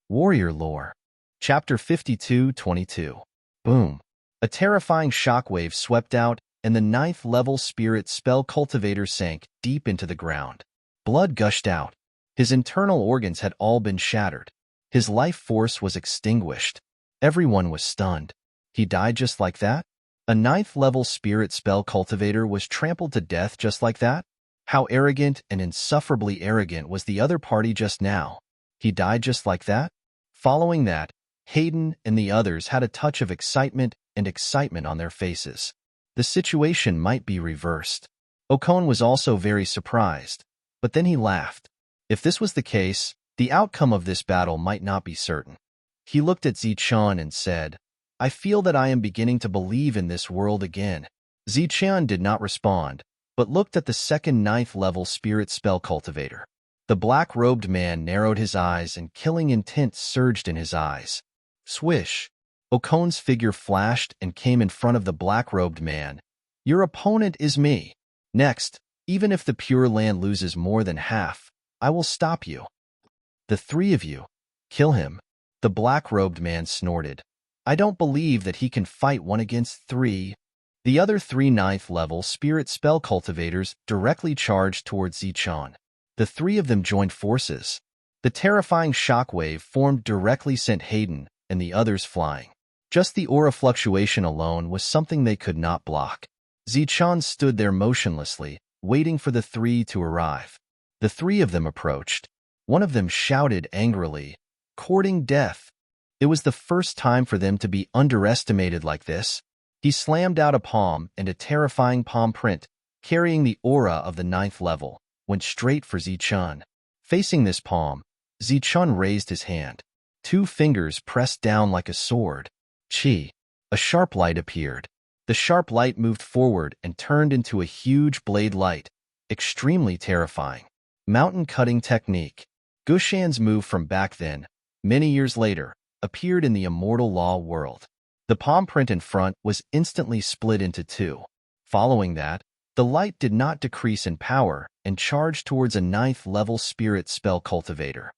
Warrior Lore. Chapter 52-22. Boom. A terrifying shockwave swept out, and the 9th level spirit spell cultivator sank deep into the ground. Blood gushed out. His internal organs had all been shattered. His life force was extinguished. Everyone was stunned. He died just like that? A 9th level spirit spell cultivator was trampled to death just like that? How arrogant and insufferably arrogant was the other party just now? He died just like that? Following that, Hayden and the others had a touch of excitement on their faces. The situation might be reversed. Okon was also very surprised, but then he laughed. If this was the case, the outcome of this battle might not be certain. He looked at Zichun and said, "I feel that I am beginning to believe in this world again." Zichun did not respond, but looked at the second 9th level spirit spell cultivator. The black-robed man narrowed his eyes and killing intent surged in his eyes. Swish! Okon's figure flashed and came in front of the black-robed man. "Your opponent is me. Next, even if the Pure Land loses more than half, I will stop you. The three of you. Kill him." The black-robed man snorted. "I don't believe that he can fight 1 against 3. The other 3 9th level spirit spell cultivators directly charged towards Zichun. The 3 of them joined forces. The terrifying shockwave formed directly sent Hayden and the others flying. Just the aura fluctuation alone was something they could not block. Zichun stood there motionlessly, waiting for the 3 to arrive. The 3 of them approached. One of them shouted angrily, "Courting death." It was the first time for them to be underestimated like this. He slammed out a palm, and a terrifying palm print, carrying the aura of the 9th level, went straight for Zichun. Facing this palm, Zichun raised his hand. 2 fingers pressed down like a sword. Chi. A sharp light appeared. The sharp light moved forward and turned into a huge blade light, extremely terrifying. Mountain cutting technique. Gushan's move from back then, many years later, appeared in the immortal law world. The palm print in front was instantly split into 2. Following that, the light did not decrease in power and charged towards a 9th level spirit spell cultivator.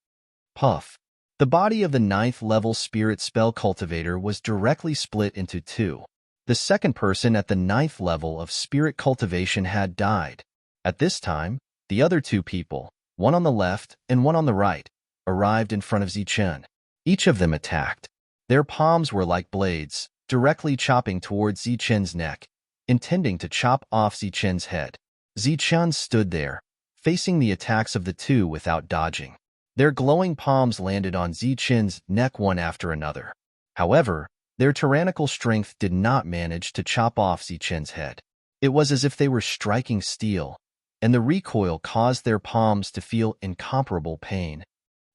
Puff. The body of the 9th level spirit spell cultivator was directly split into 2. The second person at the 9th level of spirit cultivation had died. At this time, the other 2 people, one on the left and one on the right, arrived in front of Zichun. Each of them attacked. Their palms were like blades, directly chopping towards Zichun's neck, intending to chop off Zichun's head. Zichun stood there, facing the attacks of the 2 without dodging. Their glowing palms landed on Zichun's neck one after another. However, their tyrannical strength did not manage to chop off Zichun's head. It was as if they were striking steel, and the recoil caused their palms to feel incomparable pain.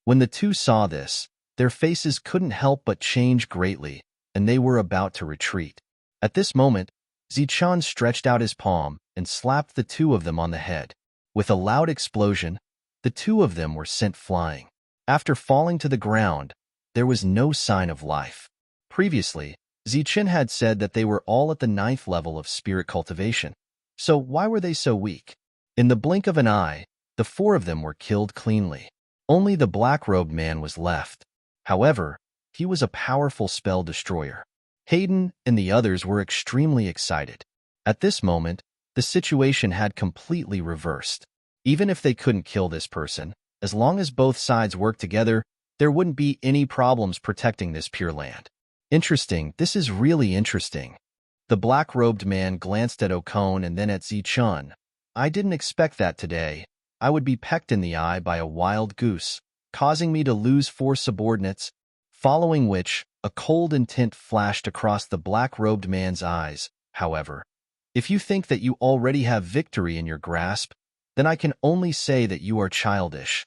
When the 2 saw this, their faces couldn't help but change greatly, and they were about to retreat. At this moment, Zichun stretched out his palm and slapped the 2 of them on the head. With a loud explosion, the 2 of them were sent flying. After falling to the ground, there was no sign of life. Previously, Zichun had said that they were all at the 9th level of spirit cultivation. So why were they so weak? In the blink of an eye, the 4 of them were killed cleanly. Only the black-robed man was left. However, he was a powerful spell destroyer. Hayden and the others were extremely excited. At this moment, the situation had completely reversed. Even if they couldn't kill this person, as long as both sides worked together, there wouldn't be any problems protecting this Pure Land. Interesting, this is really interesting. The black-robed man glanced at Okon and then at Zichun. "I didn't expect that today. I would be pecked in the eye by a wild goose, causing me to lose 4 subordinates," following which, a cold intent flashed across the black-robed man's eyes. "However, if you think that you already have victory in your grasp, then I can only say that you are childish."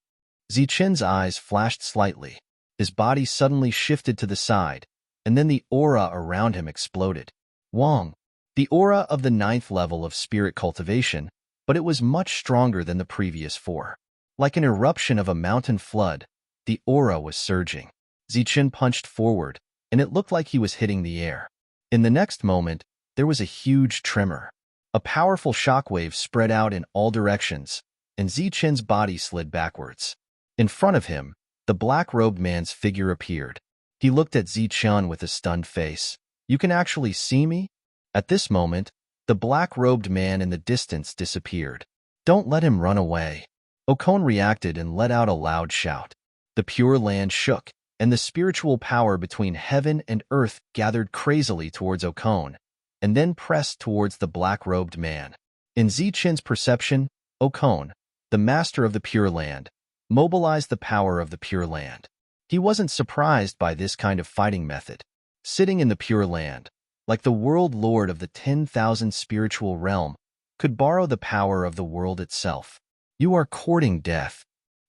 Zichun's eyes flashed slightly. His body suddenly shifted to the side, and then the aura around him exploded. Wong. The aura of the 9th level of spirit cultivation, but it was much stronger than the previous 4. Like an eruption of a mountain flood, the aura was surging. Zichun punched forward, and it looked like he was hitting the air. In the next moment, there was a huge tremor. A powerful shockwave spread out in all directions, and Zichun's body slid backwards. In front of him, the black-robed man's figure appeared. He looked at Zichun with a stunned face. "You can actually see me?" At this moment, the black-robed man in the distance disappeared. "Don't let him run away." Okon reacted and let out a loud shout. The Pure Land shook, and the spiritual power between heaven and earth gathered crazily towards Okon, and then pressed towards the black-robed man. In Zichun's perception, Okon, the master of the Pure Land, mobilized the power of the Pure Land. He wasn't surprised by this kind of fighting method. Sitting in the Pure Land, like the world lord of the 10,000 spiritual realm, could borrow the power of the world itself. "You are courting death."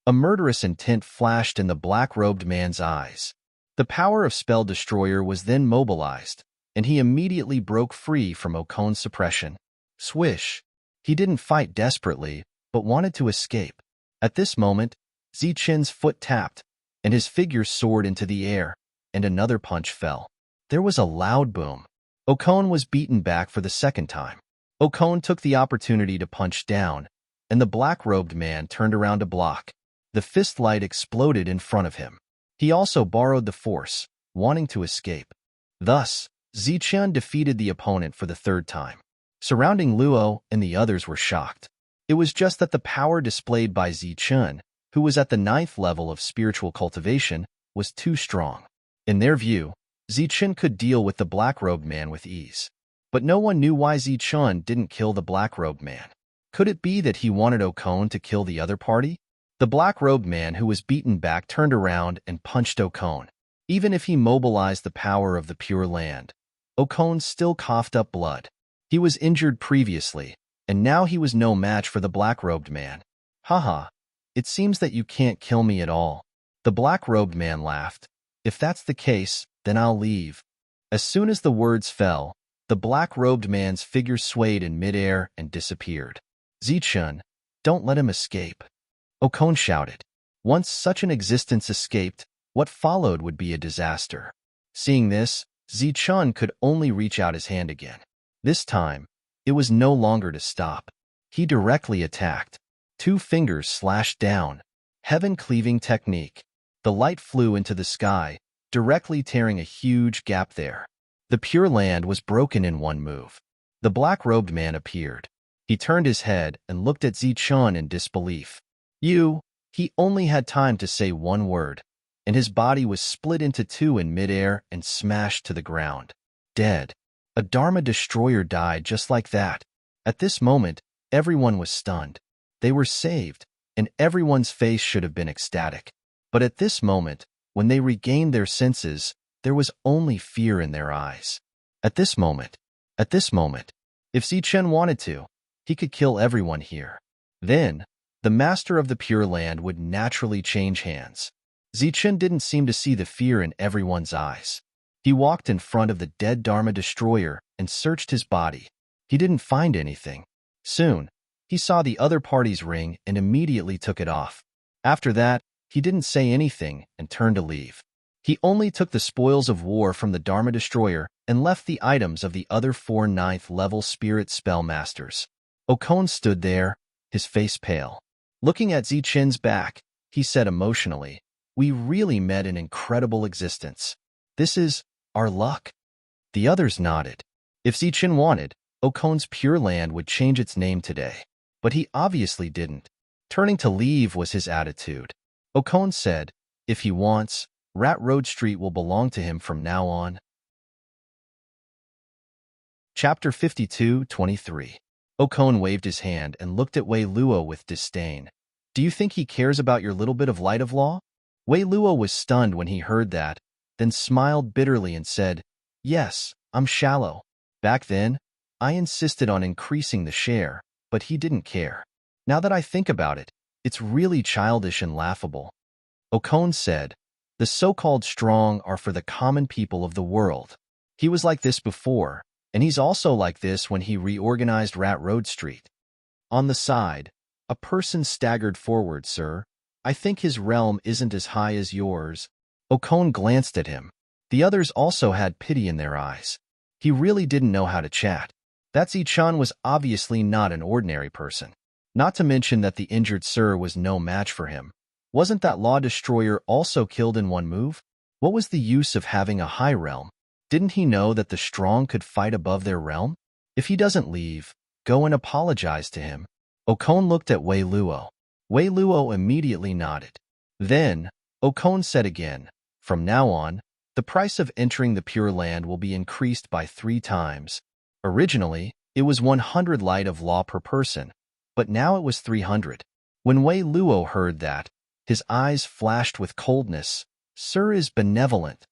A murderous intent flashed in the black-robed man's eyes. The power of Spell Destroyer was then mobilized, and he immediately broke free from Okon's suppression. Swish! He didn't fight desperately, but wanted to escape. At this moment, Zichun's foot tapped, and his figure soared into the air, and another punch fell. There was a loud boom. Okon was beaten back for the second time. Okon took the opportunity to punch down, and the black-robed man turned around to block. The fist light exploded in front of him. He also borrowed the force, wanting to escape. Thus, Zichun defeated the opponent for the third time. Surrounding Luo and the others were shocked. It was just that the power displayed by Zichun, who was at the 9th level of spiritual cultivation, was too strong. In their view, Zichun could deal with the black-robed man with ease. But no one knew why Zichun didn't kill the black-robed man. Could it be that he wanted Okon to kill the other party? The black-robed man who was beaten back turned around and punched Okon. Even if he mobilized the power of the Pure Land, Okon still coughed up blood. He was injured previously, and now he was no match for the black-robed man. "Haha, it seems that you can't kill me at all." The black-robed man laughed. "If that's the case, then I'll leave." As soon as the words fell, the black-robed man's figure swayed in midair and disappeared. "Zichun, don't let him escape," Okon shouted. Once such an existence escaped, what followed would be a disaster. Seeing this, Zichun could only reach out his hand again. This time, it was no longer to stop. He directly attacked. 2 fingers slashed down. Heaven-cleaving technique. The light flew into the sky, directly tearing a huge gap there. The Pure Land was broken in one move. The black-robed man appeared. He turned his head and looked at Zichun in disbelief. He only had time to say one word, and his body was split into 2 in midair and smashed to the ground. Dead. A Dharma Destroyer died just like that. At this moment, everyone was stunned. They were saved, and everyone's face should have been ecstatic. But at this moment, when they regained their senses, there was only fear in their eyes. At this moment, if Zichun wanted to, he could kill everyone here. Then, the master of the Pure Land would naturally change hands. Zichun didn't seem to see the fear in everyone's eyes. He walked in front of the dead Dharma Destroyer and searched his body. He didn't find anything. Soon, he saw the other party's ring and immediately took it off. After that, he didn't say anything and turned to leave. He only took the spoils of war from the Dharma Destroyer and left the items of the other 4 9th-level spirit spell masters. Okon stood there, his face pale. Looking at Zichun's back, he said emotionally, "We really met an incredible existence. This is our luck." The others nodded. If Zichun wanted, Okon's Pure Land would change its name today. But he obviously didn't. Turning to leave was his attitude. Okon said, if he wants, Rat Road Street will belong to him from now on. Chapter 52:23. Okon waved his hand and looked at Wei Luo with disdain. "Do you think he cares about your little bit of light of law?" Wei Luo was stunned when he heard that, then smiled bitterly and said, "Yes, I'm shallow. Back then, I insisted on increasing the share, but he didn't care. Now that I think about it, it's really childish and laughable." Okon said, "The so-called strong are for the common people of the world. He was like this before, and he's also like this when he reorganized Rat Road Street." On the side, a person staggered forward. "Sir, I think his realm isn't as high as yours." Okon glanced at him. The others also had pity in their eyes. He really didn't know how to chat. That Zichun was obviously not an ordinary person. Not to mention that the injured Sir was no match for him. Wasn't that law destroyer also killed in one move? What was the use of having a high realm? Didn't he know that the strong could fight above their realm? If he doesn't leave, go and apologize to him. Okon looked at Wei Luo. Wei Luo immediately nodded. Then, Okon said again, from now on, the price of entering the Pure Land will be increased by 3 times. Originally, it was 100 light of law per person, but now it was 300. When Wei Luo heard that, his eyes flashed with coldness. Sir is benevolent.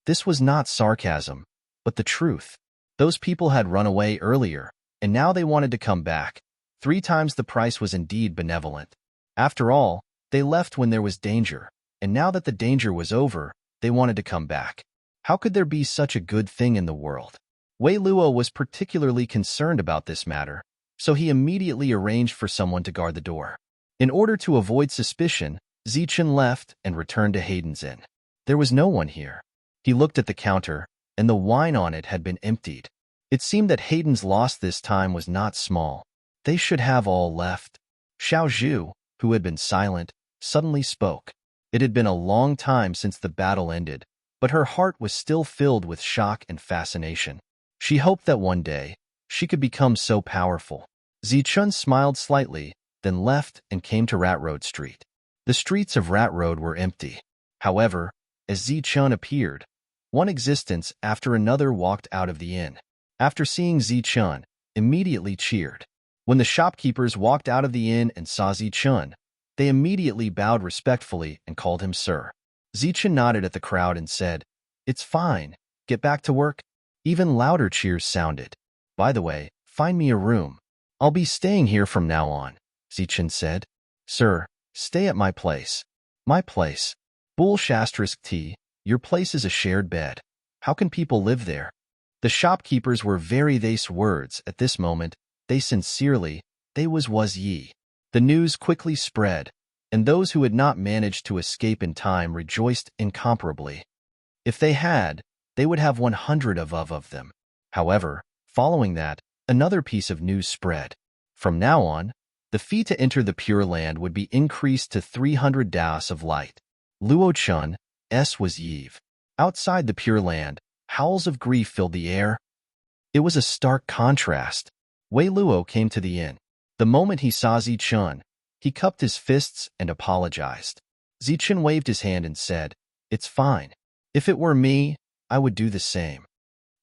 This was not sarcasm, but the truth. Those people had run away earlier, and now they wanted to come back. 3 times the price was indeed benevolent. After all, they left when there was danger, and now that the danger was over, they wanted to come back. How could there be such a good thing in the world? Wei Luo was particularly concerned about this matter, so he immediately arranged for someone to guard the door. In order to avoid suspicion, Zichen left and returned to Hayden's inn. There was no one here. He looked at the counter, and the wine on it had been emptied. It seemed that Hayden's loss this time was not small. They should have all left. Xiao Zhu, who had been silent, suddenly spoke. It had been a long time since the battle ended, but her heart was still filled with shock and fascination. She hoped that one day, she could become so powerful. Zichun smiled slightly, then left and came to Rat Road Street. The streets of Rat Road were empty. However, as Zichun appeared, one existence after another walked out of the inn. After seeing Zichun, immediately cheered. When the shopkeepers walked out of the inn and saw Zichun, they immediately bowed respectfully and called him sir. Zichun nodded at the crowd and said, "It's fine. Get back to work." Even louder cheers sounded. "By the way, find me a room. I'll be staying here from now on," Zichun said. "Sir, stay at my place." "My place? Bull Shastrisk T, your place is a shared bed. How can people live there?" The shopkeepers were very these words at this moment. They sincerely, they was ye. The news quickly spread, and those who had not managed to escape in time rejoiced incomparably. If they had, they would have 100 of them. However, following that, another piece of news spread. From now on, the fee to enter the Pure Land would be increased to 300 daos of light. Luo Chun, S was Yves. Outside the Pure Land, howls of grief filled the air. It was a stark contrast. Wei Luo came to the inn. The moment he saw Zichun, he cupped his fists and apologized. Zichun waved his hand and said, "It's fine. If it were me, I would do the same."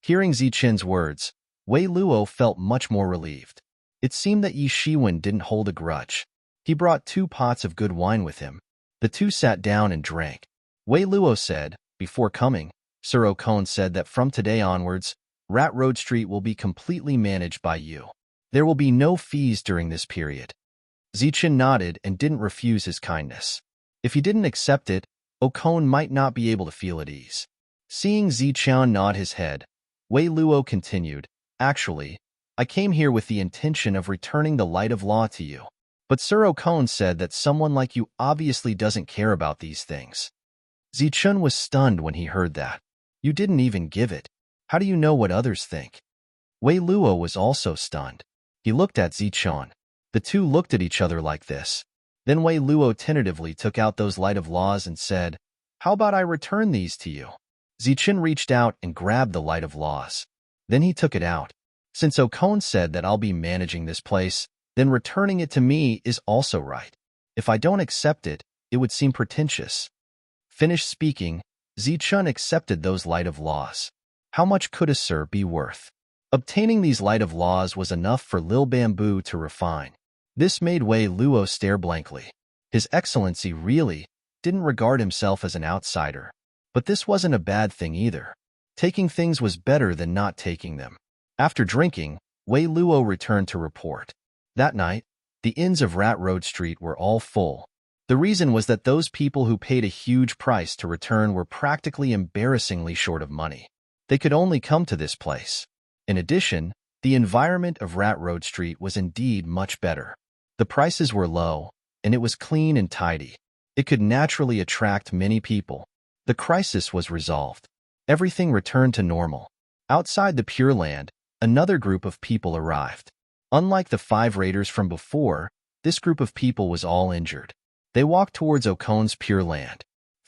Hearing Zichun's words, Wei Luo felt much more relieved. It seemed that Yi Shiwen didn't hold a grudge. He brought 2 pots of good wine with him. The two sat down and drank. Wei Luo said, "Before coming, Sir Okon said that from today onwards, Rat Road Street will be completely managed by you. There will be no fees during this period." Zichun nodded and didn't refuse his kindness. If he didn't accept it, Okon might not be able to feel at ease. Seeing Zichun nod his head, Wei Luo continued, "Actually, I came here with the intention of returning the light of law to you. But Sir Okon said that someone like you obviously doesn't care about these things." Zichun was stunned when he heard that. "You didn't even give it. How do you know what others think?" Wei Luo was also stunned. He looked at Zichun. The two looked at each other like this. Then Wei Luo tentatively took out those light of laws and said, "How about I return these to you?" Zichun reached out and grabbed the light of laws. Then he took it out. "Since Okon said that I'll be managing this place, then returning it to me is also right. If I don't accept it, it would seem pretentious." Finished speaking, Zichun accepted those light of laws. How much could a sir be worth? Obtaining these light of laws was enough for Lil Bamboo to refine. This made Wei Luo stare blankly. His Excellency really didn't regard himself as an outsider. But this wasn't a bad thing either. Taking things was better than not taking them. After drinking, Wei Luo returned to report. That night, the inns of Rat Road Street were all full. The reason was that those people who paid a huge price to return were practically embarrassingly short of money. They could only come to this place. In addition, the environment of Rat Road Street was indeed much better. The prices were low, and it was clean and tidy. It could naturally attract many people. The crisis was resolved. Everything returned to normal. Outside the Pure Land, another group of people arrived. Unlike the 5 raiders from before, this group of people was all injured. They walked towards Okon's Pure Land.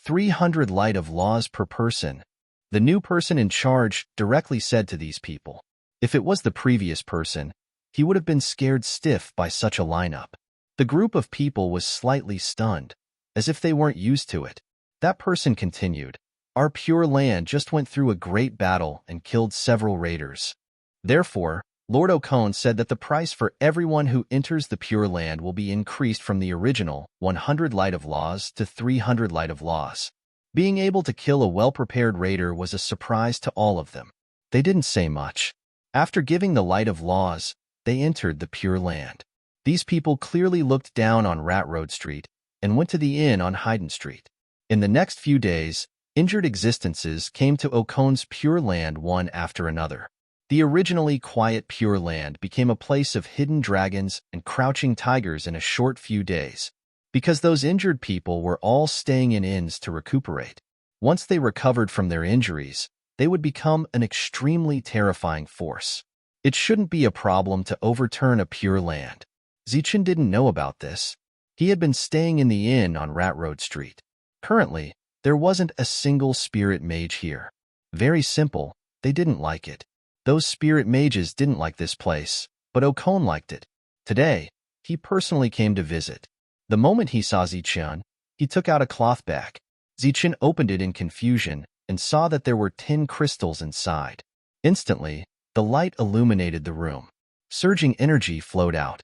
300 light of laws per person. The new person in charge directly said to these people. If it was the previous person, he would have been scared stiff by such a lineup. The group of people was slightly stunned, as if they weren't used to it. That person continued, "Our Pure Land just went through a great battle and killed several raiders. Therefore, Lord Okon said that the price for everyone who enters the Pure Land will be increased from the original 100 light of laws to 300 light of laws." Being able to kill a well-prepared raider was a surprise to all of them. They didn't say much. After giving the light of laws, they entered the Pure Land. These people clearly looked down on Rat Road Street and went to the inn on Hayden Street. In the next few days, injured existences came to Okon's Pure Land one after another. The originally quiet Pure Land became a place of hidden dragons and crouching tigers in a short few days, because those injured people were all staying in inns to recuperate. Once they recovered from their injuries, they would become an extremely terrifying force. It shouldn't be a problem to overturn a Pure Land. Zichen didn't know about this. He had been staying in the inn on Rat Road Street. Currently, there wasn't a single spirit mage here. Very simple, they didn't like it. Those spirit mages didn't like this place, but Okon liked it. Today, he personally came to visit. The moment he saw Zichen, he took out a cloth bag. Zichen opened it in confusion and saw that there were 10 crystals inside. Instantly, the light illuminated the room. Surging energy flowed out.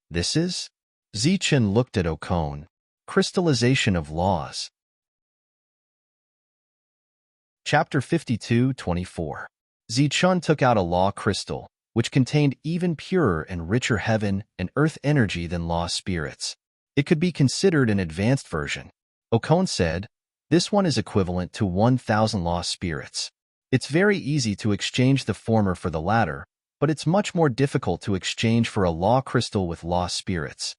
This is? Zichen looked at Okon. Crystallization of laws. Chapter 52-24. Zichen took out a law crystal, which contained even purer and richer heaven and earth energy than law spirits. It could be considered an advanced version. Okon said, "This one is equivalent to 1,000 law spirits. It's very easy to exchange the former for the latter, but it's much more difficult to exchange for a law crystal with law spirits."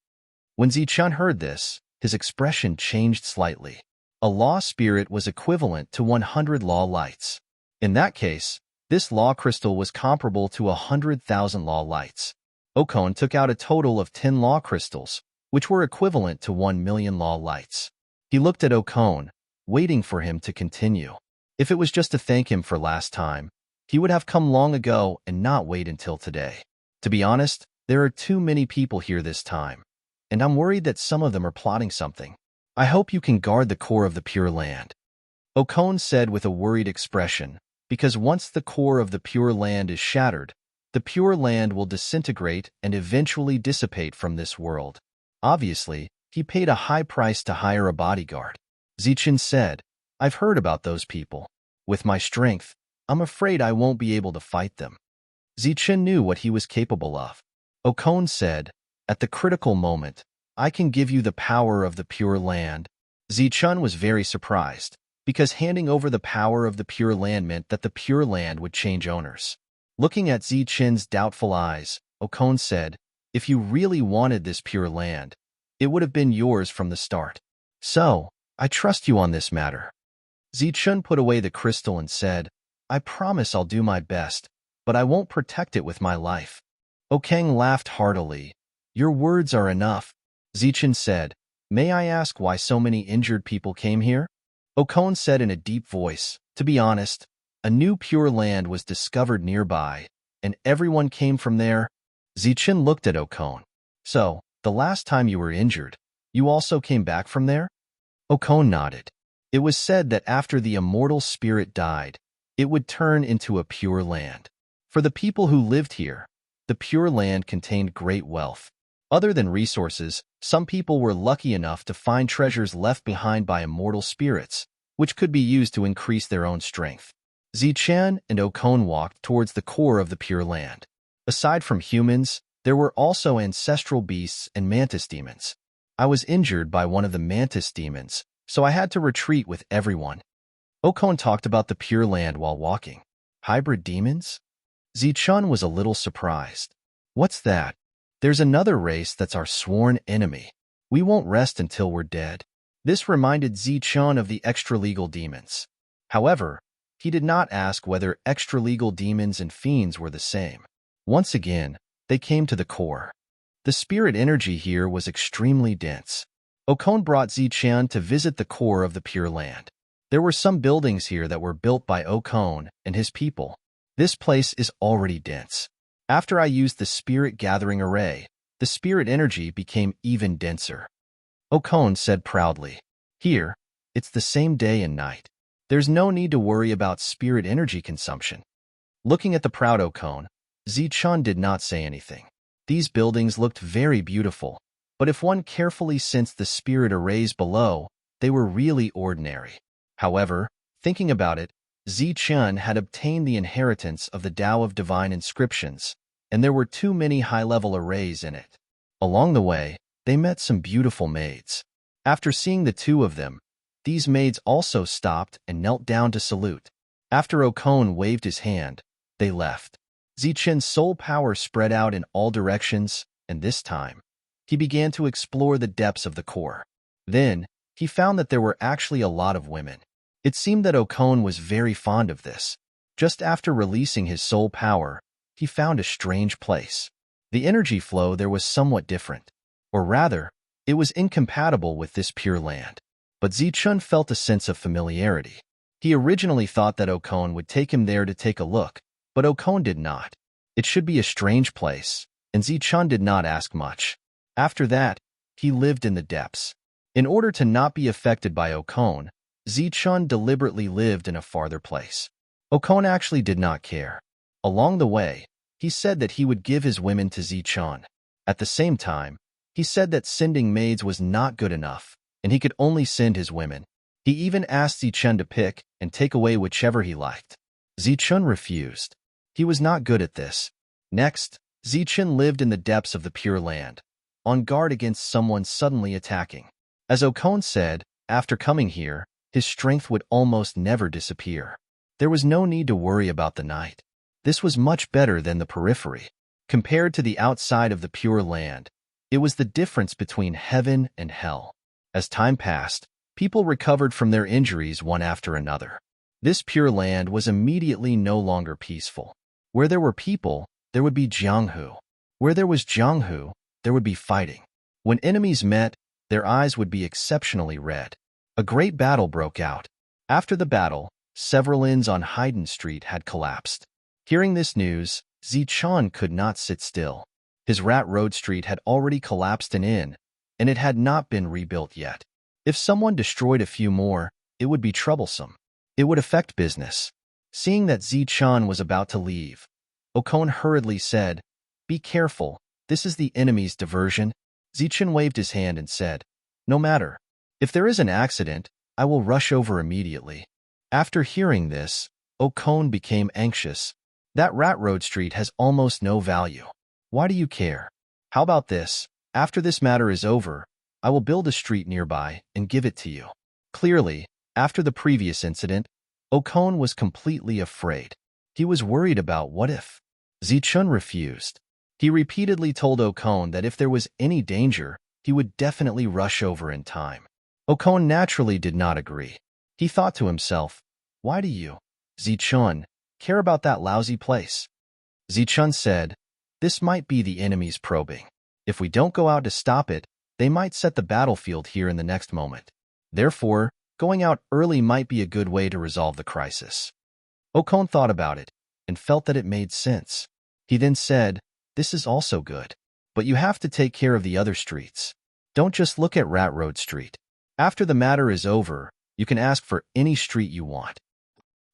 When Zichen heard this, his expression changed slightly. A law spirit was equivalent to 100 law lights. In that case, this law crystal was comparable to 100,000 law lights. Okon took out a total of 10 law crystals, which were equivalent to 1,000,000 law lights. He looked at Okon, waiting for him to continue. If it was just to thank him for last time, he would have come long ago and not wait until today. To be honest, there are too many people here this time, and I'm worried that some of them are plotting something. I hope you can guard the core of the Pure Land. Okon said with a worried expression, because once the core of the Pure Land is shattered, the Pure Land will disintegrate and eventually dissipate from this world. Obviously, he paid a high price to hire a bodyguard. Zichen said, "I've heard about those people. With my strength, I'm afraid I won't be able to fight them." Zichen knew what he was capable of. Okon said, "At the critical moment, I can give you the power of the Pure Land." Zichen was very surprised, because handing over the power of the Pure Land meant that the Pure Land would change owners. Looking at Zichen's doubtful eyes, Okon said, "If you really wanted this Pure Land, it would have been yours from the start. So, I trust you on this matter." Zichen put away the crystal and said, "I promise I'll do my best, but I won't protect it with my life." Okeng laughed heartily. "Your words are enough." Zichen said, "May I ask why so many injured people came here?" Okon said in a deep voice, "To be honest, a new Pure Land was discovered nearby, and everyone came from there." Zichen looked at Okon. "So, the last time you were injured, you also came back from there?" Okon nodded. It was said that after the immortal spirit died, it would turn into a Pure Land. For the people who lived here, the Pure Land contained great wealth. Other than resources, some people were lucky enough to find treasures left behind by immortal spirits, which could be used to increase their own strength. Zichen and Okon walked towards the core of the Pure Land. Aside from humans, there were also ancestral beasts and mantis demons. I was injured by one of the mantis demons, so I had to retreat with everyone. Okon talked about the Pure Land while walking. Hybrid demons? Zichen was a little surprised. What's that? There's another race that's our sworn enemy. We won't rest until we're dead. This reminded Zichen of the extra-legal demons. However, he did not ask whether extra-legal demons and fiends were the same. Once again, they came to the core. The spirit energy here was extremely dense. Okon brought Ziqian to visit the core of the Pure Land. There were some buildings here that were built by Okon and his people. This place is already dense. After I used the spirit gathering array, the spirit energy became even denser. Okon said proudly, "Here, it's the same day and night. There's no need to worry about spirit energy consumption." Looking at the proud Okon, Zichun did not say anything. These buildings looked very beautiful, but if one carefully sensed the spirit arrays below, they were really ordinary. However, thinking about it, Zichun had obtained the inheritance of the Tao of Divine Inscriptions, and there were too many high-level arrays in it. Along the way, they met some beautiful maids. After seeing the two of them, these maids also stopped and knelt down to salute. After Okon waved his hand, they left. Zichen's soul power spread out in all directions, and this time, he began to explore the depths of the core. Then, he found that there were actually a lot of women. It seemed that Okon was very fond of this. Just after releasing his soul power, he found a strange place. The energy flow there was somewhat different, or rather, it was incompatible with this pure land. But Zichun felt a sense of familiarity. He originally thought that Okon would take him there to take a look, but Okon did not. It should be a strange place, and Zichun did not ask much. After that, he lived in the depths. In order to not be affected by Okon, Zichun deliberately lived in a farther place. Okon actually did not care. Along the way, he said that he would give his women to Zichun. At the same time, he said that sending maids was not good enough, and he could only send his women. He even asked Zichun to pick and take away whichever he liked. Zichun refused. He was not good at this. Next, Zichun lived in the depths of the Pure Land, on guard against someone suddenly attacking. As Okon said, after coming here, his strength would almost never disappear. There was no need to worry about the night. This was much better than the periphery. Compared to the outside of the Pure Land, it was the difference between heaven and hell. As time passed, people recovered from their injuries one after another. This Pure Land was immediately no longer peaceful. Where there were people, there would be Jianghu. Where there was Jianghu, there would be fighting. When enemies met, their eyes would be exceptionally red. A great battle broke out. After the battle, several inns on Haydn Street had collapsed. Hearing this news, Zichun could not sit still. His Rat Road Street had already collapsed an inn, and it had not been rebuilt yet. If someone destroyed a few more, it would be troublesome. It would affect business. Seeing that Zichun was about to leave, Okon hurriedly said, "Be careful, this is the enemy's diversion." Zichun waved his hand and said, "No matter. If there is an accident, I will rush over immediately." After hearing this, Okon became anxious. That Rat Road Street has almost no value. Why do you care? How about this? After this matter is over, I will build a street nearby and give it to you. Clearly, after the previous incident, Okon was completely afraid. He was worried about what if. Zichun refused. He repeatedly told Okon that if there was any danger, he would definitely rush over in time. Okon naturally did not agree. He thought to himself, "Why do you, Zichun, care about that lousy place?" Zichun said, "This might be the enemy's probing. If we don't go out to stop it, they might set the battlefield here in the next moment. Therefore, going out early might be a good way to resolve the crisis." Okon thought about it and felt that it made sense. He then said, "This is also good. But you have to take care of the other streets. Don't just look at Rat Road Street. After the matter is over, you can ask for any street you want.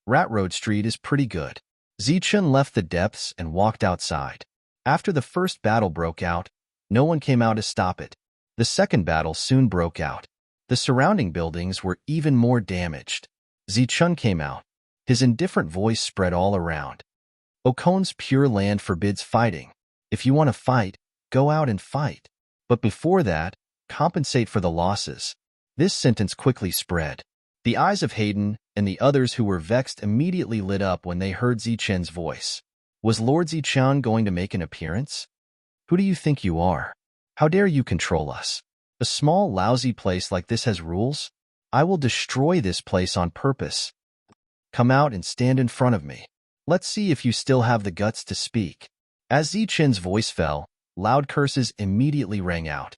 Rat Road Street is pretty good." Zichun left the depths and walked outside. After the first battle broke out, no one came out to stop it. The second battle soon broke out. The surrounding buildings were even more damaged. Zichun came out. His indifferent voice spread all around. "Okon's Pure Land forbids fighting. If you want to fight, go out and fight. But before that, compensate for the losses." This sentence quickly spread. The eyes of Hayden and the others who were vexed immediately lit up when they heard Zichen's voice. Was Lord Zichen going to make an appearance? "Who do you think you are? How dare you control us? A small, lousy place like this has rules? I will destroy this place on purpose. Come out and stand in front of me. Let's see if you still have the guts to speak." As Zichen's voice fell, loud curses immediately rang out.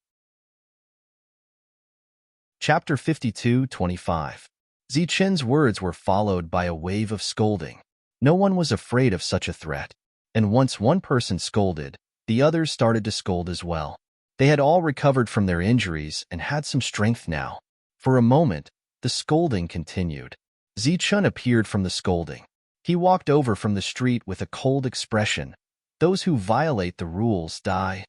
Chapter 52-25. Zichen's words were followed by a wave of scolding. No one was afraid of such a threat, and once one person scolded, the others started to scold as well. They had all recovered from their injuries and had some strength now. For a moment, the scolding continued. Zichen appeared from the scolding. He walked over from the street with a cold expression. Those who violate the rules die.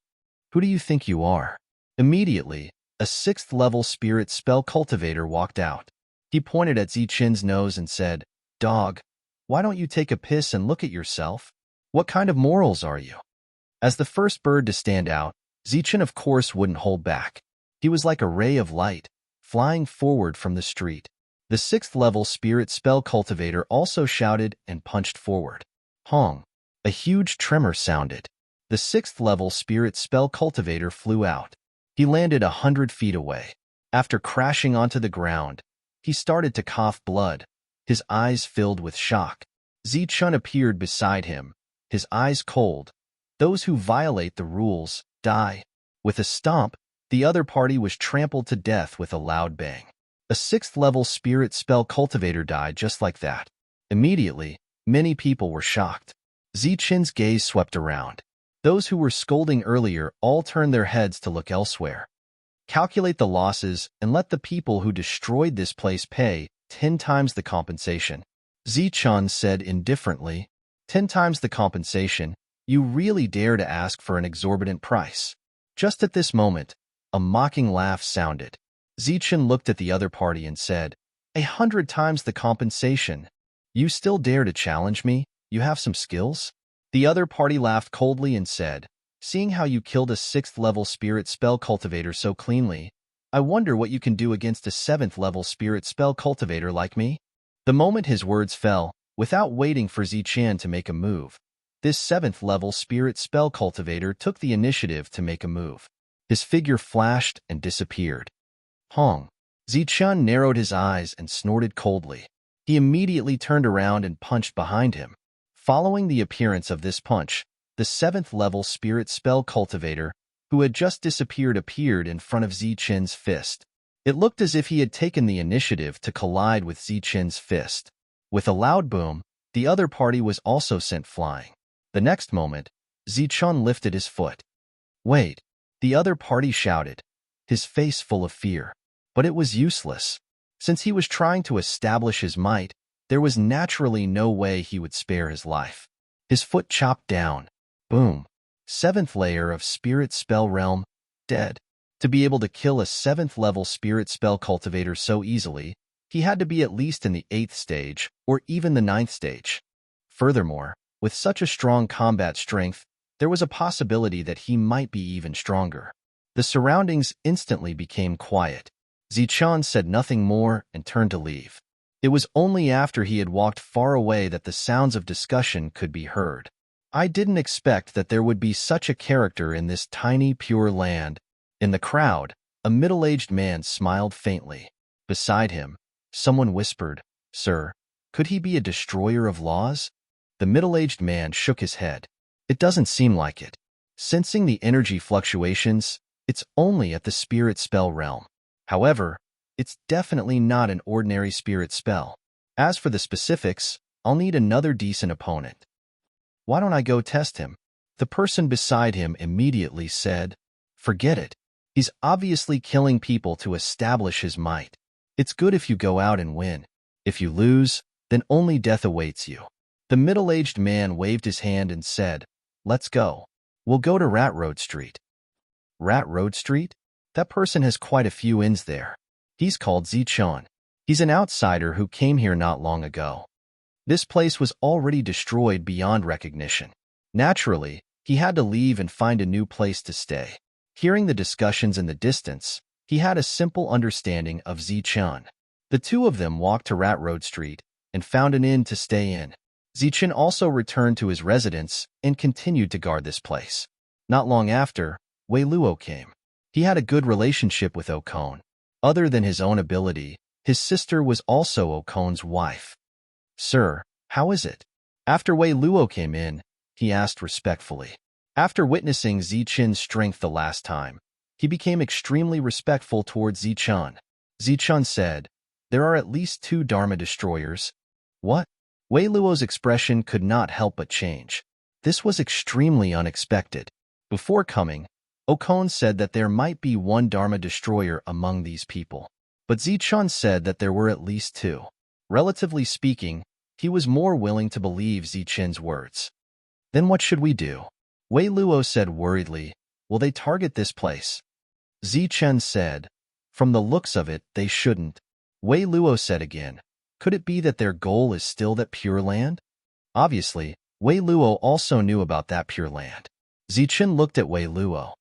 Who do you think you are? Immediately, a 6th-level spirit spell cultivator walked out. He pointed at Zichen's nose and said, "Dog, why don't you take a piss and look at yourself? What kind of morals are you?" As the first bird to stand out, Zichen of course wouldn't hold back. He was like a ray of light, flying forward from the street. The 6th-level spirit spell cultivator also shouted and punched forward. Hong! A huge tremor sounded. The 6th-level spirit spell cultivator flew out. He landed 100 feet away. After crashing onto the ground, he started to cough blood. His eyes filled with shock. Zichen appeared beside him, his eyes cold. Those who violate the rules die. With a stomp, the other party was trampled to death with a loud bang. A 6th-level spirit spell cultivator died just like that. Immediately, many people were shocked. Zichen's gaze swept around. Those who were scolding earlier all turned their heads to look elsewhere. Calculate the losses and let the people who destroyed this place pay 10 times the compensation. Zichen said indifferently, 10 times the compensation? You really dare to ask for an exorbitant price? Just at this moment, a mocking laugh sounded. Zichen looked at the other party and said, 100 times the compensation. You still dare to challenge me? You have some skills? The other party laughed coldly and said, seeing how you killed a 6th-level spirit spell cultivator so cleanly, I wonder what you can do against a 7th-level spirit spell cultivator like me? The moment his words fell, without waiting for Zichen to make a move, this 7th-level spirit spell cultivator took the initiative to make a move. His figure flashed and disappeared. Hong! Zichen narrowed his eyes and snorted coldly. He immediately turned around and punched behind him. Following the appearance of this punch, the 7th-level spirit spell cultivator, who had just disappeared, appeared in front of Zichen's fist. It looked as if he had taken the initiative to collide with Zichen's fist. With a loud boom, the other party was also sent flying. The next moment, Zichen lifted his foot. Wait! The other party shouted, his face full of fear. But it was useless. Since he was trying to establish his might, there was naturally no way he would spare his life. His foot chopped down. Boom. 7th layer of Spirit Spell Realm, dead. To be able to kill a 7th-level Spirit Spell Cultivator so easily, he had to be at least in the 8th stage, or even the 9th stage. Furthermore, with such a strong combat strength, there was a possibility that he might be even stronger. The surroundings instantly became quiet. Zichen said nothing more and turned to leave. It was only after he had walked far away that the sounds of discussion could be heard. I didn't expect that there would be such a character in this tiny, pure land. In the crowd, a middle-aged man smiled faintly. Beside him, someone whispered, "Sir, could he be a destroyer of laws?" The middle-aged man shook his head. It doesn't seem like it. Sensing the energy fluctuations, it's only at the spirit spell realm. However, it's definitely not an ordinary spirit spell. As for the specifics, I'll need another decent opponent. Why don't I go test him? The person beside him immediately said, "Forget it. He's obviously killing people to establish his might. It's good if you go out and win. If you lose, then only death awaits you." The middle-aged man waved his hand and said, "Let's go. We'll go to Rat Road Street." Rat Road Street? That person has quite a few inns there. He's called Zichen. He's an outsider who came here not long ago. This place was already destroyed beyond recognition. Naturally, he had to leave and find a new place to stay. Hearing the discussions in the distance, he had a simple understanding of Zichen. The two of them walked to Rat Road Street and found an inn to stay in. Zichen also returned to his residence and continued to guard this place. Not long after, Wei Luo came. He had a good relationship with Okon. Other than his own ability, his sister was also Okon's wife. "Sir, how is it?" After Wei Luo came in, he asked respectfully. After witnessing Zichen's strength the last time, he became extremely respectful towards Zichen. Zichun said, "There are at least 2 Dharma destroyers." What? Wei Luo's expression could not help but change. This was extremely unexpected. Before coming, Okon said that there might be 1 Dharma destroyer among these people. But Zichun said that there were at least 2. Relatively speaking, he was more willing to believe Zichen's words. Then what should we do? Wei Luo said worriedly, "Will they target this place?" Zichen said, "From the looks of it, they shouldn't." Wei Luo said again, "Could it be that their goal is still that Pure Land?" Obviously, Wei Luo also knew about that Pure Land. Zichen looked at Wei Luo.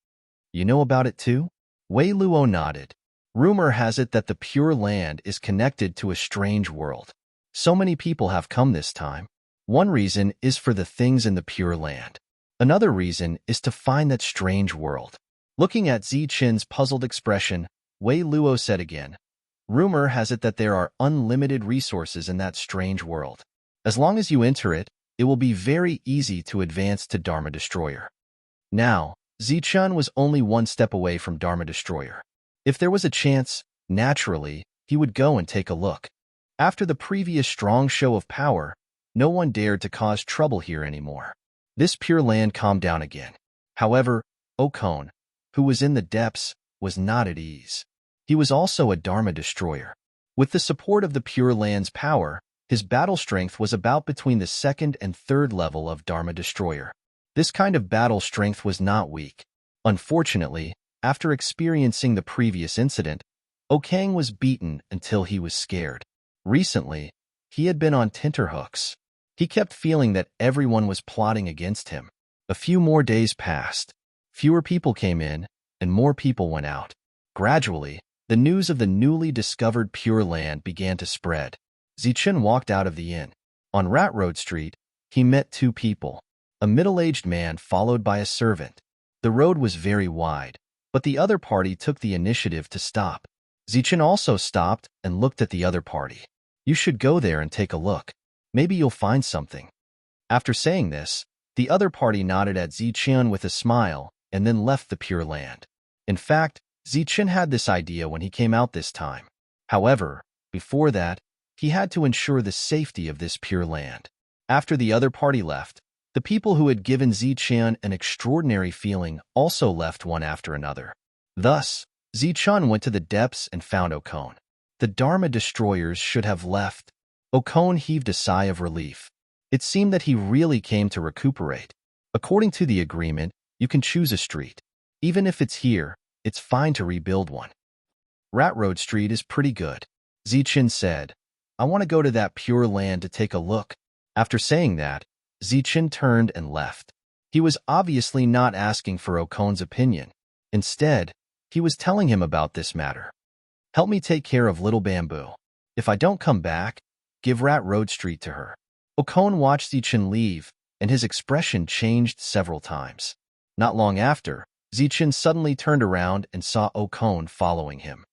"You know about it too?" Wei Luo nodded. "Rumor has it that the Pure Land is connected to a strange world. So many people have come this time. One reason is for the things in the Pure Land. Another reason is to find that strange world." Looking at Zichen's puzzled expression, Wei Luo said again, "Rumor has it that there are unlimited resources in that strange world. As long as you enter it, it will be very easy to advance to Dharma Destroyer." Now, Zichen was only 1 step away from Dharma Destroyer. If there was a chance, naturally, he would go and take a look. After the previous strong show of power, no one dared to cause trouble here anymore. This Pure Land calmed down again. However, Okon, who was in the depths, was not at ease. He was also a Dharma Destroyer. With the support of the Pure Land's power, his battle strength was about between the 2nd and 3rd level of Dharma Destroyer. This kind of battle strength was not weak. Unfortunately, after experiencing the previous incident, Okang was beaten until he was scared. Recently, he had been on tenterhooks. He kept feeling that everyone was plotting against him. A few more days passed. Fewer people came in, and more people went out. Gradually, the news of the newly discovered Pure Land began to spread. Zichen walked out of the inn. On Rat Road Street, he met 2 people. A middle-aged man followed by a servant. The road was very wide, but the other party took the initiative to stop. Zichen also stopped and looked at the other party. "You should go there and take a look. Maybe you'll find something." After saying this, the other party nodded at Zichen with a smile and then left the Pure Land. In fact, Zichen had this idea when he came out this time. However, before that, he had to ensure the safety of this Pure Land. After the other party left, the people who had given Zichen an extraordinary feeling also left one after another. Thus, Zichen went to the depths and found Okon. The Dharma Destroyers should have left. Okon heaved a sigh of relief. It seemed that he really came to recuperate. According to the agreement, you can choose a street. Even if it's here, it's fine to rebuild one. Rat Road Street is pretty good. Zichen said, "I want to go to that Pure Land to take a look." After saying that, Zichen turned and left. He was obviously not asking for Okon's opinion. Instead, he was telling him about this matter. "Help me take care of Little Bamboo. If I don't come back, give Rat Road Street to her." Okon watched Zichen leave, and his expression changed several times. Not long after, Zichen suddenly turned around and saw Okon following him.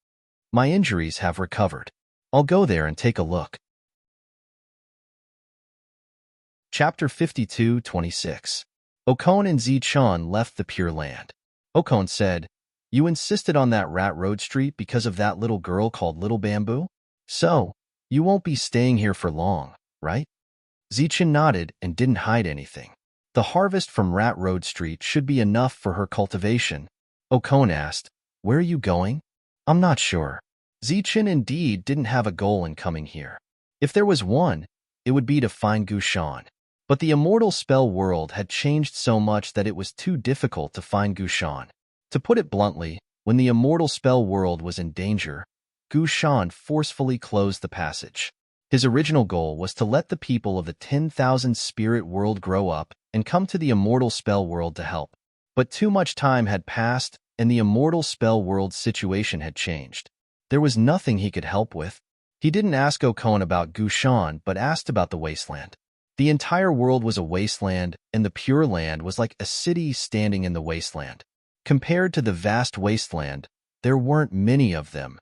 "My injuries have recovered. I'll go there and take a look." Chapter 52:26. Okon and Zichen left the Pure Land. Okon said, "You insisted on that Rat Road Street because of that little girl called Little Bamboo? So, you won't be staying here for long, right?" Zichen nodded and didn't hide anything. "The harvest from Rat Road Street should be enough for her cultivation." Okon asked, "Where are you going?" "I'm not sure." Zichen indeed didn't have a goal in coming here. If there was one, it would be to find Gushan. But the immortal spell world had changed so much that it was too difficult to find Gushan. To put it bluntly, when the immortal spell world was in danger, Gushan forcefully closed the passage. His original goal was to let the people of the 10,000 spirit world grow up and come to the immortal spell world to help. But too much time had passed, and the immortal spell world's situation had changed. There was nothing he could help with. He didn't ask Okon about Gushan, but asked about the wasteland. The entire world was a wasteland, and the Pure Land was like a city standing in the wasteland. Compared to the vast wasteland, there weren't many of them.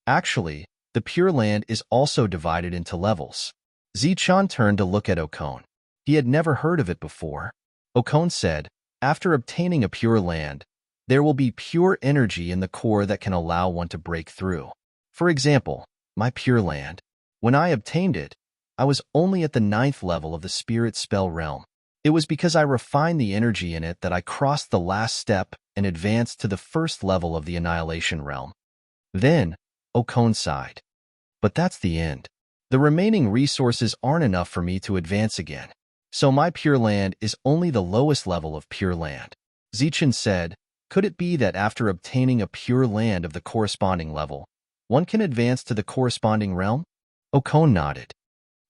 Actually, the Pure Land is also divided into levels. Zichen turned to look at Okon. He had never heard of it before. Okon said, "After obtaining a Pure Land, there will be pure energy in the core that can allow one to break through. For example, my Pure Land. When I obtained it, I was only at the 9th level of the spirit spell realm. It was because I refined the energy in it that I crossed the last step and advanced to the 1st level of the annihilation realm. Then, Okon sighed. But that's the end. The remaining resources aren't enough for me to advance again. So my Pure Land is only the lowest level of Pure Land. Zichen said, could it be that after obtaining a Pure Land of the corresponding level, one can advance to the corresponding realm? Okon nodded.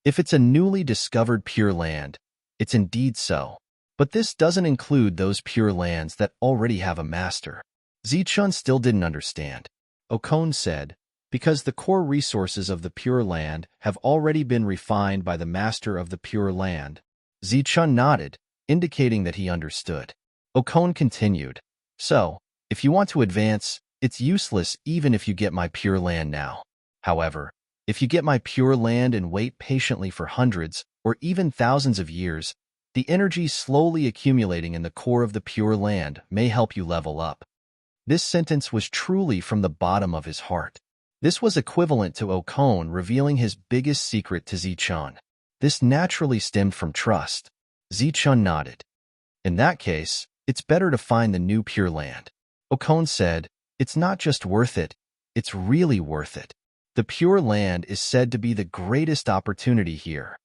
If it's a newly discovered Pure Land, it's indeed so. But this doesn't include those Pure Lands that already have a master. Zichun still didn't understand. Okon said, because the core resources of the Pure Land have already been refined by the master of the Pure Land. Zichun nodded, indicating that he understood. Okon continued, so, if you want to advance, it's useless even if you get my Pure Land now. However, if you get my Pure Land and wait patiently for hundreds or even thousands of years, the energy slowly accumulating in the core of the Pure Land may help you level up. This sentence was truly from the bottom of his heart. This was equivalent to Okon revealing his biggest secret to Zichun. This naturally stemmed from trust. Zichun nodded. In that case, it's better to find the new Pure Land. Okon said, it's not just worth it, it's really worth it. The Pure Land is said to be the greatest opportunity here.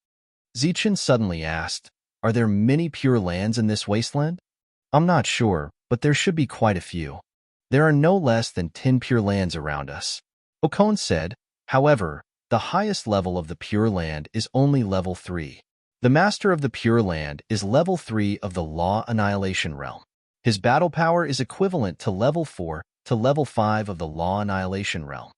Zichun suddenly asked, are there many Pure Lands in this wasteland? I'm not sure, but there should be quite a few. There are no less than 10 Pure Lands around us. Okon said, however, the highest level of the Pure Land is only level 3. The master of the Pure Land is level 3 of the Law Annihilation Realm. His battle power is equivalent to level 4 to level 5 of the Law Annihilation Realm.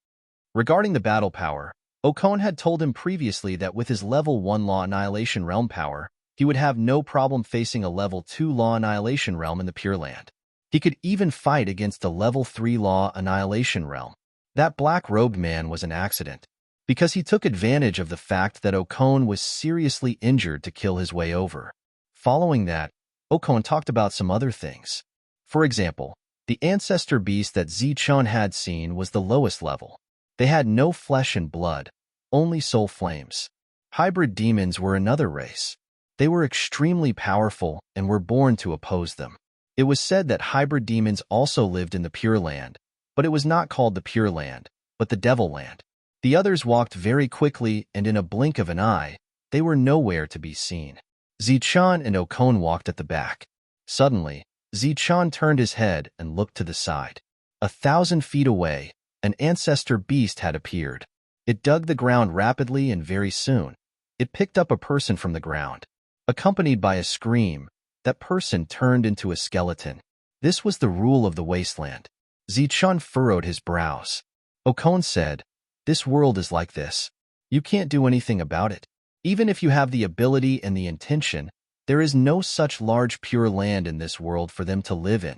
Regarding the battle power, Okon had told him previously that with his level 1 Law Annihilation Realm power, he would have no problem facing a level 2 Law Annihilation Realm in the Pure Land. He could even fight against a level 3 Law Annihilation Realm. That black-robed man was an accident, because he took advantage of the fact that Okon was seriously injured to kill his way over. Following that, Okon talked about some other things. For example, the ancestor beast that Zichun had seen was the lowest level. They had no flesh and blood, only soul flames. Hybrid demons were another race. They were extremely powerful and were born to oppose them. It was said that hybrid demons also lived in the Pure Land, but it was not called the Pure Land, but the Devil Land. The others walked very quickly, and in a blink of an eye, they were nowhere to be seen. Zichun and Okon walked at the back. Suddenly, Zichun turned his head and looked to the side. 1,000 feet away, an ancestor beast had appeared. It dug the ground rapidly, and very soon, it picked up a person from the ground. Accompanied by a scream, that person turned into a skeleton. This was the rule of the wasteland. Zichun furrowed his brows. Okon said, this world is like this. You can't do anything about it. Even if you have the ability and the intention, there is no such large Pure Land in this world for them to live in.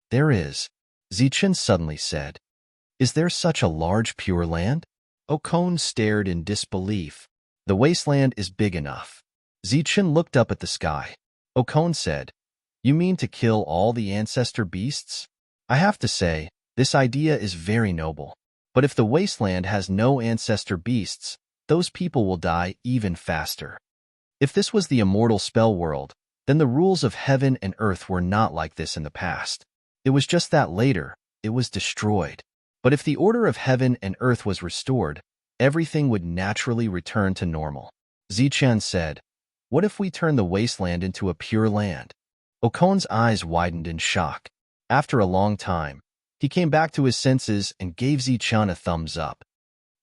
There is, Zichun suddenly said. Is there such a large Pure Land? Okon stared in disbelief. The wasteland is big enough. Zichun looked up at the sky. Okon said, you mean to kill all the ancestor beasts? I have to say, this idea is very noble. But if the wasteland has no ancestor beasts, those people will die even faster. If this was the immortal spell world, then the rules of heaven and earth were not like this in the past. It was just that later, it was destroyed. But if the order of heaven and earth was restored, everything would naturally return to normal. Zichun said, what if we turn the wasteland into a Pure Land? Okon's eyes widened in shock. After a long time, he came back to his senses and gave Zichun a thumbs up.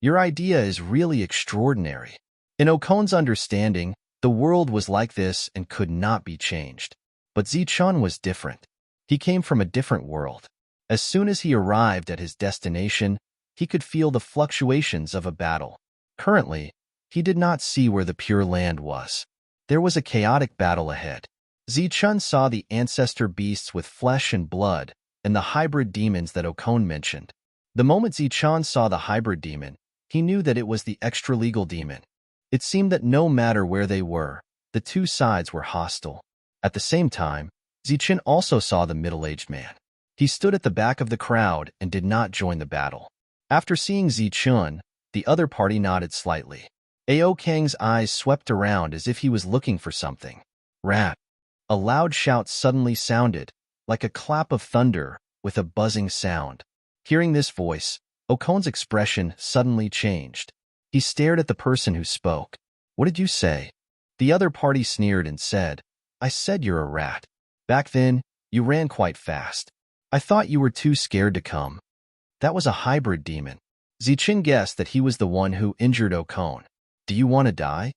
Your idea is really extraordinary. In Okon's understanding, the world was like this and could not be changed. But Zichun was different. He came from a different world. As soon as he arrived at his destination, he could feel the fluctuations of a battle. Currently, he did not see where the Pure Land was. There was a chaotic battle ahead. Zichun saw the ancestor beasts with flesh and blood and the hybrid demons that Okon mentioned. The moment Zichun saw the hybrid demon, he knew that it was the extra-legal demon. It seemed that no matter where they were, the two sides were hostile. At the same time, Zichun also saw the middle-aged man. He stood at the back of the crowd and did not join the battle. After seeing Zichun, the other party nodded slightly. Ao Kang's eyes swept around as if he was looking for something. Rat. A loud shout suddenly sounded, like a clap of thunder, with a buzzing sound. Hearing this voice, Okon's expression suddenly changed. He stared at the person who spoke. What did you say? The other party sneered and said, I said you're a rat. Back then, you ran quite fast. I thought you were too scared to come. That was a hybrid demon. Zichun guessed that he was the one who injured Okon. Do you want to die?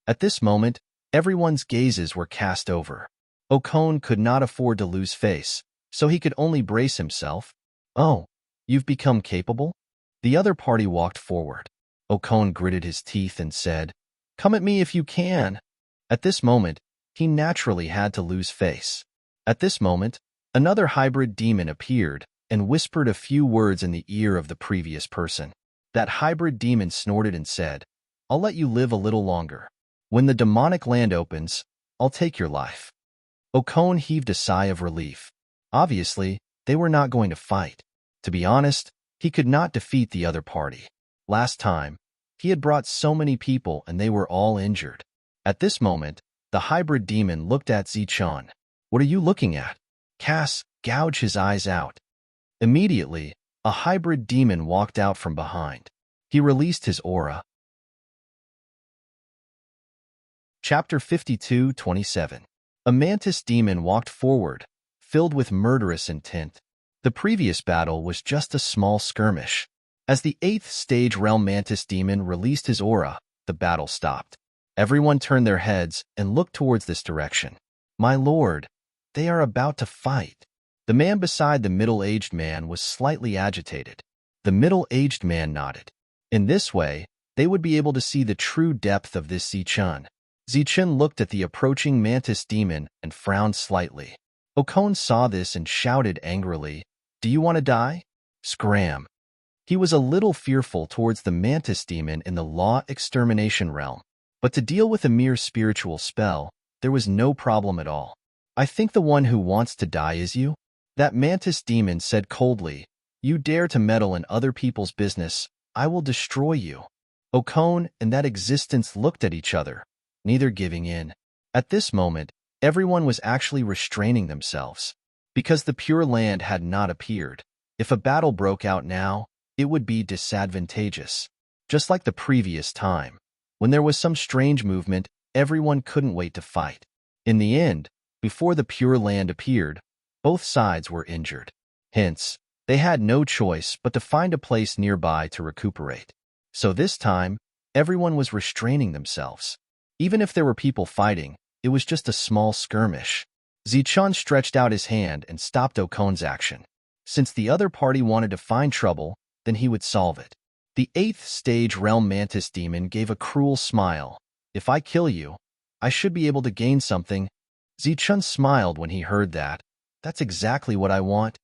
At this moment, everyone's gazes were cast over. Okon could not afford to lose face, so he could only brace himself. Oh, you've become capable? The other party walked forward. Okon gritted his teeth and said, Come at me if you can. At this moment, he naturally had to lose face. At this moment, another hybrid demon appeared and whispered a few words in the ear of the previous person. That hybrid demon snorted and said, I'll let you live a little longer. When the demonic land opens, I'll take your life. Okon heaved a sigh of relief. Obviously, they were not going to fight. To be honest, he could not defeat the other party. Last time, he had brought so many people and they were all injured. At this moment, the hybrid demon looked at Zichun. What are you looking at? Cass gouged his eyes out. Immediately, a hybrid demon walked out from behind. He released his aura. Chapter 52:27. A mantis demon walked forward, filled with murderous intent. The previous battle was just a small skirmish. As the 8th stage realm mantis demon released his aura, the battle stopped. Everyone turned their heads and looked towards this direction. My lord, they are about to fight. The man beside the middle-aged man was slightly agitated. The middle-aged man nodded. In this way, they would be able to see the true depth of this Zichun. Zichun looked at the approaching mantis demon and frowned slightly. Okon saw this and shouted angrily, Do you want to die? Scram. He was a little fearful towards the mantis demon in the law extermination realm, but to deal with a mere spiritual spell, there was no problem at all. I think the one who wants to die is you? That mantis demon said coldly, You dare to meddle in other people's business, I will destroy you. Okon and that existence looked at each other, neither giving in. At this moment, everyone was actually restraining themselves. Because the Pure Land had not appeared, if a battle broke out now, it would be disadvantageous. Just like the previous time, when there was some strange movement, everyone couldn't wait to fight. In the end, before the Pure Land appeared, both sides were injured. Hence, they had no choice but to find a place nearby to recuperate. So this time, everyone was restraining themselves. Even if there were people fighting, it was just a small skirmish. Zichun stretched out his hand and stopped Okon's action. Since the other party wanted to find trouble, then he would solve it. The 8th stage realm mantis demon gave a cruel smile. If I kill you, I should be able to gain something. Zichun smiled when he heard that. That's exactly what I want.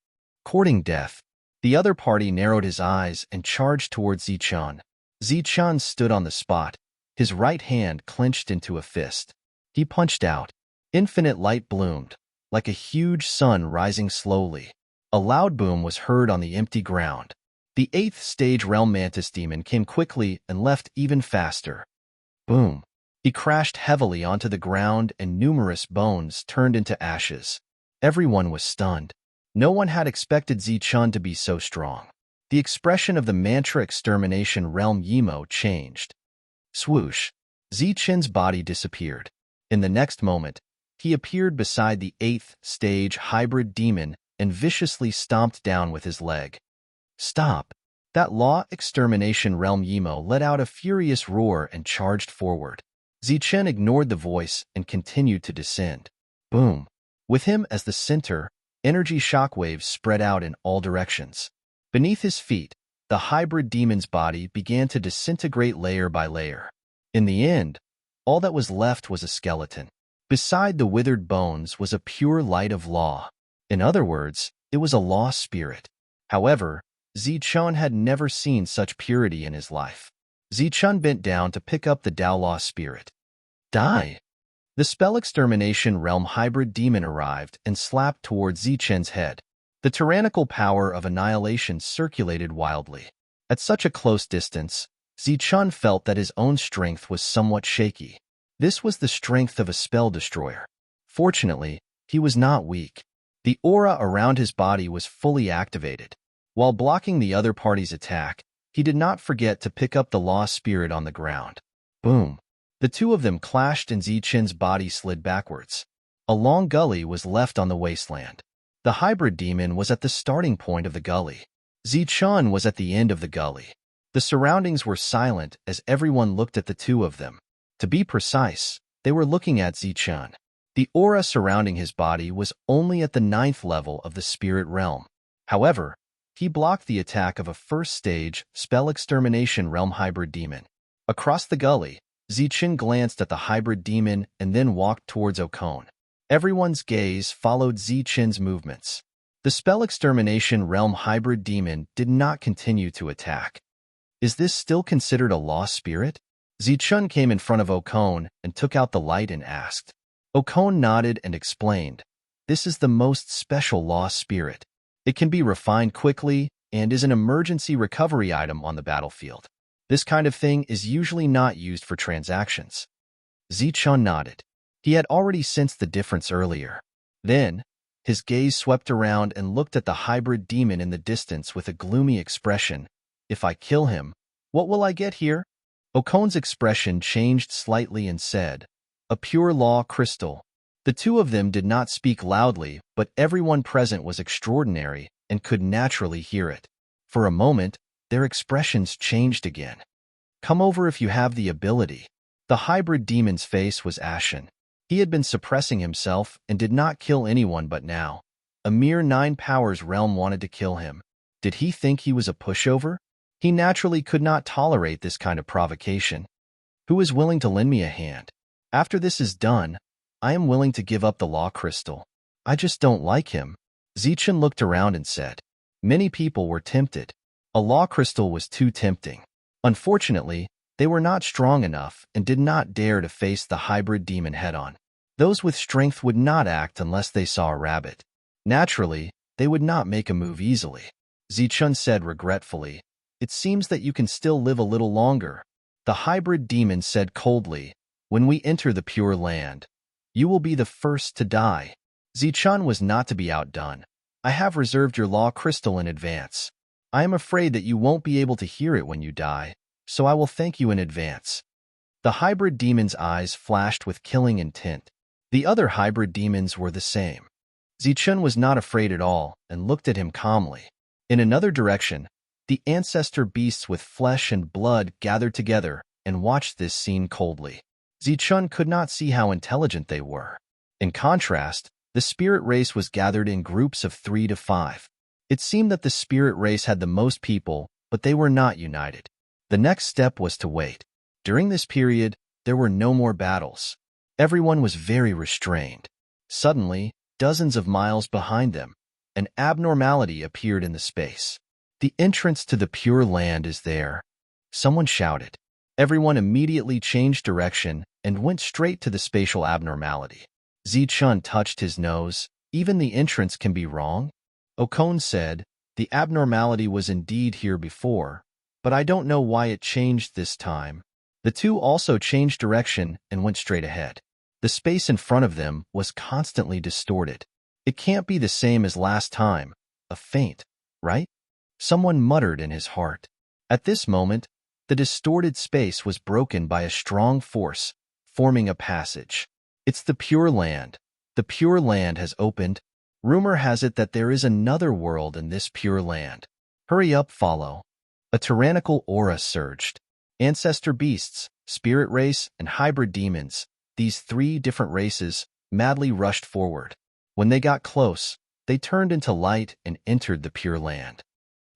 Courting death. The other party narrowed his eyes and charged towards Zichun. Zichun stood on the spot, his right hand clenched into a fist. He punched out. Infinite light bloomed, like a huge sun rising slowly. A loud boom was heard on the empty ground. The 8th stage realm mantis demon came quickly and left even faster. Boom. He crashed heavily onto the ground and numerous bones turned into ashes. Everyone was stunned. No one had expected Zichun to be so strong. The expression of the mantra extermination realm Yimo changed. Swoosh. Zichun's body disappeared. In the next moment, he appeared beside the 8th stage hybrid demon and viciously stomped down with his leg. Stop. That law extermination realm Yimo let out a furious roar and charged forward. Zichun ignored the voice and continued to descend. Boom. With him as the center, energy shockwaves spread out in all directions. Beneath his feet, the hybrid demon's body began to disintegrate layer by layer. In the end, all that was left was a skeleton. Beside the withered bones was a pure light of law. In other words, it was a law spirit. However, Zichun had never seen such purity in his life. Zichun bent down to pick up the Dao Law spirit. Die! The spell extermination realm hybrid demon arrived and slapped towards Zichun's head. The tyrannical power of annihilation circulated wildly. At such a close distance, Zichun felt that his own strength was somewhat shaky. This was the strength of a spell destroyer. Fortunately, he was not weak. The aura around his body was fully activated. While blocking the other party's attack, he did not forget to pick up the lost spirit on the ground. Boom! The two of them clashed and Zichun's body slid backwards. A long gully was left on the wasteland. The hybrid demon was at the starting point of the gully. Zichun was at the end of the gully. The surroundings were silent as everyone looked at the two of them. To be precise, they were looking at Zichun. The aura surrounding his body was only at the 9th level of the spirit realm. However, he blocked the attack of a first-stage spell extermination realm hybrid demon. Across the gully, Zichun glanced at the hybrid demon and then walked towards Okone. Everyone's gaze followed Zichun's movements. The spell extermination realm hybrid demon did not continue to attack. Is this still considered a lost spirit? Zichun came in front of Okone and took out the light and asked. Okone nodded and explained, "This is the most special lost spirit. It can be refined quickly and is an emergency recovery item on the battlefield. This kind of thing is usually not used for transactions." Zichun nodded. He had already sensed the difference earlier. Then, his gaze swept around and looked at the hybrid demon in the distance with a gloomy expression. "If I kill him, what will I get here?" Okone's expression changed slightly and said, "A pure law crystal." The two of them did not speak loudly, but everyone present was extraordinary and could naturally hear it. For a moment, their expressions changed again. "Come over if you have the ability." The hybrid demon's face was ashen. He had been suppressing himself and did not kill anyone, but now, a mere 9 powers realm wanted to kill him. Did he think he was a pushover? He naturally could not tolerate this kind of provocation. "Who is willing to lend me a hand? After this is done, I am willing to give up the law crystal. I just don't like him." Zichun looked around and said. Many people were tempted. A law crystal was too tempting. Unfortunately, they were not strong enough and did not dare to face the hybrid demon head-on. Those with strength would not act unless they saw a rabbit. Naturally, they would not make a move easily. Zichun said regretfully, "It seems that you can still live a little longer." The hybrid demon said coldly, "When we enter the Pure Land, you will be the first to die." Zichun was not to be outdone. "I have reserved your law crystal in advance. I am afraid that you won't be able to hear it when you die, so I will thank you in advance." The hybrid demon's eyes flashed with killing intent. The other hybrid demons were the same. Zichun was not afraid at all and looked at him calmly. In another direction, the ancestor beasts with flesh and blood gathered together and watched this scene coldly. Zichun could not see how intelligent they were. In contrast, the spirit race was gathered in groups of 3 to 5. It seemed that the spirit race had the most people, but they were not united. The next step was to wait. During this period, there were no more battles. Everyone was very restrained. Suddenly, dozens of miles behind them, an abnormality appeared in the space. "The entrance to the Pure Land is there," someone shouted. Everyone immediately changed direction and went straight to the spatial abnormality. Zichun touched his nose. "Even the entrance can be wrong?" Okone said, "The abnormality was indeed here before, but I don't know why it changed this time." The two also changed direction and went straight ahead. The space in front of them was constantly distorted. "It can't be the same as last time. A feint, right?" someone muttered in his heart. At this moment, the distorted space was broken by a strong force, forming a passage. "It's the Pure Land. The Pure Land has opened. Rumor has it that there is another world in this Pure Land. Hurry up, follow." A tyrannical aura surged. Ancestor beasts, spirit race, and hybrid demons, these 3 different races, madly rushed forward. When they got close, they turned into light and entered the Pure Land.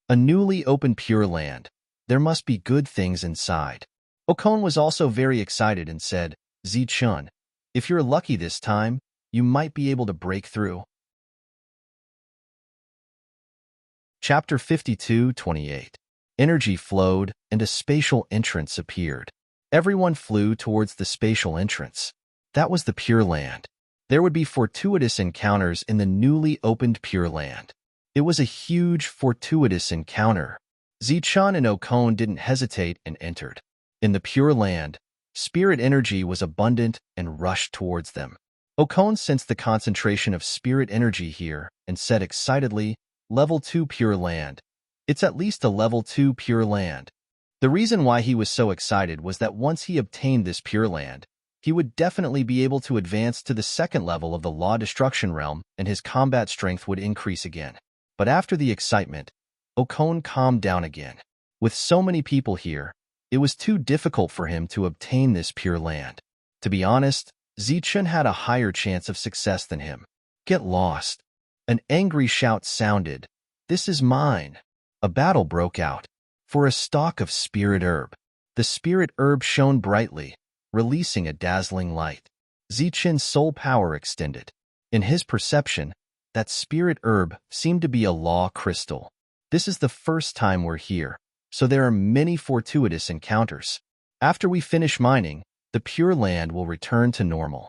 A newly opened Pure Land. There must be good things inside. Okone was also very excited and said, "Zichun, if you're lucky this time, you might be able to break through." Chapter 52:28. Energy flowed, and a spatial entrance appeared. Everyone flew towards the spatial entrance. That was the Pure Land. There would be fortuitous encounters in the newly opened Pure Land. It was a huge, fortuitous encounter. Zichun and Okon didn't hesitate and entered. In the Pure Land, spirit energy was abundant and rushed towards them. Okon sensed the concentration of spirit energy here and said excitedly, "Level 2 Pure Land. It's at least a level 2 Pure Land." The reason why he was so excited was that once he obtained this Pure Land, he would definitely be able to advance to the second level of the Law Destruction Realm and his combat strength would increase again. But after the excitement, Okon calmed down again. With so many people here, it was too difficult for him to obtain this Pure Land. To be honest, Zichun had a higher chance of success than him. Get lost. An angry shout sounded. "This is mine." A battle broke out. For a stalk of spirit herb. The spirit herb shone brightly, releasing a dazzling light. Zichun's soul power extended. In his perception, that spirit herb seemed to be a law crystal. This is the first time we're here, so there are many fortuitous encounters. After we finish mining, the Pure Land will return to normal.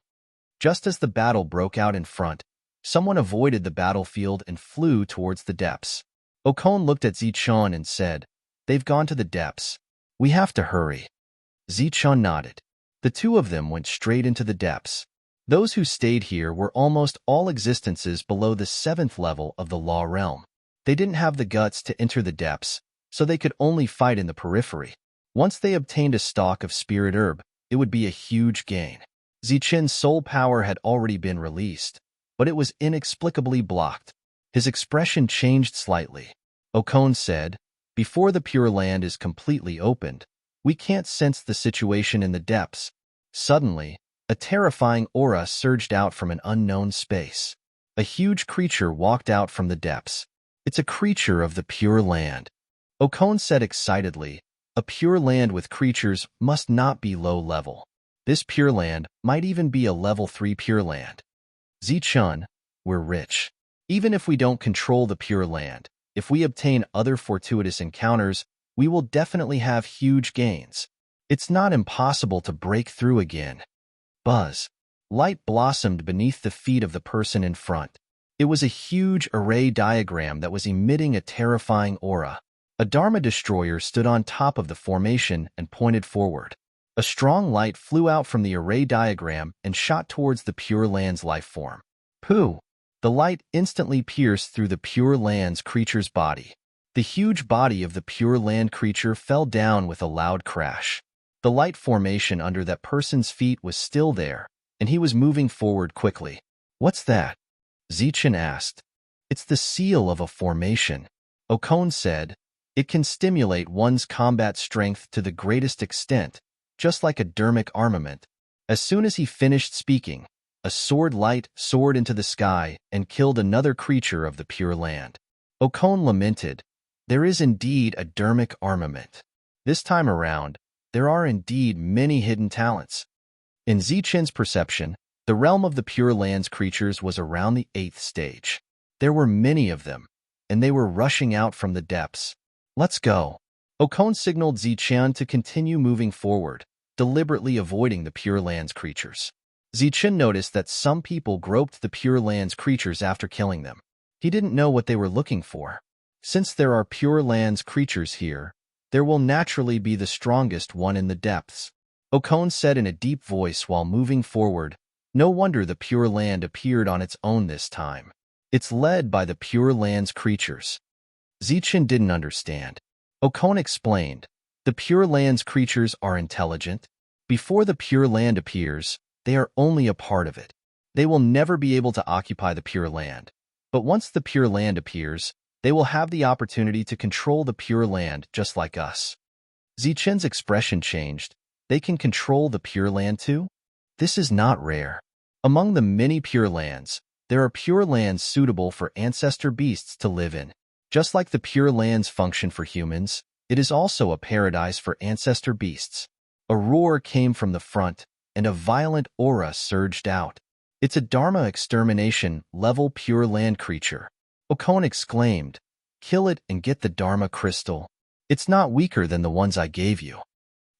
Just as the battle broke out in front, someone avoided the battlefield and flew towards the depths. Okon looked at Zichun and said, "They've gone to the depths. We have to hurry." Zichun nodded. The two of them went straight into the depths. Those who stayed here were almost all existences below the 7th level of the Law Realm. They didn't have the guts to enter the depths, so they could only fight in the periphery. Once they obtained a stalk of spirit herb, it would be a huge gain. Zichun's soul power had already been released, but it was inexplicably blocked. His expression changed slightly. Okon said, "Before the Pure Land is completely opened, we can't sense the situation in the depths." Suddenly, a terrifying aura surged out from an unknown space. A huge creature walked out from the depths. "It's a creature of the Pure Land." Okon said excitedly, "A Pure Land with creatures must not be low level. This Pure Land might even be a level 3 Pure Land." Zichun, we're rich. Even if we don't control the Pure Land, if we obtain other fortuitous encounters, we will definitely have huge gains. It's not impossible to break through again. Buzz. Light blossomed beneath the feet of the person in front. It was a huge array diagram that was emitting a terrifying aura. A Dharma destroyer stood on top of the formation and pointed forward. A strong light flew out from the array diagram and shot towards the Pure Land's life form. Pooh! The light instantly pierced through the Pure Land's creature's body. The huge body of the Pure Land creature fell down with a loud crash. The light formation under that person's feet was still there, and he was moving forward quickly. "What's that?" Zichun asked. "It's the seal of a formation," Okon said. "It can stimulate one's combat strength to the greatest extent, just like a dermic armament." As soon as he finished speaking, a sword light soared into the sky and killed another creature of the Pure Land. Okon lamented, "There is indeed a dermic armament. This time around, there are indeed many hidden talents." In Zichun's perception, the realm of the Pure Land's creatures was around the 8th stage. There were many of them, and they were rushing out from the depths. "Let's go." Okon signaled Zichun to continue moving forward, deliberately avoiding the Pure Land's creatures. Zichun noticed that some people groped the Pure Land's creatures after killing them. He didn't know what they were looking for. Since there are Pure Land's creatures here, there will naturally be the strongest one in the depths. Okon said in a deep voice while moving forward, "No wonder the Pure Land appeared on its own this time. It's led by the Pure Land's creatures." Zichun didn't understand. Okon explained, "The Pure Land's creatures are intelligent. Before the Pure Land appears, they are only a part of it. They will never be able to occupy the Pure Land. But once the Pure Land appears, they will have the opportunity to control the Pure Land just like us." Zichun's expression changed. "They can control the Pure Land too? This is not rare. Among the many Pure Lands, there are Pure Lands suitable for ancestor beasts to live in. Just like the Pure Lands function for humans, it is also a paradise for ancestor beasts." A roar came from the front, and a violent aura surged out. "It's a Dharma extermination level Pure Land creature," Okon exclaimed. "Kill it and get the Dharma crystal. It's not weaker than the ones I gave you."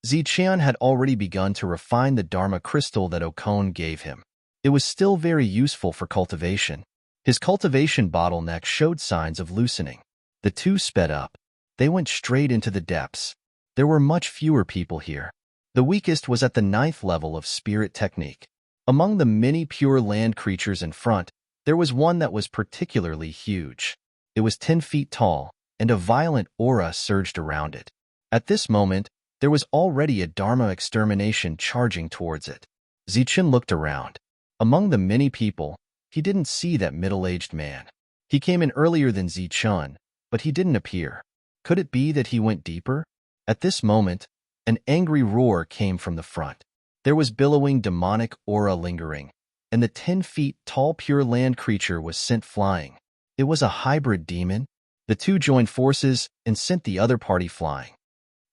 Zichun had already begun to refine the Dharma crystal that Okon gave him. It was still very useful for cultivation. His cultivation bottleneck showed signs of loosening. The two sped up. They went straight into the depths. There were much fewer people here. The weakest was at the 9th level of spirit technique. Among the many pure land creatures in front, there was one that was particularly huge. It was 10 feet tall, and a violent aura surged around it. At this moment, there was already a Dharma extermination charging towards it. Zichen looked around. Among the many people, he didn't see that middle-aged man. He came in earlier than Zichen, but he didn't appear. Could it be that he went deeper? At this moment, an angry roar came from the front. There was billowing demonic aura lingering, and the 10 feet tall pure land creature was sent flying. It was a hybrid demon. The two joined forces and sent the other party flying.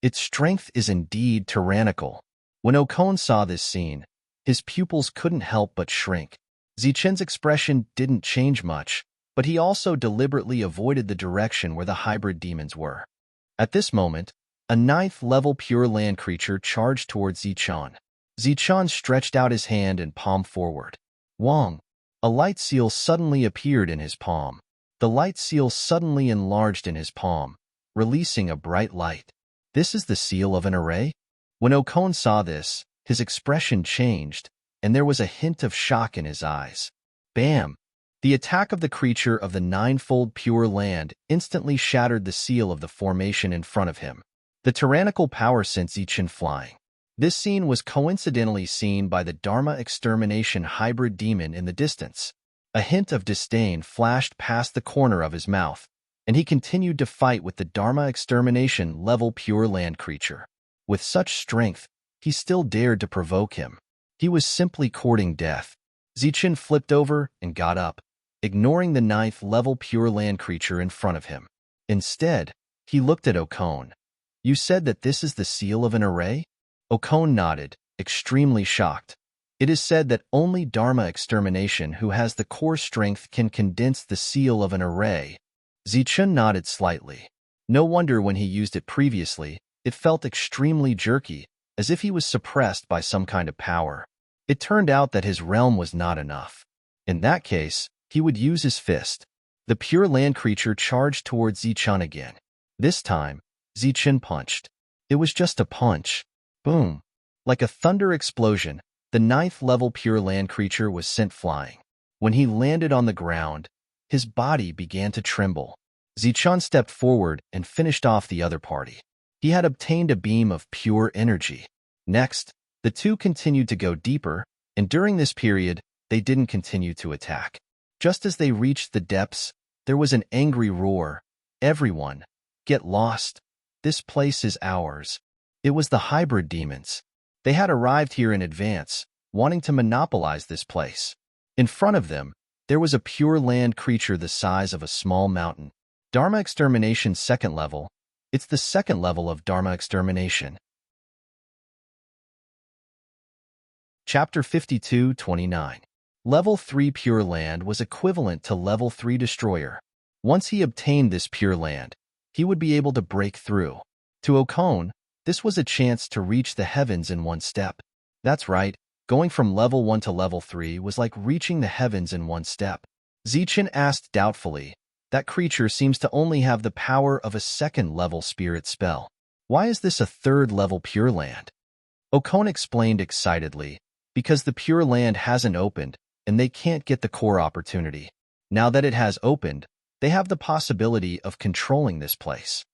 Its strength is indeed tyrannical. When Okon saw this scene, his pupils couldn't help but shrink. Zichen's expression didn't change much, but he also deliberately avoided the direction where the hybrid demons were. At this moment, a 9th level pure land creature charged towards Zichen. Zichen stretched out his hand and palm forward. Wong! A light seal suddenly appeared in his palm. The light seal suddenly enlarged in his palm, releasing a bright light. This is the seal of an array? When Okon saw this, his expression changed, and there was a hint of shock in his eyes. Bam! The attack of the creature of the 9-fold pure land instantly shattered the seal of the formation in front of him. The tyrannical power sent Zichen flying. This scene was coincidentally seen by the Dharma extermination hybrid demon in the distance. A hint of disdain flashed past the corner of his mouth, and he continued to fight with the Dharma extermination level pure land creature. With such strength, he still dared to provoke him. He was simply courting death. Zichen flipped over and got up, ignoring the 9th level pure land creature in front of him. Instead, he looked at Okon. You said that this is the seal of an array? Okon nodded, extremely shocked. It is said that only Dharma extermination who has the core strength can condense the seal of an array. Zichen nodded slightly. No wonder when he used it previously, it felt extremely jerky, as if he was suppressed by some kind of power. It turned out that his realm was not enough. In that case, he would use his fist. The pure land creature charged towards Zichen again. This time, Zichen punched. It was just a punch. Boom! Like a thunder explosion, the 9th level pure land creature was sent flying. When he landed on the ground, his body began to tremble. Zichen stepped forward and finished off the other party. He had obtained a beam of pure energy. Next, the two continued to go deeper, and during this period, they didn't continue to attack. Just as they reached the depths, there was an angry roar. Everyone, get lost. This place is ours. It was the hybrid demons. They had arrived here in advance, wanting to monopolize this place. In front of them, there was a pure land creature the size of a small mountain. Dharma extermination 2nd level. It's the 2nd level of Dharma extermination. Chapter 52-29. Level 3 Pure Land was equivalent to Level 3 Destroyer. Once he obtained this Pure Land, he would be able to break through. To Okon, this was a chance to reach the heavens in one step. That's right, going from Level 1 to Level 3 was like reaching the heavens in one step. Zichen asked doubtfully, that creature seems to only have the power of a 2nd level spirit spell. Why is this a 3rd level Pure Land? Okon explained excitedly, because the Pure Land hasn't opened, and they can't get the core opportunity. Now that it has opened, they have the possibility of controlling this place.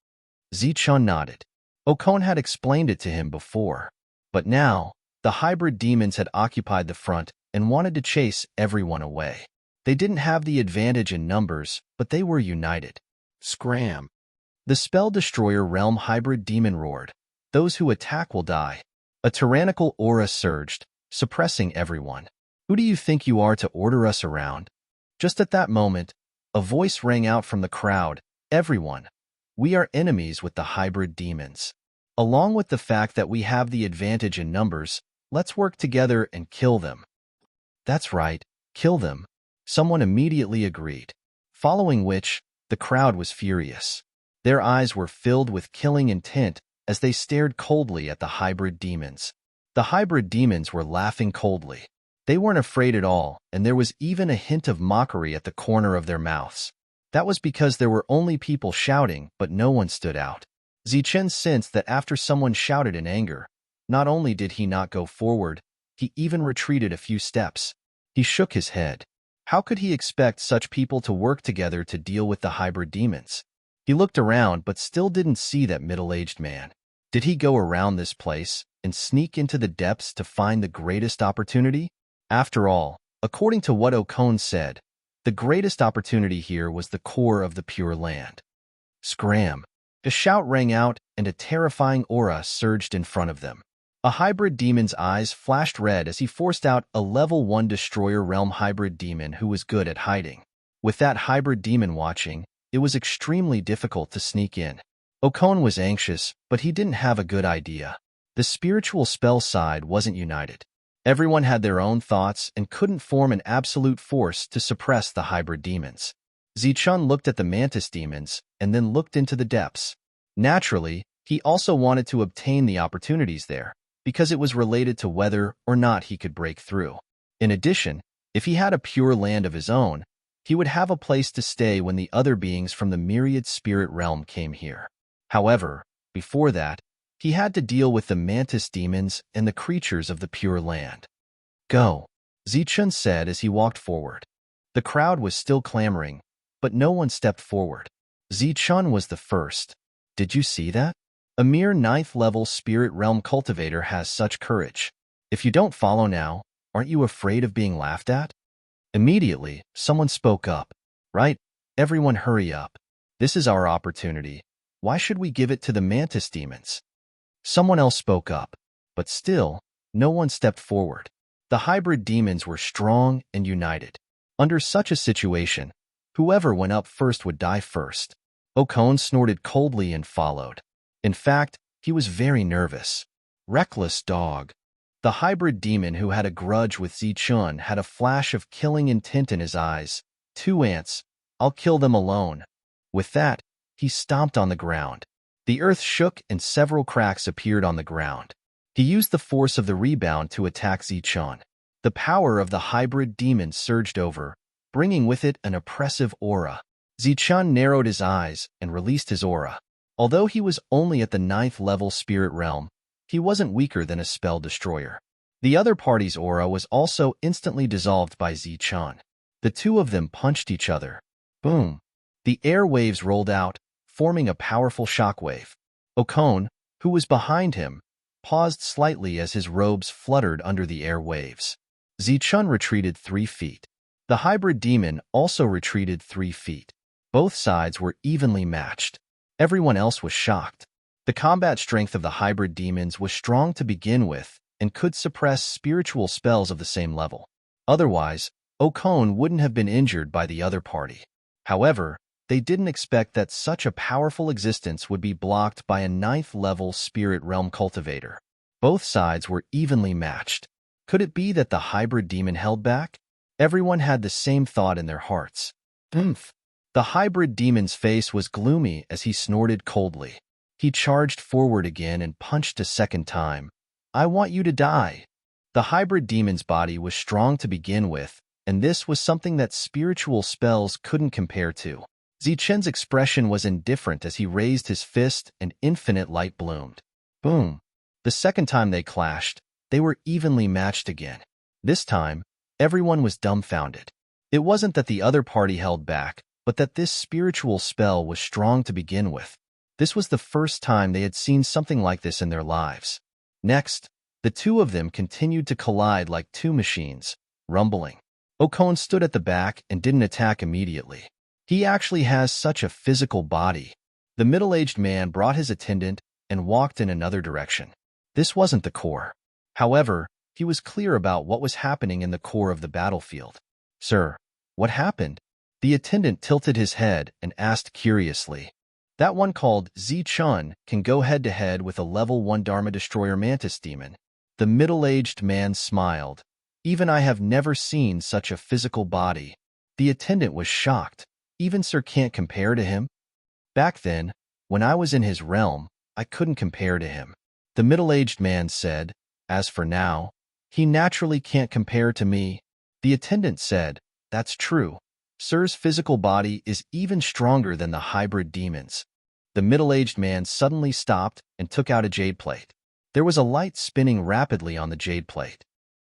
Zichen nodded. Okon had explained it to him before. But now, the hybrid demons had occupied the front and wanted to chase everyone away. They didn't have the advantage in numbers, but they were united. Scram! The Spell Destroyer Realm hybrid demon roared. Those who attack will die. A tyrannical aura surged, suppressing everyone. Who do you think you are to order us around? Just at that moment, a voice rang out from the crowd. Everyone. We are enemies with the hybrid demons. Along with the fact that we have the advantage in numbers, let's work together and kill them. That's right, kill them. Someone immediately agreed. Following which, the crowd was furious. Their eyes were filled with killing intent as they stared coldly at the hybrid demons. The hybrid demons were laughing coldly. They weren't afraid at all, and there was even a hint of mockery at the corner of their mouths. That was because there were only people shouting, but no one stood out. Zichen sensed that after someone shouted in anger, not only did he not go forward, he even retreated a few steps. He shook his head. How could he expect such people to work together to deal with the hybrid demons? He looked around but still didn't see that middle-aged man. Did he go around this place and sneak into the depths to find the greatest opportunity? After all, according to what Okon said, the greatest opportunity here was the core of the Pure Land. Scram! A shout rang out and a terrifying aura surged in front of them. A hybrid demon's eyes flashed red as he forced out a level 1 Destroyer Realm hybrid demon who was good at hiding. With that hybrid demon watching, it was extremely difficult to sneak in. Okon was anxious, but he didn't have a good idea. The spiritual spell side wasn't united. Everyone had their own thoughts and couldn't form an absolute force to suppress the hybrid demons. Zichun looked at the mantis demons and then looked into the depths. Naturally, he also wanted to obtain the opportunities there, because it was related to whether or not he could break through. In addition, if he had a pure land of his own, he would have a place to stay when the other beings from the myriad spirit realm came here. However, before that, he had to deal with the mantis demons and the creatures of the pure land. Go, Zichun said as he walked forward. The crowd was still clamoring, but no one stepped forward. Zichun was the first. Did you see that? A mere 9th level spirit realm cultivator has such courage. If you don't follow now, aren't you afraid of being laughed at? Immediately, someone spoke up. Right? Everyone hurry up. This is our opportunity. Why should we give it to the mantis demons? Someone else spoke up. But still, no one stepped forward. The hybrid demons were strong and united. Under such a situation, whoever went up first would die first. Okon snorted coldly and followed. In fact, he was very nervous. Reckless dog. The hybrid demon who had a grudge with Zichun had a flash of killing intent in his eyes. 2 ants. I'll kill them alone. With that, he stomped on the ground. The earth shook and several cracks appeared on the ground. He used the force of the rebound to attack Zichun. The power of the hybrid demon surged over, bringing with it an oppressive aura. Zichun narrowed his eyes and released his aura. Although he was only at the 9th level spirit realm, he wasn't weaker than a spell destroyer. The other party's aura was also instantly dissolved by Zichun. The two of them punched each other. Boom! The air waves rolled out, forming a powerful shockwave. Okon, who was behind him, paused slightly as his robes fluttered under the air waves. Zichun retreated 3 feet. The hybrid demon also retreated 3 feet. Both sides were evenly matched. Everyone else was shocked. The combat strength of the hybrid demons was strong to begin with and could suppress spiritual spells of the same level. Otherwise, Okon wouldn't have been injured by the other party. However, they didn't expect that such a powerful existence would be blocked by a 9th level spirit realm cultivator. Both sides were evenly matched. Could it be that the hybrid demon held back? Everyone had the same thought in their hearts. Oomph! The hybrid demon's face was gloomy as he snorted coldly. He charged forward again and punched a second time. I want you to die. The hybrid demon's body was strong to begin with, and this was something that spiritual spells couldn't compare to. Zichen's expression was indifferent as he raised his fist and infinite light bloomed. Boom! The second time they clashed, they were evenly matched again. This time, everyone was dumbfounded. It wasn't that the other party held back, but that this spiritual spell was strong to begin with. This was the first time they had seen something like this in their lives. Next, the two of them continued to collide like two machines, rumbling. Okon stood at the back and didn't attack immediately. He actually has such a physical body. The middle-aged man brought his attendant and walked in another direction. This wasn't the core. However, he was clear about what was happening in the core of the battlefield. Sir, what happened? The attendant tilted his head and asked curiously. That one called Zichun can go head-to-head with a level 1 Dharma Destroyer Mantis Demon. The middle-aged man smiled. Even I have never seen such a physical body. The attendant was shocked. Even Sir can't compare to him? Back then, when I was in his realm, I couldn't compare to him. The middle-aged man said, as for now, he naturally can't compare to me. The attendant said, that's true. Sir's physical body is even stronger than the hybrid demons. The middle-aged man suddenly stopped and took out a jade plate. There was a light spinning rapidly on the jade plate.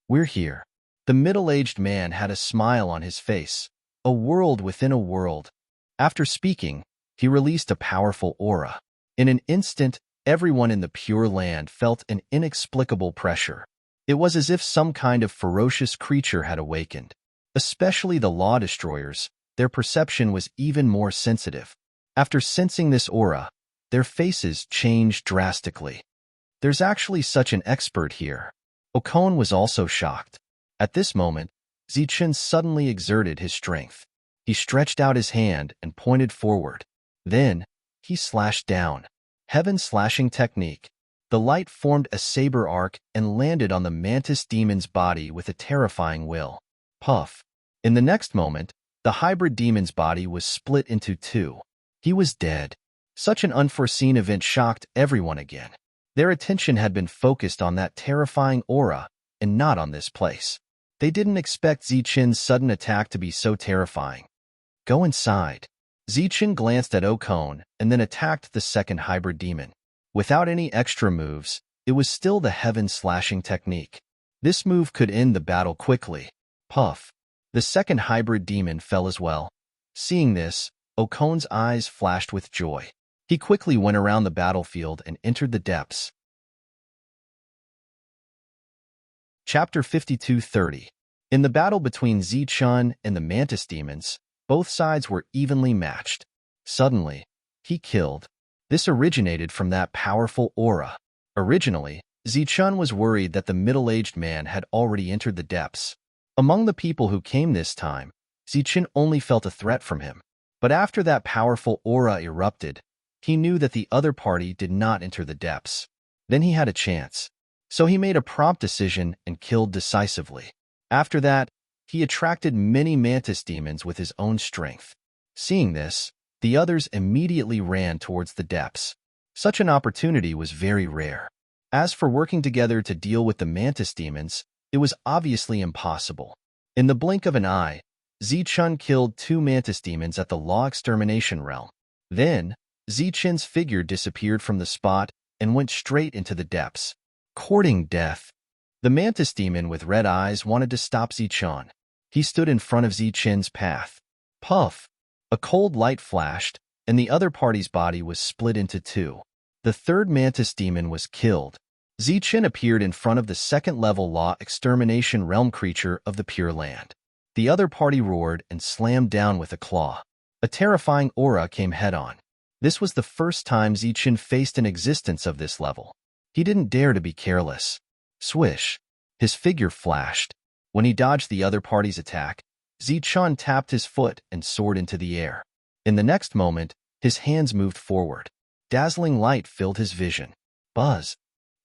We're here. The middle-aged man had a smile on his face. A world within a world. After speaking, he released a powerful aura. In an instant, everyone in the Pure Land felt an inexplicable pressure. It was as if some kind of ferocious creature had awakened. Especially the Law Destroyers, their perception was even more sensitive. After sensing this aura, their faces changed drastically. There's actually such an expert here. Okon was also shocked. At this moment, Zichun suddenly exerted his strength. He stretched out his hand and pointed forward. Then, he slashed down. Heaven slashing technique. The light formed a saber arc and landed on the mantis demon's body with a terrifying will. Puff. In the next moment, the hybrid demon's body was split into two. He was dead. Such an unforeseen event shocked everyone again. Their attention had been focused on that terrifying aura and not on this place. They didn't expect Zichun's sudden attack to be so terrifying. Go inside. Zichun glanced at Okon and then attacked the second hybrid demon. Without any extra moves, it was still the heaven slashing technique. This move could end the battle quickly. Puff. The second hybrid demon fell as well. Seeing this, Okon's eyes flashed with joy. He quickly went around the battlefield and entered the depths. Chapter 52:30. In the battle between Zichun and the mantis demons, both sides were evenly matched. Suddenly, he killed. This originated from that powerful aura. Originally, Zichun was worried that the middle-aged man had already entered the depths. Among the people who came this time, Zichun only felt a threat from him. But after that powerful aura erupted, he knew that the other party did not enter the depths. Then he had a chance. So he made a prompt decision and killed decisively. After that, he attracted many mantis demons with his own strength. Seeing this, the others immediately ran towards the depths. Such an opportunity was very rare. As for working together to deal with the mantis demons, it was obviously impossible. In the blink of an eye, Zichun killed 2 mantis demons at the Law Extermination realm. Then, Zichun's figure disappeared from the spot and went straight into the depths, courting death. The mantis demon with red eyes wanted to stop Zichun. He stood in front of Zichun's path. Puff! A cold light flashed, and the other party's body was split into 2. The third mantis demon was killed. Zichun appeared in front of the second-level Law Extermination realm creature of the Pure Land. The other party roared and slammed down with a claw. A terrifying aura came head-on. This was the first time Zichun faced an existence of this level. He didn't dare to be careless. Swish! His figure flashed. When he dodged the other party's attack, Zichun tapped his foot and soared into the air. In the next moment, his hands moved forward. Dazzling light filled his vision. Buzz!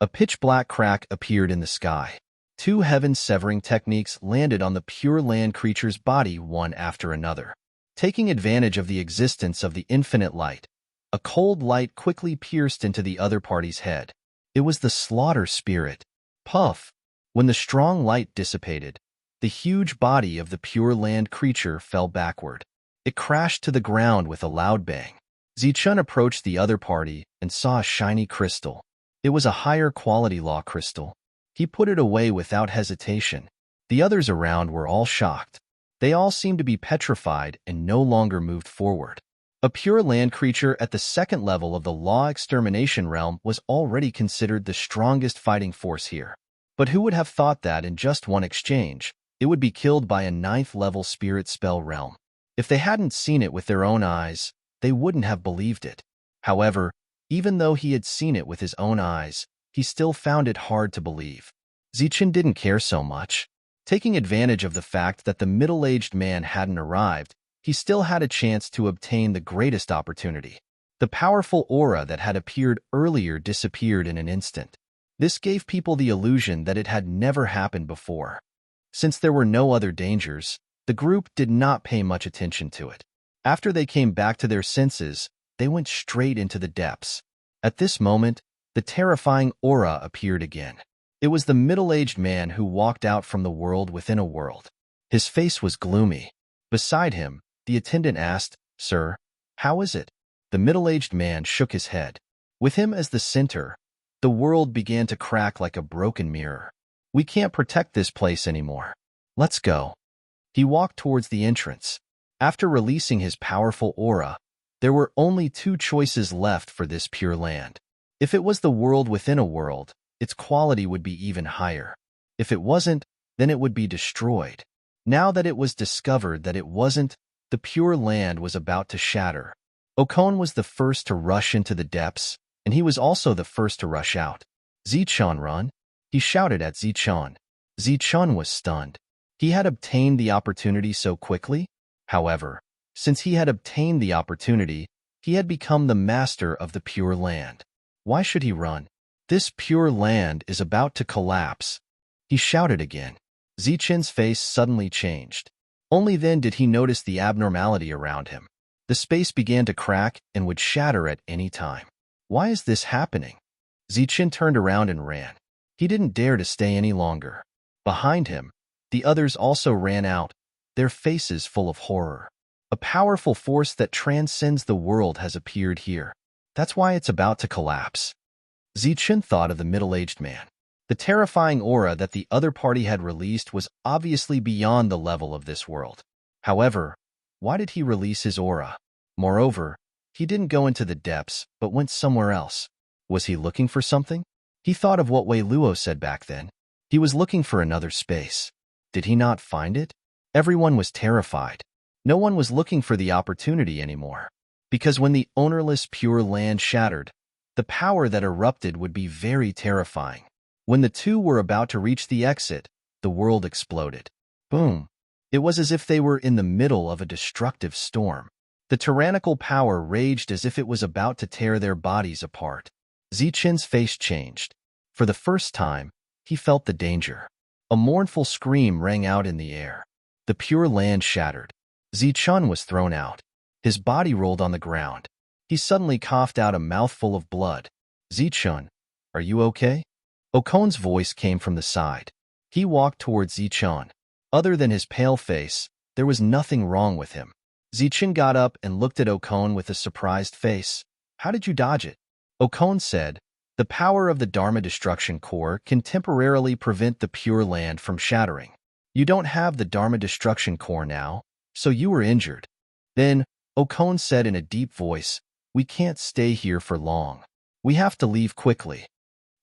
A pitch-black crack appeared in the sky. 2 heaven-severing techniques landed on the Pure Land creature's body one after another. Taking advantage of the existence of the infinite light, a cold light quickly pierced into the other party's head. It was the slaughter spirit. Puff! When the strong light dissipated, the huge body of the Pure Land creature fell backward. It crashed to the ground with a loud bang. Zichun approached the other party and saw a shiny crystal. It was a higher quality law crystal. He put it away without hesitation. The others around were all shocked. They all seemed to be petrified and no longer moved forward. A Pure Land creature at the second level of the Law Extermination realm was already considered the strongest fighting force here. But who would have thought that in just one exchange, it would be killed by a 9th-level spirit spell realm? If they hadn't seen it with their own eyes, they wouldn't have believed it. However, even though he had seen it with his own eyes, he still found it hard to believe. Zichun didn't care so much. Taking advantage of the fact that the middle-aged man hadn't arrived, he still had a chance to obtain the greatest opportunity. The powerful aura that had appeared earlier disappeared in an instant. This gave people the illusion that it had never happened before. Since there were no other dangers, the group did not pay much attention to it. After they came back to their senses, they went straight into the depths. At this moment, the terrifying aura appeared again. It was the middle-aged man who walked out from the world within a world. His face was gloomy. Beside him, The attendant asked, "Sir, how is it?" The middle-aged man shook his head. With him as the center, the world began to crack like a broken mirror. "We can't protect this place anymore. Let's go." He walked towards the entrance. After releasing his powerful aura, there were only two choices left for this pure land. If it was the world within a world, its quality would be even higher. If it wasn't, then it would be destroyed. Now that it was discovered that it wasn't, the pure land was about to shatter. Okon was the first to rush into the depths, and he was also the first to rush out. "Zichun, run!" He shouted at Zichun. Zichun was stunned. He had obtained the opportunity so quickly. However, since he had obtained the opportunity, he had become the master of the pure land. Why should he run? This pure land is about to collapse. He shouted again. Zichun's face suddenly changed. Only then did he notice the abnormality around him. The space began to crack and would shatter at any time. Why is this happening? Zichun turned around and ran. He didn't dare to stay any longer. Behind him, the others also ran out, their faces full of horror. A powerful force that transcends the world has appeared here. That's why it's about to collapse. Zichun thought of the middle-aged man. The terrifying aura that the other party had released was obviously beyond the level of this world. However, why did he release his aura? Moreover, he didn't go into the depths, but went somewhere else. Was he looking for something? He thought of what Wei Luo said back then. He was looking for another space. Did he not find it? Everyone was terrified. No one was looking for the opportunity anymore. Because when the ownerless pure land shattered, the power that erupted would be very terrifying. When the two were about to reach the exit, the world exploded. Boom! It was as if they were in the middle of a destructive storm. The tyrannical power raged as if it was about to tear their bodies apart. Zichun's face changed. For the first time, he felt the danger. A mournful scream rang out in the air. The pure land shattered. Zichun was thrown out. His body rolled on the ground. He suddenly coughed out a mouthful of blood. "Zichun, are you okay?" Okon's voice came from the side. He walked towards Zichun. Other than his pale face, there was nothing wrong with him. Zichun got up and looked at Okon with a surprised face. "How did you dodge it?" Okon said, "The power of the Dharma Destruction Core can temporarily prevent the Pure Land from shattering. You don't have the Dharma Destruction Core now, so you were injured." Then, Okon said in a deep voice, "We can't stay here for long. We have to leave quickly."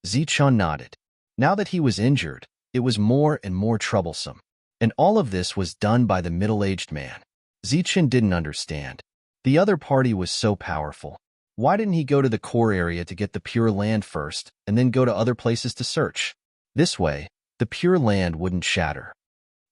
Zichun nodded. Now that he was injured, it was more and more troublesome. And all of this was done by the middle-aged man. Zichun didn't understand. The other party was so powerful. Why didn't he go to the core area to get the Pure Land first, and then go to other places to search? This way, the Pure Land wouldn't shatter.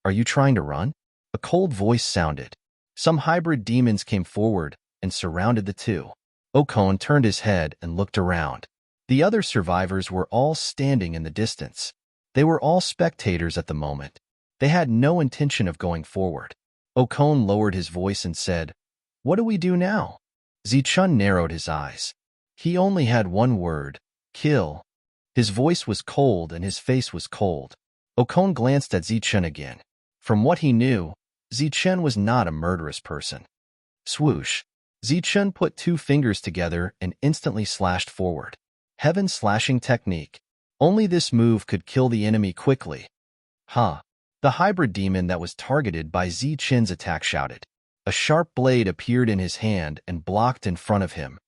"Are you trying to run?" A cold voice sounded. Some hybrid demons came forward and surrounded the two. Okon turned his head and looked around. The other survivors were all standing in the distance. They were all spectators at the moment. They had no intention of going forward. Okon lowered his voice and said, "What do we do now?" Zichun narrowed his eyes. He only had one word: kill. His voice was cold and his face was cold. Okon glanced at Zichun again. From what he knew, Zichun was not a murderous person. Swoosh. Zichun put two fingers together and instantly slashed forward. Heaven slashing technique. Only this move could kill the enemy quickly. "Ha!" The hybrid demon that was targeted by Zichun's attack shouted. A sharp blade appeared in his hand and blocked in front of him.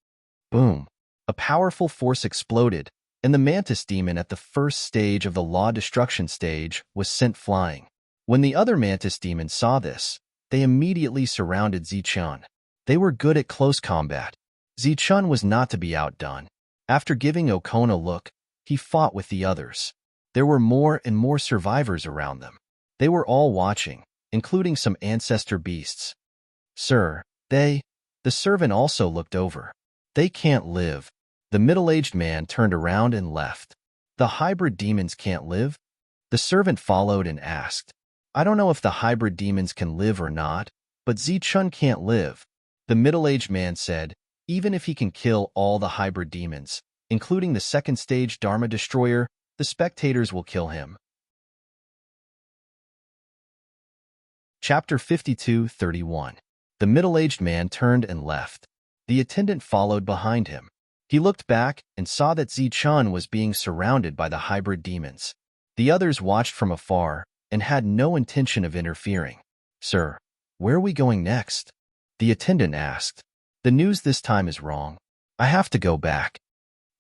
Boom! A powerful force exploded, and the mantis demon at the first stage of the law destruction stage was sent flying. When the other mantis demons saw this, they immediately surrounded Zichun. They were good at close combat. Zichun was not to be outdone. After giving Okon a look, he fought with the others. There were more and more survivors around them. They were all watching, including some ancestor beasts. "Sir, the servant also looked over. They can't live." The middle-aged man turned around and left. "The hybrid demons can't live?" The servant followed and asked. "I don't know if the hybrid demons can live or not, but Zichun can't live." The middle-aged man said, "Even if he can kill all the hybrid demons, including the second stage Dharma Destroyer, the spectators will kill him." Chapter 52:31. The middle-aged man turned and left. The attendant followed behind him. He looked back and saw that Zichun was being surrounded by the hybrid demons. The others watched from afar and had no intention of interfering. "Sir, where are we going next?" the attendant asked. "The news this time is wrong. I have to go back."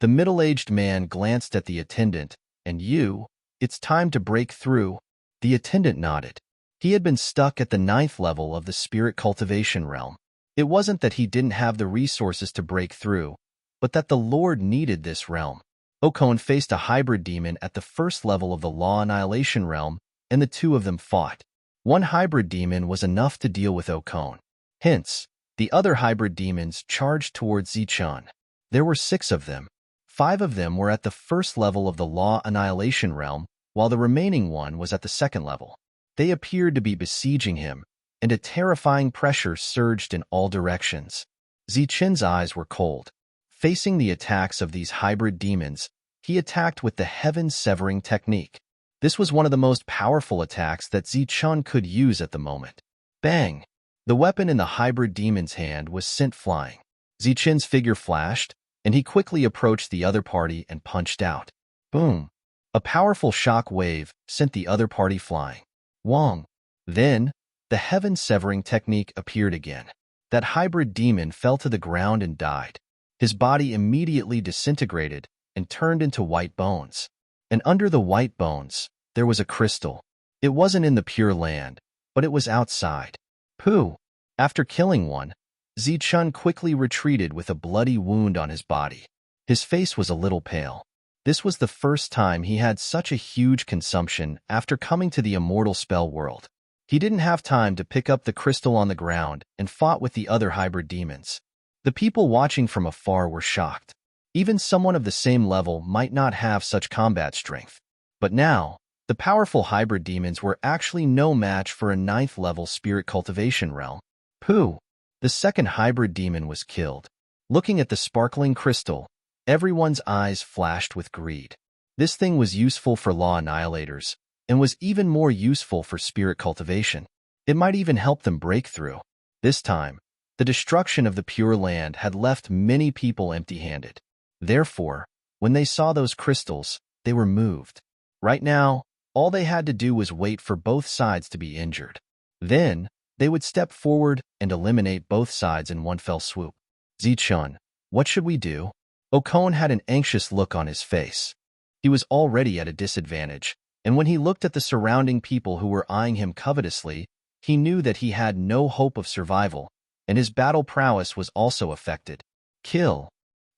The middle-aged man glanced at the attendant. "And you? It's time to break through." The attendant nodded. He had been stuck at the 9th level of the spirit cultivation realm. It wasn't that he didn't have the resources to break through, but that the Lord needed this realm. Okon faced a hybrid demon at the 1st level of the law annihilation realm, and the two of them fought. One hybrid demon was enough to deal with Okon. Hence, the other hybrid demons charged towards Zichun. There were 6 of them. 5 of them were at the 1st level of the law annihilation realm, while the remaining one was at the 2nd level. They appeared to be besieging him, and a terrifying pressure surged in all directions. Zichun's eyes were cold. Facing the attacks of these hybrid demons, he attacked with the heaven-severing technique. This was one of the most powerful attacks that Zichun could use at the moment. Bang! The weapon in the hybrid demon's hand was sent flying. Zichun's figure flashed, and he quickly approached the other party and punched out. Boom! A powerful shock wave sent the other party flying. Wong! Then, the heaven-severing technique appeared again. That hybrid demon fell to the ground and died. His body immediately disintegrated and turned into white bones. And under the white bones, there was a crystal. It wasn't in the Pure Land, but it was outside. Pooh! After killing one, Zichun quickly retreated with a bloody wound on his body. His face was a little pale. This was the first time he had such a huge consumption after coming to the immortal spell world. He didn't have time to pick up the crystal on the ground and fought with the other hybrid demons. The people watching from afar were shocked. Even someone of the same level might not have such combat strength. But now, the powerful hybrid demons were actually no match for a 9th level spirit cultivation realm. Pooh! The second hybrid demon was killed. Looking at the sparkling crystal, everyone's eyes flashed with greed. This thing was useful for law annihilators, and was even more useful for spirit cultivation. It might even help them break through. This time, the destruction of the Pure Land had left many people empty-handed. Therefore, when they saw those crystals, they were moved. Right now, all they had to do was wait for both sides to be injured. Then, they would step forward and eliminate both sides in one fell swoop. Zichun, what should we do? Okon had an anxious look on his face. He was already at a disadvantage, and when he looked at the surrounding people who were eyeing him covetously, he knew that he had no hope of survival, and his battle prowess was also affected. Kill.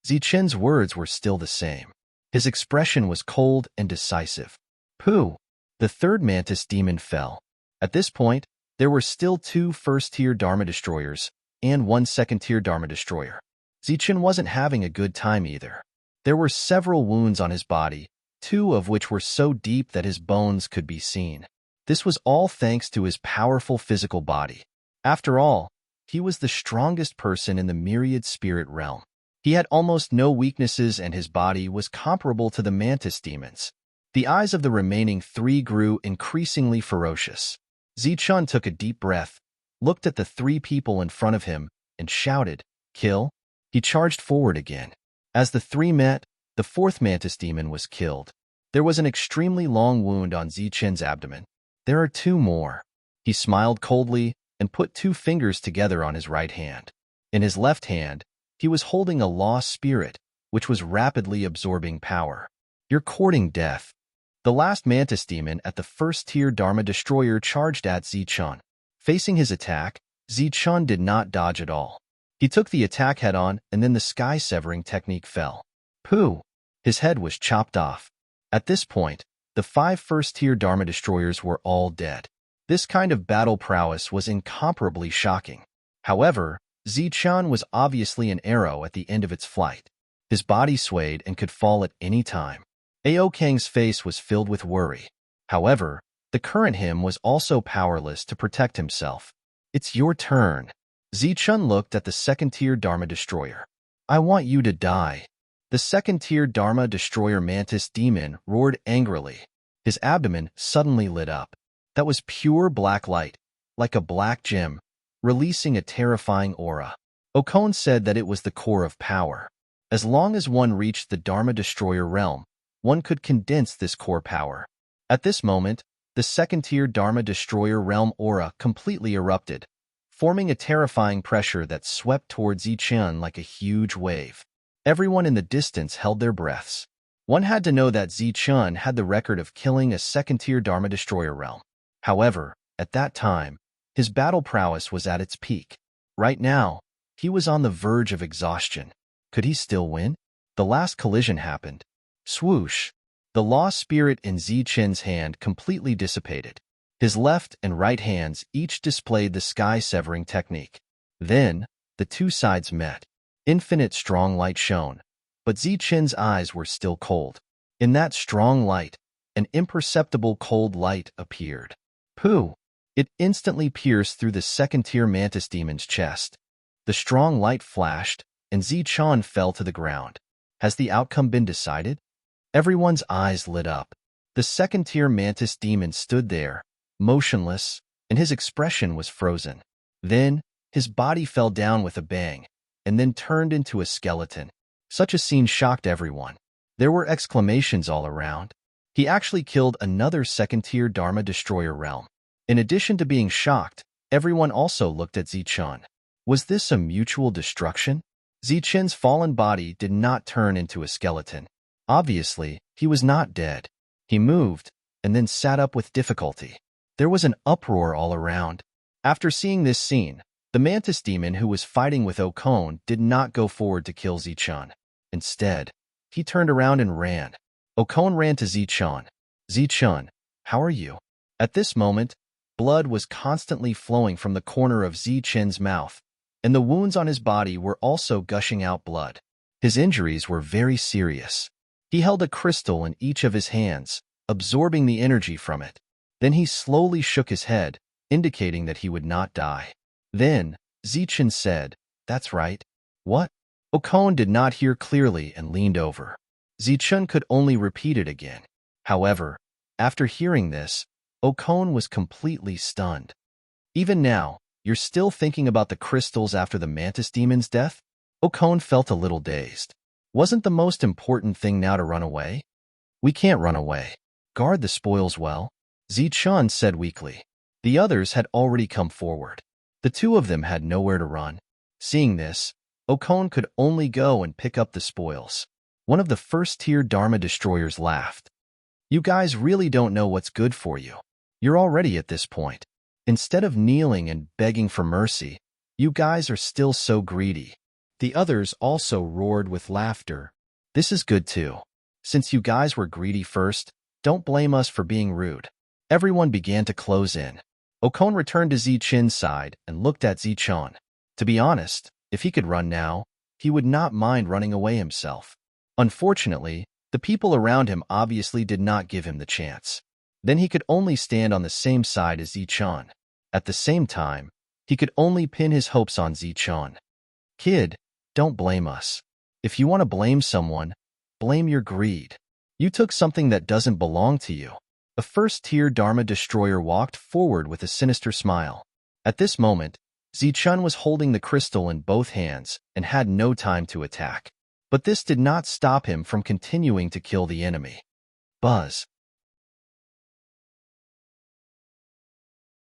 Zichun's words were still the same. His expression was cold and decisive. Pooh! The third mantis demon fell. At this point, there were still 2 first-tier Dharma Destroyers and 1 second-tier Dharma Destroyer. Zichun wasn't having a good time either. There were several wounds on his body, 2 of which were so deep that his bones could be seen. This was all thanks to his powerful physical body. After all, he was the strongest person in the myriad spirit realm. He had almost no weaknesses and his body was comparable to the mantis demons. The eyes of the remaining 3 grew increasingly ferocious. Zichun took a deep breath, looked at the 3 people in front of him, and shouted, "Kill!" He charged forward again. As the 3 met, the 4th mantis demon was killed. There was an extremely long wound on Zichun's abdomen. There are 2 more. He smiled coldly and put 2 fingers together on his right hand. In his left hand, he was holding a lost spirit, which was rapidly absorbing power. "You're courting death." The last mantis demon at the first-tier Dharma Destroyer charged at Zichun. Facing his attack, Zichun did not dodge at all. He took the attack head-on, and then the sky-severing technique fell. Pooh! His head was chopped off. At this point, the 5 first-tier Dharma Destroyers were all dead. This kind of battle prowess was incomparably shocking. However, Zichun was obviously an arrow at the end of its flight. His body swayed and could fall at any time. Aokang's face was filled with worry. However, the current him was also powerless to protect himself. "It's your turn." Zichun looked at the second-tier Dharma Destroyer. "I want you to die." The second-tier Dharma Destroyer Mantis Demon roared angrily. His abdomen suddenly lit up. That was pure black light, like a black gem, releasing a terrifying aura. Okon said that it was the core of power. As long as one reached the Dharma Destroyer realm, one could condense this core power. At this moment, the second-tier Dharma Destroyer realm aura completely erupted, forming a terrifying pressure that swept towards Zichun like a huge wave. Everyone in the distance held their breaths. One had to know that Zichun had the record of killing a second-tier Dharma Destroyer realm. However, at that time, his battle prowess was at its peak. Right now, he was on the verge of exhaustion. Could he still win? The last collision happened. Swoosh! The lost spirit in Zichun's hand completely dissipated. His left and right hands each displayed the sky-severing technique. Then, the two sides met. Infinite strong light shone, but Zichun's eyes were still cold. In that strong light, an imperceptible cold light appeared. Pooh! It instantly pierced through the second-tier mantis demon's chest. The strong light flashed, and Zichun fell to the ground. Has the outcome been decided? Everyone's eyes lit up. The second-tier mantis demon stood there, motionless, and his expression was frozen. Then, his body fell down with a bang, and then turned into a skeleton. Such a scene shocked everyone. There were exclamations all around. He actually killed another second-tier Dharma Destroyer realm. In addition to being shocked, everyone also looked at Zichun. Was this a mutual destruction? Zichun's fallen body did not turn into a skeleton. Obviously, he was not dead. He moved, and then sat up with difficulty. There was an uproar all around. After seeing this scene, the mantis demon who was fighting with Okon did not go forward to kill Zichun. Instead, he turned around and ran. Okon ran to Zichun. Zichun, how are you? At this moment, blood was constantly flowing from the corner of Zichun's mouth, and the wounds on his body were also gushing out blood. His injuries were very serious. He held a crystal in each of his hands, absorbing the energy from it. Then he slowly shook his head, indicating that he would not die. Then, Zichun said, "That's right." "What?" Okon did not hear clearly and leaned over. Zichun could only repeat it again. However, after hearing this, Okon was completely stunned. "Even now, you're still thinking about the crystals after the mantis demon's death?" Okon felt a little dazed. Wasn't the most important thing now to run away? "We can't run away. Guard the spoils well," Zichun said weakly. The others had already come forward. The two of them had nowhere to run. Seeing this, Okon could only go and pick up the spoils. One of the first-tier Dharma Destroyers laughed. "You guys really don't know what's good for you. You're already at this point. Instead of kneeling and begging for mercy, you guys are still so greedy." The others also roared with laughter. "This is good too. Since you guys were greedy first, don't blame us for being rude." Everyone began to close in. Okon returned to Zichun's side and looked at Zichun. To be honest, if he could run now, he would not mind running away himself. Unfortunately, the people around him obviously did not give him the chance. Then he could only stand on the same side as Zichun. At the same time, he could only pin his hopes on Zichun. "Kid, don't blame us. If you want to blame someone, blame your greed. You took something that doesn't belong to you." A first-tier Dharma Destroyer walked forward with a sinister smile. At this moment, Zichun was holding the crystal in both hands and had no time to attack. But this did not stop him from continuing to kill the enemy. Buzz.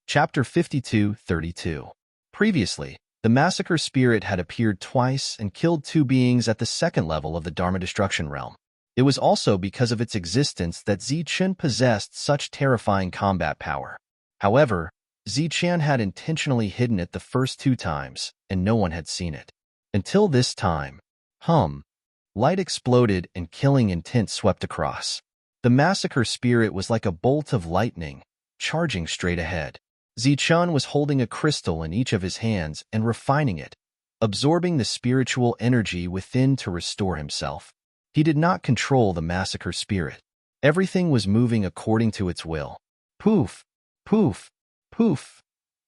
Chapter 52-32. Previously, the Massacre Spirit had appeared twice and killed two beings at the second level of the Dharma Destruction realm. It was also because of its existence that Zichun possessed such terrifying combat power. However, Zichun had intentionally hidden it the first two times, and no one had seen it. Until this time. Light exploded and killing intent swept across. The Massacre Spirit was like a bolt of lightning, charging straight ahead. Zichun was holding a crystal in each of his hands and refining it, absorbing the spiritual energy within to restore himself. He did not control the Massacre Spirit. Everything was moving according to its will. Poof, poof, poof.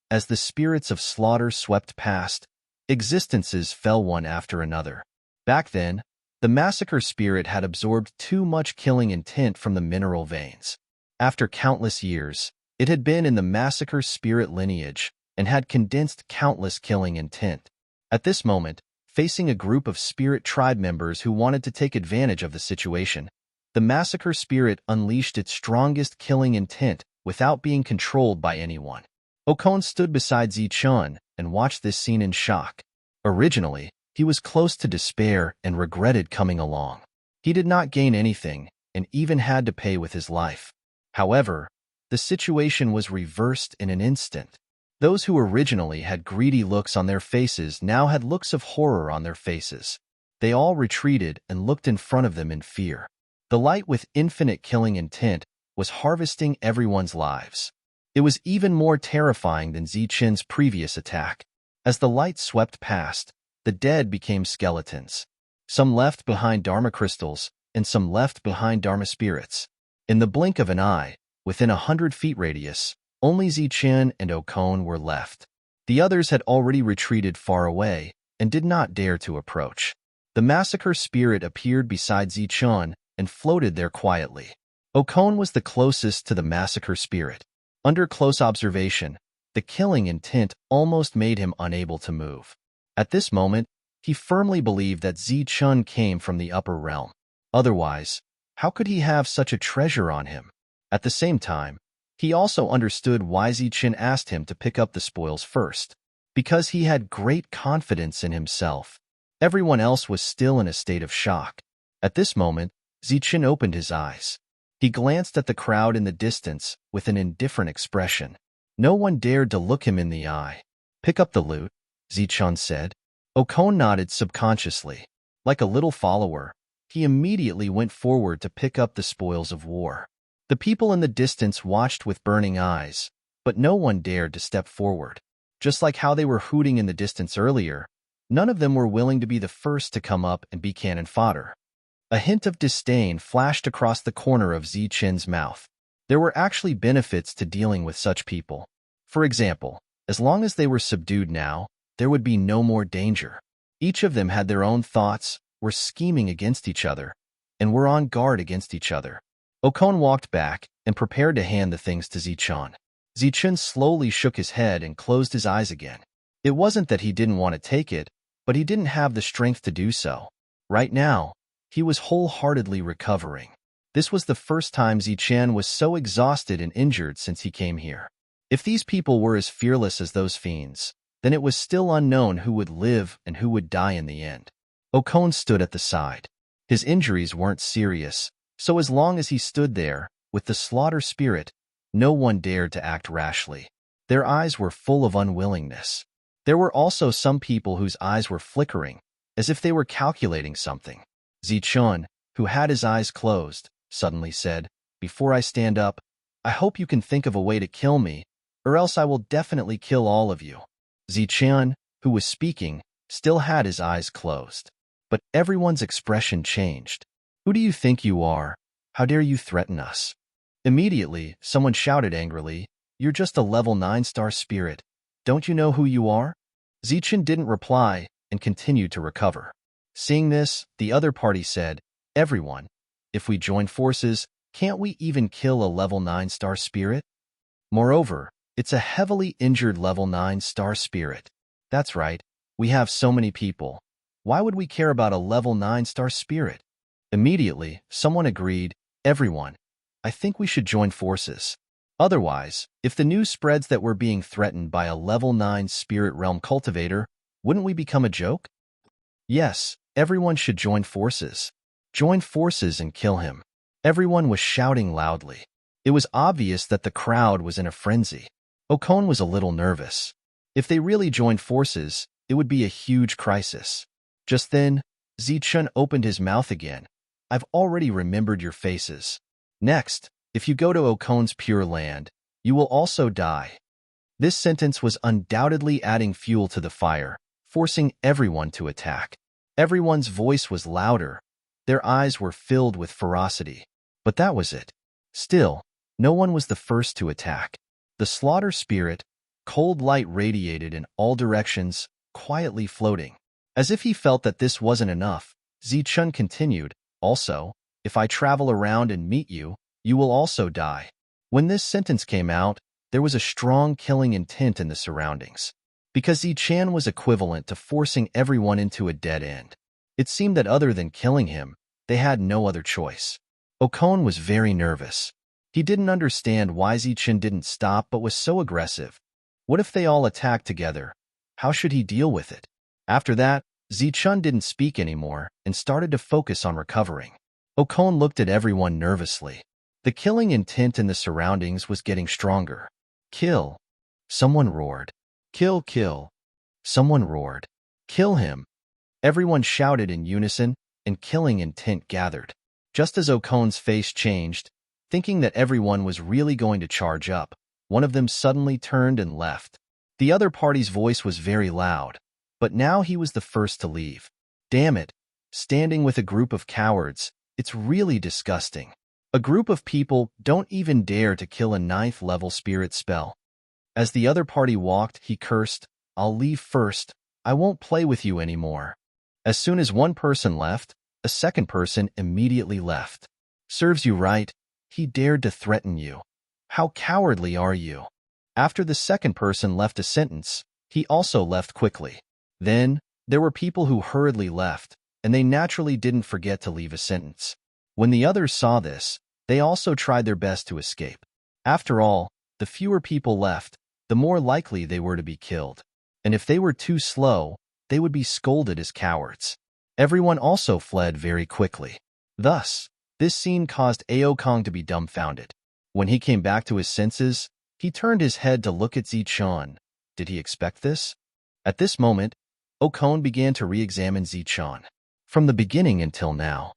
As the spirits of slaughter swept past, existences fell one after another. Back then, the Massacre Spirit had absorbed too much killing intent from the mineral veins. After countless years, it had been in the Massacre Spirit lineage, and had condensed countless killing intent. At this moment, facing a group of spirit tribe members who wanted to take advantage of the situation, the massacre spirit unleashed its strongest killing intent without being controlled by anyone. Okon stood beside Zichun and watched this scene in shock. Originally, he was close to despair and regretted coming along. He did not gain anything and even had to pay with his life. However, the situation was reversed in an instant. Those who originally had greedy looks on their faces now had looks of horror on their faces. They all retreated and looked in front of them in fear. The light with infinite killing intent was harvesting everyone's lives. It was even more terrifying than Zichun's previous attack. As the light swept past, the dead became skeletons. Some left behind Dharma crystals, and some left behind Dharma spirits. In the blink of an eye, within 100 feet radius, only Zichun and Okon were left. The others had already retreated far away and did not dare to approach. The massacre spirit appeared beside Zichun and floated there quietly. Okon was the closest to the massacre spirit. Under close observation, the killing intent almost made him unable to move. At this moment, he firmly believed that Zichun came from the upper realm. Otherwise, how could he have such a treasure on him? At the same time, he also understood why Zichun asked him to pick up the spoils first. Because he had great confidence in himself. Everyone else was still in a state of shock. At this moment, Zichun opened his eyes. He glanced at the crowd in the distance with an indifferent expression. No one dared to look him in the eye. Pick up the loot, Zichun said. Okon nodded subconsciously. Like a little follower, he immediately went forward to pick up the spoils of war. The people in the distance watched with burning eyes, but no one dared to step forward. Just like how they were hooting in the distance earlier, none of them were willing to be the first to come up and be cannon fodder. A hint of disdain flashed across the corner of Zichun's mouth. There were actually benefits to dealing with such people. For example, as long as they were subdued now, there would be no more danger. Each of them had their own thoughts, were scheming against each other, and were on guard against each other. Okon walked back and prepared to hand the things to Zichun. Zichun slowly shook his head and closed his eyes again. It wasn't that he didn't want to take it, but he didn't have the strength to do so. Right now, he was wholeheartedly recovering. This was the first time Zichun was so exhausted and injured since he came here. If these people were as fearless as those fiends, then it was still unknown who would live and who would die in the end. Okon stood at the side. His injuries weren't serious, so as long as he stood there, with the slaughter spirit, no one dared to act rashly. Their eyes were full of unwillingness. There were also some people whose eyes were flickering, as if they were calculating something. Zichun, who had his eyes closed, suddenly said, "Before I stand up, I hope you can think of a way to kill me, or else I will definitely kill all of you." Zichun, who was speaking, still had his eyes closed. But everyone's expression changed. "Who do you think you are? How dare you threaten us?" Immediately, someone shouted angrily, "You're just a level 9-star spirit. Don't you know who you are?" Zichun didn't reply and continued to recover. Seeing this, the other party said, "Everyone, if we join forces, can't we even kill a level 9-star spirit? Moreover, it's a heavily injured level 9-star spirit. That's right, we have so many people. Why would we care about a level 9-star spirit?" Immediately, someone agreed, "Everyone, I think we should join forces. Otherwise, if the news spreads that we're being threatened by a level 9 spirit realm cultivator, wouldn't we become a joke?" Yes, everyone should join forces. Join forces and kill him. Everyone was shouting loudly. It was obvious that the crowd was in a frenzy. Okon was a little nervous. If they really joined forces, it would be a huge crisis. Just then, Zichun opened his mouth again. "I've already remembered your faces. Next, if you go to Okon's Pure Land, you will also die." This sentence was undoubtedly adding fuel to the fire, forcing everyone to attack. Everyone's voice was louder. Their eyes were filled with ferocity. But that was it. Still, no one was the first to attack. The slaughter spirit, cold light radiated in all directions, quietly floating. As if he felt that this wasn't enough, Zichun continued, "Also, if I travel around and meet you, you will also die." When this sentence came out, there was a strong killing intent in the surroundings. Because Zichan was equivalent to forcing everyone into a dead end. It seemed that other than killing him, they had no other choice. Okon was very nervous. He didn't understand why Zichan didn't stop but was so aggressive. What if they all attacked together? How should he deal with it? After that, Zichun didn't speak anymore and started to focus on recovering. Okon looked at everyone nervously. The killing intent in the surroundings was getting stronger. Kill! Someone roared. Kill, kill! Someone roared. Kill him! Everyone shouted in unison, and killing intent gathered. Just as Okon's face changed, thinking that everyone was really going to charge up, one of them suddenly turned and left. The other party's voice was very loud, but now he was the first to leave. Damn it, standing with a group of cowards, it's really disgusting. A group of people don't even dare to kill a 9th level spirit spell. As the other party walked, he cursed, I'll leave first, I won't play with you anymore. As soon as one person left, a second person immediately left. Serves you right, he dared to threaten you. How cowardly are you? After the second person left a sentence, he also left quickly. Then, there were people who hurriedly left, and they naturally didn't forget to leave a sentence. When the others saw this, they also tried their best to escape. After all, the fewer people left, the more likely they were to be killed. And if they were too slow, they would be scolded as cowards. Everyone also fled very quickly. Thus, this scene caused Aokong to be dumbfounded. When he came back to his senses, he turned his head to look at Zichun. Did he expect this? At this moment, Okon began to re-examine Zichun. From the beginning until now.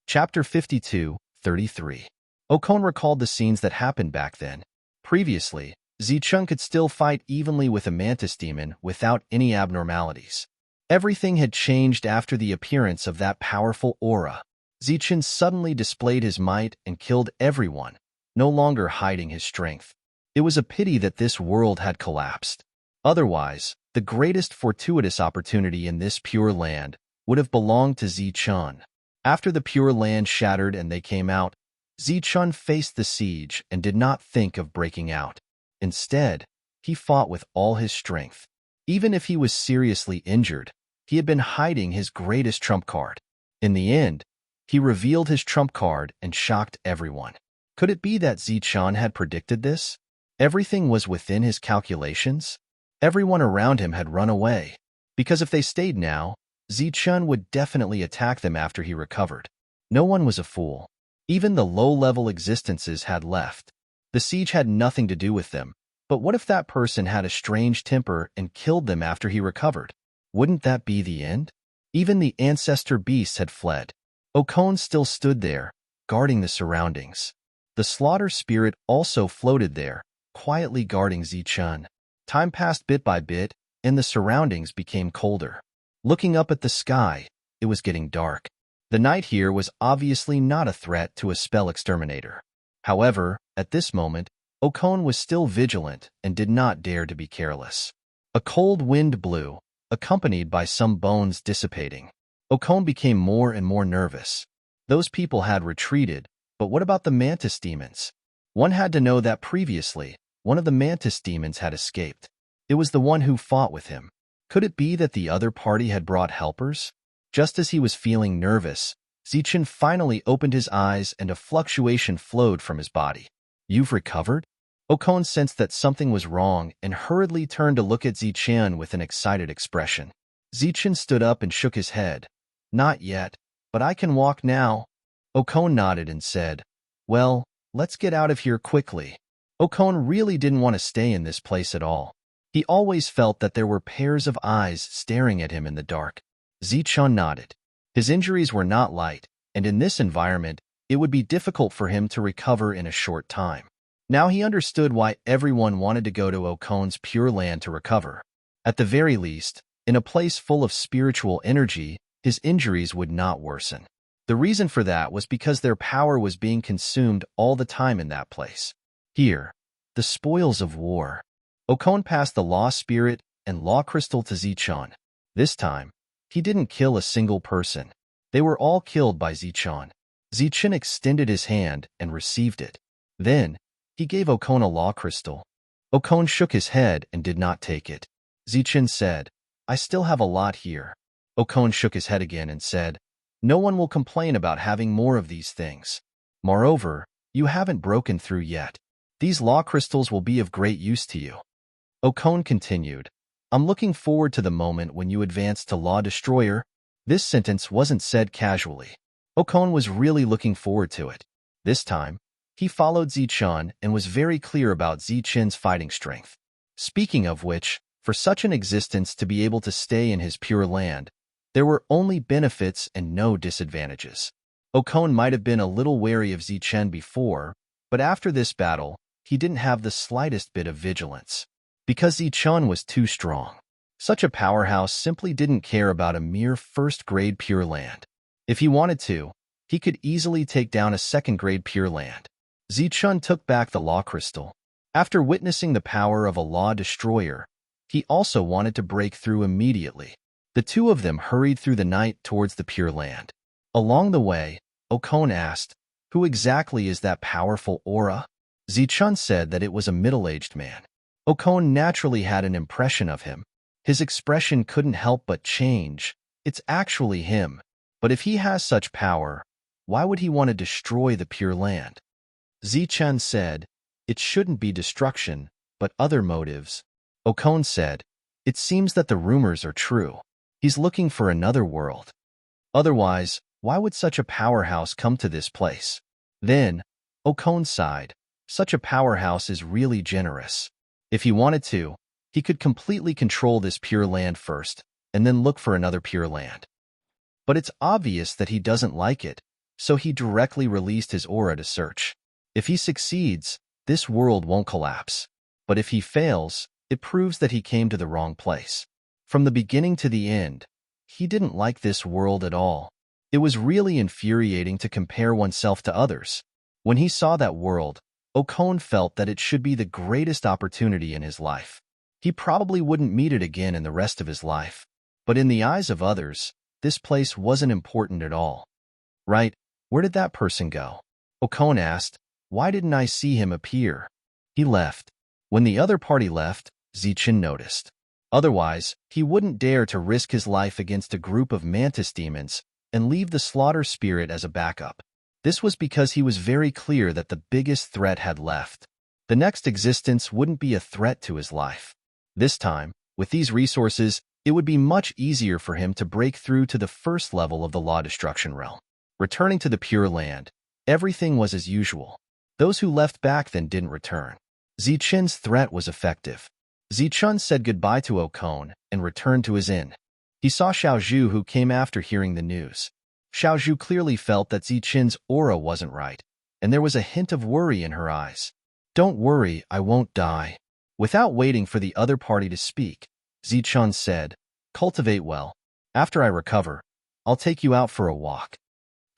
Chapter 52:33. Okon recalled the scenes that happened back then. Previously, Zichun could still fight evenly with a mantis demon without any abnormalities. Everything had changed after the appearance of that powerful aura. Zichun suddenly displayed his might and killed everyone, no longer hiding his strength. It was a pity that this world had collapsed. Otherwise, the greatest fortuitous opportunity in this pure land would have belonged to Zichun. After the pure land shattered and they came out, Zichun faced the siege and did not think of breaking out. Instead, he fought with all his strength. Even if he was seriously injured, he had been hiding his greatest trump card. In the end, he revealed his trump card and shocked everyone. Could it be that Zichun had predicted this? Everything was within his calculations? Everyone around him had run away. Because if they stayed now, Zichun would definitely attack them after he recovered. No one was a fool. Even the low-level existences had left. The siege had nothing to do with them. But what if that person had a strange temper and killed them after he recovered? Wouldn't that be the end? Even the ancestor beasts had fled. Okon still stood there, guarding the surroundings. The slaughter spirit also floated there, quietly guarding Zichun. Time passed bit by bit, and the surroundings became colder. Looking up at the sky, it was getting dark. The night here was obviously not a threat to a spell exterminator. However, at this moment, Okon was still vigilant and did not dare to be careless. A cold wind blew, accompanied by some bones dissipating. Okon became more and more nervous. Those people had retreated, but what about the mantis demons? One had to know that previously, one of the mantis demons had escaped. It was the one who fought with him. Could it be that the other party had brought helpers? Just as he was feeling nervous, Zichun finally opened his eyes and a fluctuation flowed from his body. You've recovered? Okon sensed that something was wrong and hurriedly turned to look at Zichun with an excited expression. Zichun stood up and shook his head. Not yet, but I can walk now. Okon nodded and said, Well, let's get out of here quickly. Okon really didn't want to stay in this place at all. He always felt that there were pairs of eyes staring at him in the dark. Zichun nodded. His injuries were not light, and in this environment, it would be difficult for him to recover in a short time. Now he understood why everyone wanted to go to Okon's Pure Land to recover. At the very least, in a place full of spiritual energy, his injuries would not worsen. The reason for that was because their power was being consumed all the time in that place. Here, the spoils of war. Okon passed the Law Spirit and Law Crystal to Zichun. This time, he didn't kill a single person. They were all killed by Zichun. Zichen extended his hand and received it. Then, he gave Okon a law crystal. Okon shook his head and did not take it. Zichen said, I still have a lot here. Okon shook his head again and said, no one will complain about having more of these things. Moreover, you haven't broken through yet. These law crystals will be of great use to you. Okon continued, I'm looking forward to the moment when you advance to Law Destroyer. This sentence wasn't said casually. Okon was really looking forward to it. This time, he followed Zichen and was very clear about Zichen's fighting strength. Speaking of which, for such an existence to be able to stay in his pure land, there were only benefits and no disadvantages. Okon might have been a little wary of Zichen before, but after this battle, he didn't have the slightest bit of vigilance. Because Zichen was too strong. Such a powerhouse simply didn't care about a mere first-grade Pure Land. If he wanted to, he could easily take down a second-grade Pure Land. Zichen took back the Law Crystal. After witnessing the power of a Law Destroyer, he also wanted to break through immediately. The two of them hurried through the night towards the Pure Land. Along the way, Okon asked, who exactly is that powerful aura? Zichen said that it was a middle-aged man. Okon naturally had an impression of him. His expression couldn't help but change. It's actually him. But if he has such power, why would he want to destroy the Pure Land? Zichen said, it shouldn't be destruction, but other motives. Okon said, it seems that the rumors are true. He's looking for another world. Otherwise, why would such a powerhouse come to this place? Then, Okon sighed, such a powerhouse is really generous. If he wanted to, he could completely control this Pure Land first, and then look for another Pure Land. But it's obvious that he doesn't like it, so he directly released his aura to search. If he succeeds, this world won't collapse. But if he fails, it proves that he came to the wrong place. From the beginning to the end, he didn't like this world at all. It was really infuriating to compare oneself to others. When he saw that world, Okon felt that it should be the greatest opportunity in his life. He probably wouldn't meet it again in the rest of his life. But in the eyes of others, this place wasn't important at all. Right, where did that person go? Okon asked, why didn't I see him appear? He left. When the other party left, Zichen noticed. Otherwise, he wouldn't dare to risk his life against a group of mantis demons and leave the slaughter spirit as a backup. This was because he was very clear that the biggest threat had left. The next existence wouldn't be a threat to his life. This time, with these resources, it would be much easier for him to break through to the first level of the Law Destruction realm. Returning to the Pure Land, everything was as usual. Those who left back then didn't return. Zichen's threat was effective. Zichen said goodbye to Okon and returned to his inn. He saw Xiaozhu, who came after hearing the news. Xiaozhu clearly felt that Zichen's aura wasn't right, and there was a hint of worry in her eyes. Don't worry, I won't die. Without waiting for the other party to speak, Zichen said, cultivate well. After I recover, I'll take you out for a walk.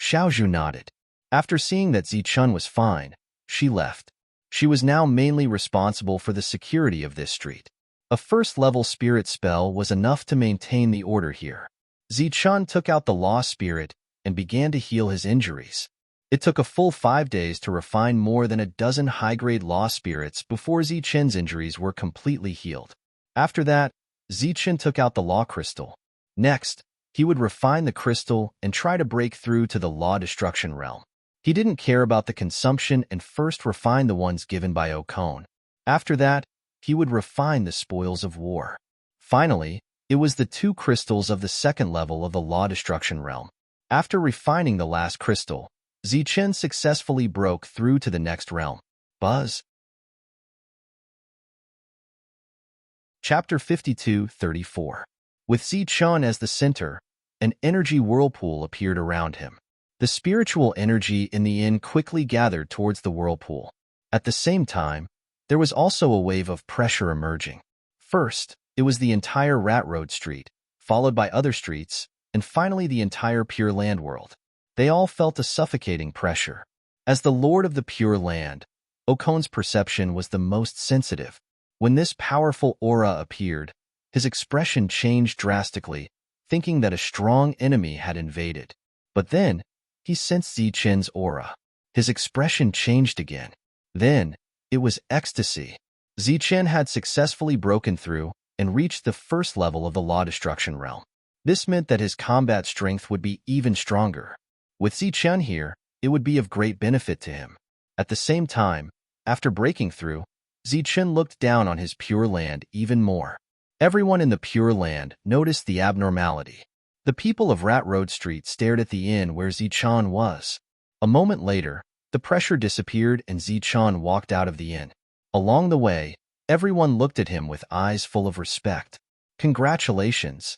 Xiaozhu nodded. After seeing that Zichen was fine, she left. She was now mainly responsible for the security of this street. A first-level spirit spell was enough to maintain the order here. Zichen took out the law spirit and began to heal his injuries. It took a full 5 days to refine more than a dozen high-grade law spirits before Zichen's injuries were completely healed. After that, Zichen took out the law crystal. Next, he would refine the crystal and try to break through to the law destruction realm. He didn't care about the consumption and first refine the ones given by Okon. After that, he would refine the spoils of war. Finally, it was the 2 crystals of the second level of the law destruction realm. After refining the last crystal, Zichen successfully broke through to the next realm. Buzz. Chapter 52-34. With Zichen as the center, an energy whirlpool appeared around him. The spiritual energy in the inn quickly gathered towards the whirlpool. At the same time, there was also a wave of pressure emerging. First, it was the entire Rat Road Street, followed by other streets, and finally the entire Pure Land world. They all felt a suffocating pressure. As the Lord of the Pure Land, Okon's perception was the most sensitive. When this powerful aura appeared, his expression changed drastically, thinking that a strong enemy had invaded. But then, he sensed Zichen's aura. His expression changed again. Then, it was ecstasy. Zichen had successfully broken through and reached the first level of the Law Destruction realm. This meant that his combat strength would be even stronger. With Zichen here, it would be of great benefit to him. At the same time, after breaking through, Zichen looked down on his Pure Land even more. Everyone in the Pure Land noticed the abnormality. The people of Rat Road Street stared at the inn where Zichen was. A moment later, the pressure disappeared and Zichen walked out of the inn. Along the way, everyone looked at him with eyes full of respect. Congratulations.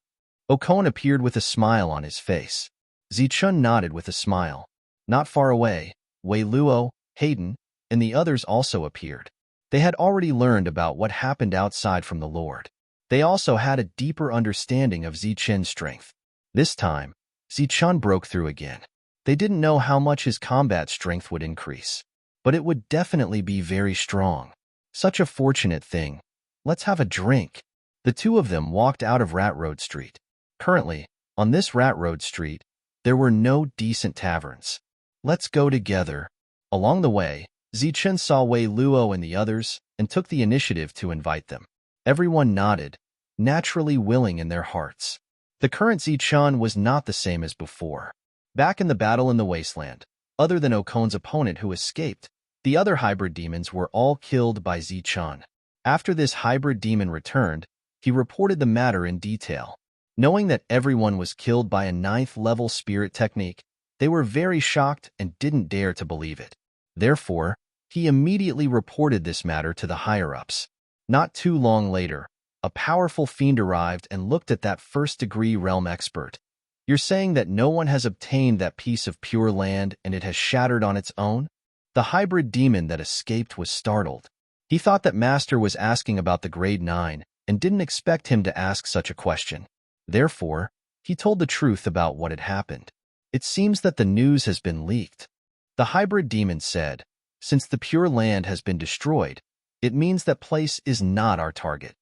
Ocon appeared with a smile on his face. Zichen nodded with a smile. Not far away, Wei Luo, Hayden, and the others also appeared. They had already learned about what happened outside from the Lord. They also had a deeper understanding of Zichen's strength. This time, Zichen broke through again. They didn't know how much his combat strength would increase, but it would definitely be very strong. Such a fortunate thing. Let's have a drink. The two of them walked out of Rat Road Street. Currently, on this Rat Road Street, there were no decent taverns. Let's go together. Along the way, Zichen saw Wei Luo and the others and took the initiative to invite them. Everyone nodded, naturally willing in their hearts. The current Zichen was not the same as before. Back in the battle in the wasteland, other than Okon's opponent who escaped, the other hybrid demons were all killed by Zichen. After this hybrid demon returned, he reported the matter in detail. Knowing that everyone was killed by a 9th-level spirit technique, they were very shocked and didn't dare to believe it. Therefore, he immediately reported this matter to the higher-ups. Not too long later, a powerful fiend arrived and looked at that first-degree realm expert. You're saying that no one has obtained that piece of pure land and it has shattered on its own? The hybrid demon that escaped was startled. He thought that Master was asking about the grade 9 and didn't expect him to ask such a question. Therefore, he told the truth about what had happened. It seems that the news has been leaked. The hybrid demon said, since the pure land has been destroyed, it means that place is not our target.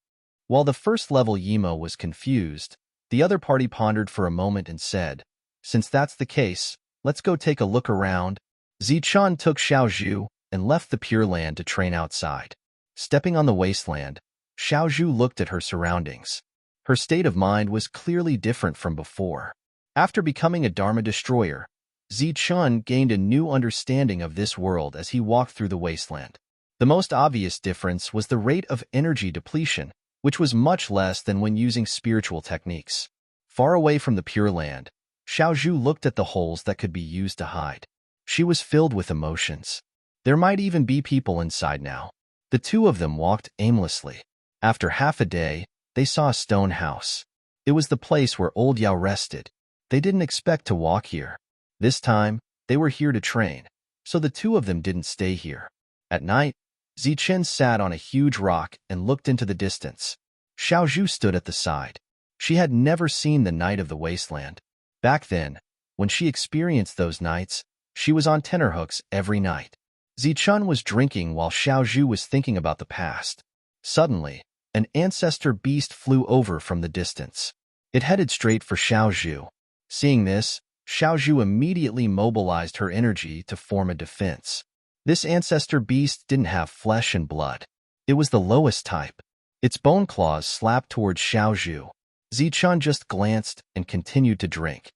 While the first-level Yimo was confused, the other party pondered for a moment and said, since that's the case, let's go take a look around. Zichen took Xiaozhu and left the Pure Land to train outside. Stepping on the wasteland, Xiaozhu looked at her surroundings. Her state of mind was clearly different from before. After becoming a Dharma destroyer, Zichen gained a new understanding of this world as he walked through the wasteland. The most obvious difference was the rate of energy depletion, which was much less than when using spiritual techniques. Far away from the Pure Land, Xiaozhu looked at the holes that could be used to hide. She was filled with emotions. There might even be people inside now. The two of them walked aimlessly. After half a day, they saw a stone house. It was the place where Old Yao rested. They didn't expect to walk here. This time, they were here to train, so the two of them didn't stay here. At night, Zichen sat on a huge rock and looked into the distance. Xiaozhu stood at the side. She had never seen the night of the wasteland. Back then, when she experienced those nights, she was on tenterhooks every night. Zichen was drinking while Xiaozhu was thinking about the past. Suddenly, an ancestor beast flew over from the distance. It headed straight for Xiaozhu. Seeing this, Xiaozhu immediately mobilized her energy to form a defense. This ancestor beast didn't have flesh and blood. It was the lowest type. Its bone claws slapped towards Xiaozhu. Zichen just glanced and continued to drink.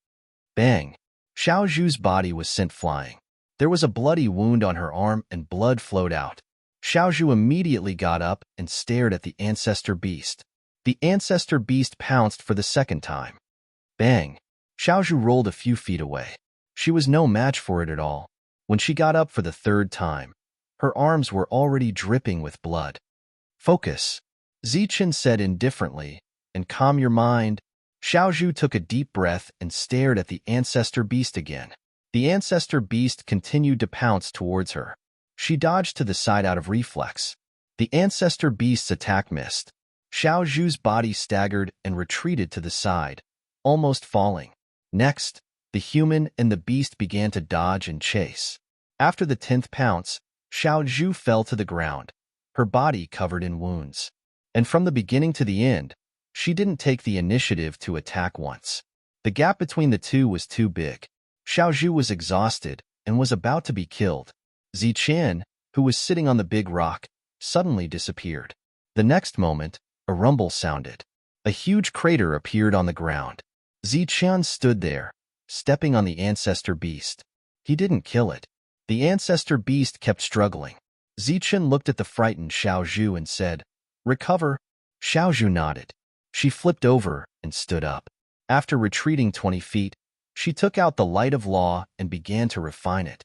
Bang! Xiaozhu's body was sent flying. There was a bloody wound on her arm and blood flowed out. Xiaozhu immediately got up and stared at the ancestor beast. The ancestor beast pounced for the second time. Bang! Xiaozhu rolled a few feet away. She was no match for it at all. When she got up for the third time, her arms were already dripping with blood. Focus, Zichen said indifferently, and calm your mind. Xiaozhu took a deep breath and stared at the ancestor beast again. The ancestor beast continued to pounce towards her. She dodged to the side out of reflex. The ancestor beast's attack missed. Xiaozhu's body staggered and retreated to the side, almost falling. Next, the human and the beast began to dodge and chase. After the 10th pounce, Xiaozhu fell to the ground, her body covered in wounds. And from the beginning to the end, she didn't take the initiative to attack once. The gap between the two was too big. Xiao Zhu was exhausted and was about to be killed. Zichen, who was sitting on the big rock, suddenly disappeared. The next moment, a rumble sounded. A huge crater appeared on the ground. Zichen stood there, stepping on the ancestor beast. He didn't kill it. The ancestor beast kept struggling. Zichen looked at the frightened Xiao Zhu and said, "Recover." Xiao Zhu nodded. She flipped over and stood up. After retreating 20 feet, she took out the light of law and began to refine it.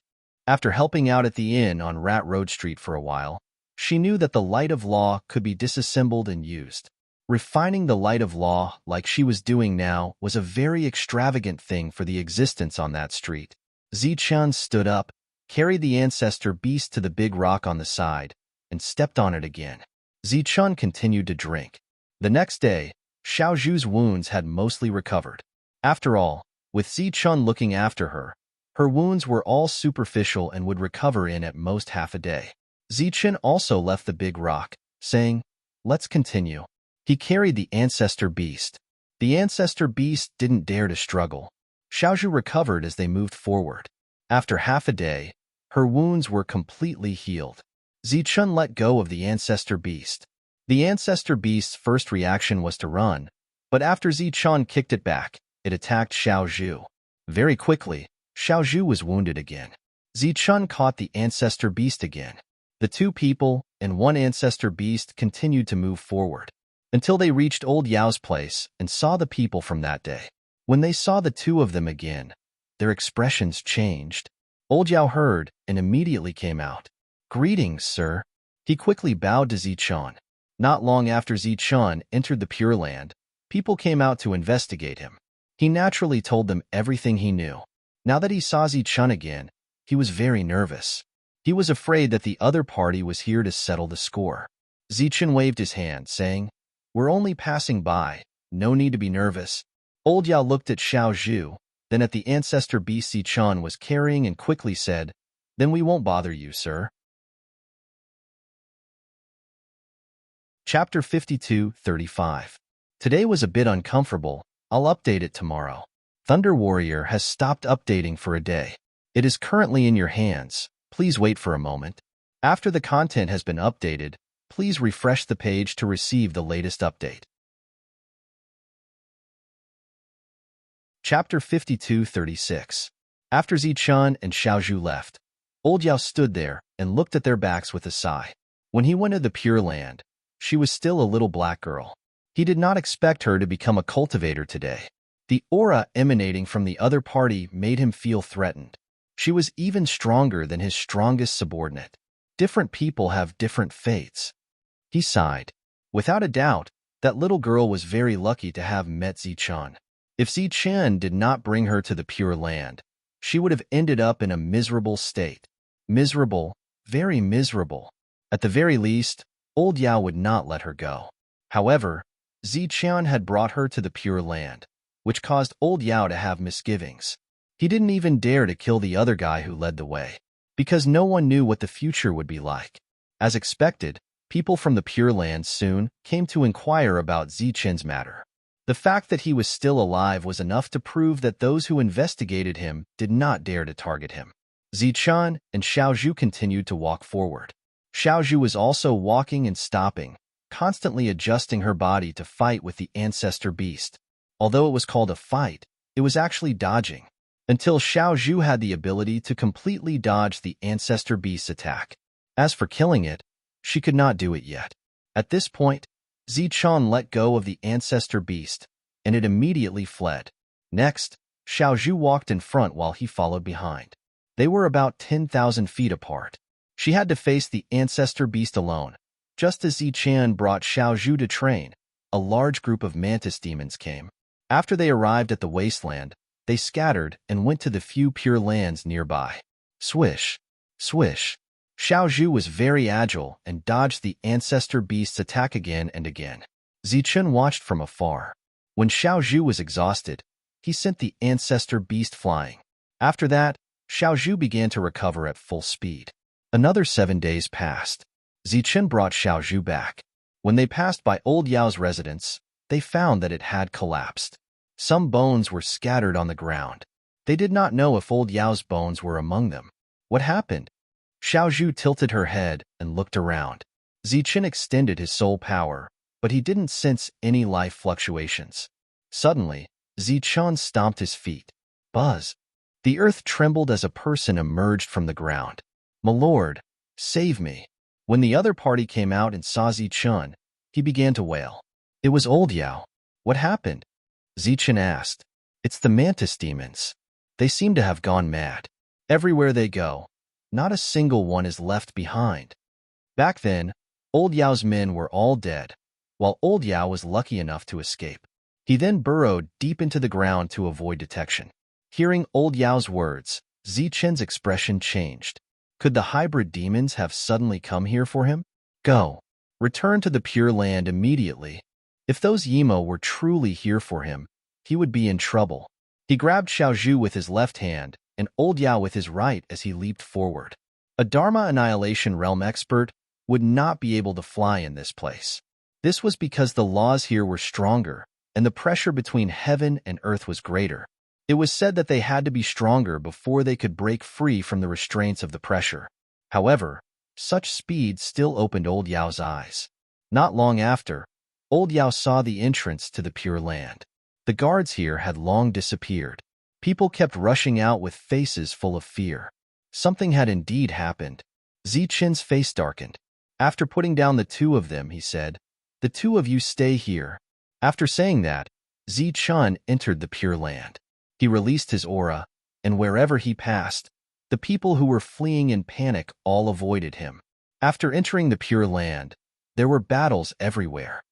After helping out at the inn on Rat Road Street for a while, she knew that the light of law could be disassembled and used. Refining the light of law like she was doing now was a very extravagant thing for the existence on that street. Zichen stood up, carried the ancestor beast to the big rock on the side, and stepped on it again. Zichen continued to drink. The next day, Xiao Zhu's wounds had mostly recovered. After all, with Zichen looking after her, her wounds were all superficial and would recover in at most half a day. Zichen also left the big rock, saying, "Let's continue." He carried the ancestor beast. The ancestor beast didn't dare to struggle. Xiao Zhu recovered as they moved forward. After half a day, her wounds were completely healed. Zichen let go of the ancestor beast. The ancestor beast's first reaction was to run, but after Zichen kicked it back, it attacked Xiao Zhu. Very quickly, Xiao Zhu was wounded again. Zichen caught the ancestor beast again. The two people and one ancestor beast continued to move forward until they reached Old Yao's place and saw the people from that day. When they saw the two of them again, their expressions changed. Old Yao heard and immediately came out. "Greetings, sir." He quickly bowed to Zichen. Not long after Zichen entered the Pure Land, people came out to investigate him. He naturally told them everything he knew. Now that he saw Zichen again, he was very nervous. He was afraid that the other party was here to settle the score. Zichen waved his hand, saying, "We're only passing by. No need to be nervous." Old Yao looked at Xiao Zhu, then at the ancestor beast Zichen was carrying and quickly said, "Then we won't bother you, sir." Chapter 52:35. Today was a bit uncomfortable. I'll update it tomorrow. Thunder Warrior has stopped updating for a day. It is currently in your hands. Please wait for a moment. After the content has been updated, please refresh the page to receive the latest update. Chapter 52:36. After Zichen and Xiao Zhu left, Old Yao stood there and looked at their backs with a sigh. When he went to the Pure Land, she was still a little black girl. He did not expect her to become a cultivator today. The aura emanating from the other party made him feel threatened. She was even stronger than his strongest subordinate. Different people have different fates. He sighed. Without a doubt, that little girl was very lucky to have met Zichen. If Zichen did not bring her to the Pure Land, she would have ended up in a miserable state. Miserable, very miserable. At the very least, Old Yao would not let her go. However, Zichen had brought her to the Pure Land, which caused Old Yao to have misgivings. He didn't even dare to kill the other guy who led the way, because no one knew what the future would be like. As expected, people from the Pure Land soon came to inquire about Zichen's matter. The fact that he was still alive was enough to prove that those who investigated him did not dare to target him. Zichen and Xiao Zhu continued to walk forward. Xiao Zhu was also walking and stopping, constantly adjusting her body to fight with the ancestor beast. Although it was called a fight, it was actually dodging, until Xiao Zhu had the ability to completely dodge the ancestor beast's attack. As for killing it, she could not do it yet. At this point, Zichen let go of the ancestor beast, and it immediately fled. Next, Xiao Zhu walked in front while he followed behind. They were about 10,000 feet apart. She had to face the ancestor beast alone. Just as Zichen brought Xiao Zhu to train, a large group of mantis demons came. After they arrived at the wasteland, they scattered and went to the few pure lands nearby. Swish, swish. Xiao Zhu was very agile and dodged the ancestor beast's attack again and again. Zichen watched from afar. When Xiao Zhu was exhausted, he sent the ancestor beast flying. After that, Xiao Zhu began to recover at full speed. Another 7 days passed. Zichen brought Xiao Zhu back. When they passed by Old Yao's residence, they found that it had collapsed. Some bones were scattered on the ground. They did not know if old Yao's bones were among them. What happened? Xiaozhu tilted her head and looked around. Zichen extended his soul power, but he didn't sense any life fluctuations. Suddenly, Zichen stomped his feet. Buzz! The earth trembled as a person emerged from the ground. "My lord, save me." When the other party came out and saw Zichen, he began to wail. It was old Yao. What happened? Zichen asked. It's the mantis demons. They seem to have gone mad. Everywhere they go, not a single one is left behind. Back then, old Yao's men were all dead, while old Yao was lucky enough to escape. He then burrowed deep into the ground to avoid detection. Hearing old Yao's words, Zichen's expression changed. Could the hybrid demons have suddenly come here for him? Go. Return to the Pure Land immediately. If those Yimo were truly here for him, he would be in trouble. He grabbed Xiaozhu with his left hand and old Yao with his right as he leaped forward. A Dharma Annihilation Realm expert would not be able to fly in this place. This was because the laws here were stronger and the pressure between heaven and earth was greater. It was said that they had to be stronger before they could break free from the restraints of the pressure. However, such speed still opened old Yao's eyes. Not long after, old Yao saw the entrance to the Pure Land. The guards here had long disappeared. People kept rushing out with faces full of fear. Something had indeed happened. Zichen's face darkened. After putting down the two of them, he said, "The two of you stay here." After saying that, Zichen entered the Pure Land. He released his aura, and wherever he passed, the people who were fleeing in panic all avoided him. After entering the Pure Land, there were battles everywhere.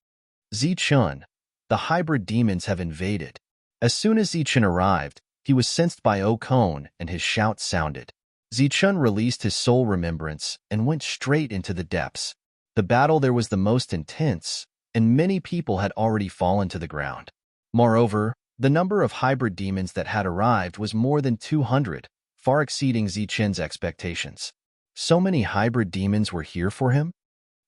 Zichen, the hybrid demons have invaded. As soon as Zichen arrived, he was sensed by Okon and his shout sounded. Zichen released his soul remembrance and went straight into the depths. The battle there was the most intense, and many people had already fallen to the ground. Moreover, the number of hybrid demons that had arrived was more than 200, far exceeding Zichen's expectations. So many hybrid demons were here for him?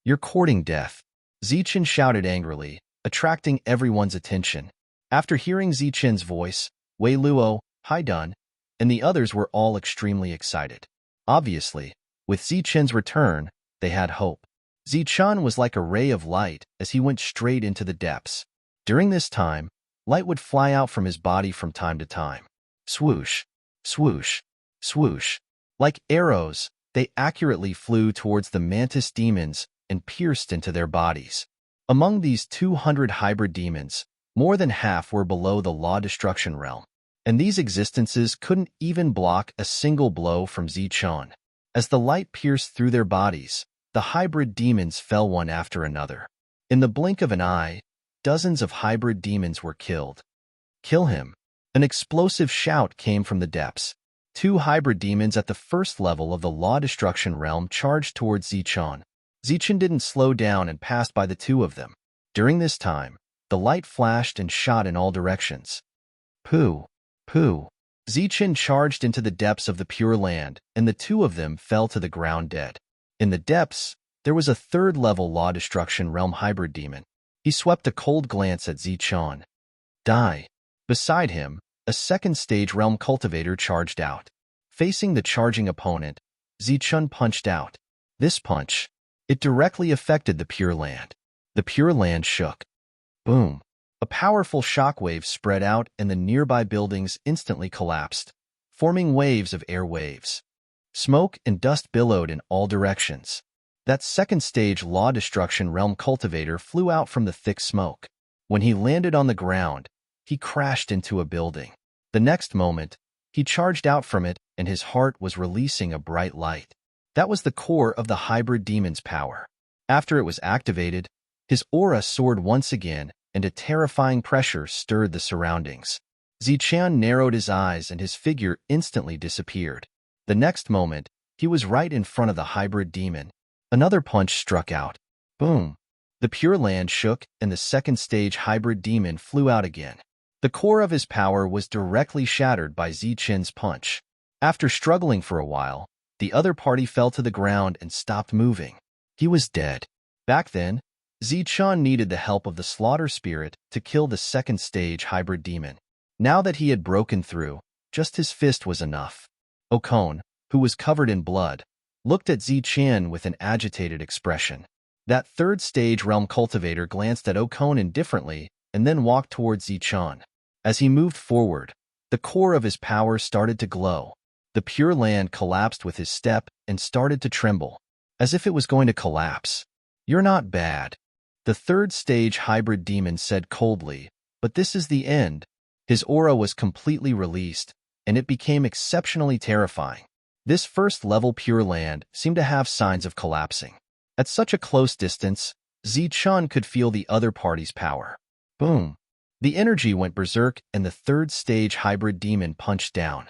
You're courting death. Zichen shouted angrily, attracting everyone's attention. After hearing Zichen's voice, Wei Luo, Haidun, and the others were all extremely excited. Obviously, with Zichen's return, they had hope. Zichen was like a ray of light as he went straight into the depths. During this time, light would fly out from his body from time to time. Swoosh, swoosh, swoosh. Like arrows, they accurately flew towards the mantis demons and pierced into their bodies. Among these 200 hybrid demons, more than half were below the law destruction realm, and these existences couldn't even block a single blow from Zichen. As the light pierced through their bodies, the hybrid demons fell one after another. In the blink of an eye, dozens of hybrid demons were killed. Kill him! An explosive shout came from the depths. 2 hybrid demons at the first level of the law destruction realm charged towards Zichen. Zichen didn't slow down and passed by the 2 of them. During this time, the light flashed and shot in all directions. Pooh! Pooh! Zichen charged into the depths of the Pure Land, and the 2 of them fell to the ground dead. In the depths, there was a 3rd-level law destruction realm hybrid demon. He swept a cold glance at Zichen. Die! Beside him, a 2nd-stage realm cultivator charged out. Facing the charging opponent, Zichen punched out. This punch, it directly affected the Pure Land. The Pure Land shook. Boom! A powerful shockwave spread out and the nearby buildings instantly collapsed, forming waves of air waves. Smoke and dust billowed in all directions. That 2nd-stage law destruction realm cultivator flew out from the thick smoke. When he landed on the ground, he crashed into a building. The next moment, he charged out from it and his heart was releasing a bright light. That was the core of the hybrid demon's power. After it was activated, his aura soared once again and a terrifying pressure stirred the surroundings. Zichen narrowed his eyes and his figure instantly disappeared. The next moment, he was right in front of the hybrid demon. Another punch struck out. Boom! The Pure Land shook and the 2nd-stage hybrid demon flew out again. The core of his power was directly shattered by Zichen's punch. After struggling for a while, the other party fell to the ground and stopped moving. He was dead. Back then, Zichen needed the help of the Slaughter Spirit to kill the 2nd-stage hybrid demon. Now that he had broken through, just his fist was enough. Okon, who was covered in blood, looked at Zichen with an agitated expression. That third-stage realm cultivator glanced at Okon indifferently and then walked towards Zichen. As he moved forward, the core of his power started to glow. The Pure Land collapsed with his step and started to tremble, as if it was going to collapse. "You're not bad," the third-stage hybrid demon said coldly, "but this is the end." His aura was completely released, and it became exceptionally terrifying. This first-level Pure Land seemed to have signs of collapsing. At such a close distance, Zichen could feel the other party's power. Boom! The energy went berserk, and the third-stage hybrid demon punched down.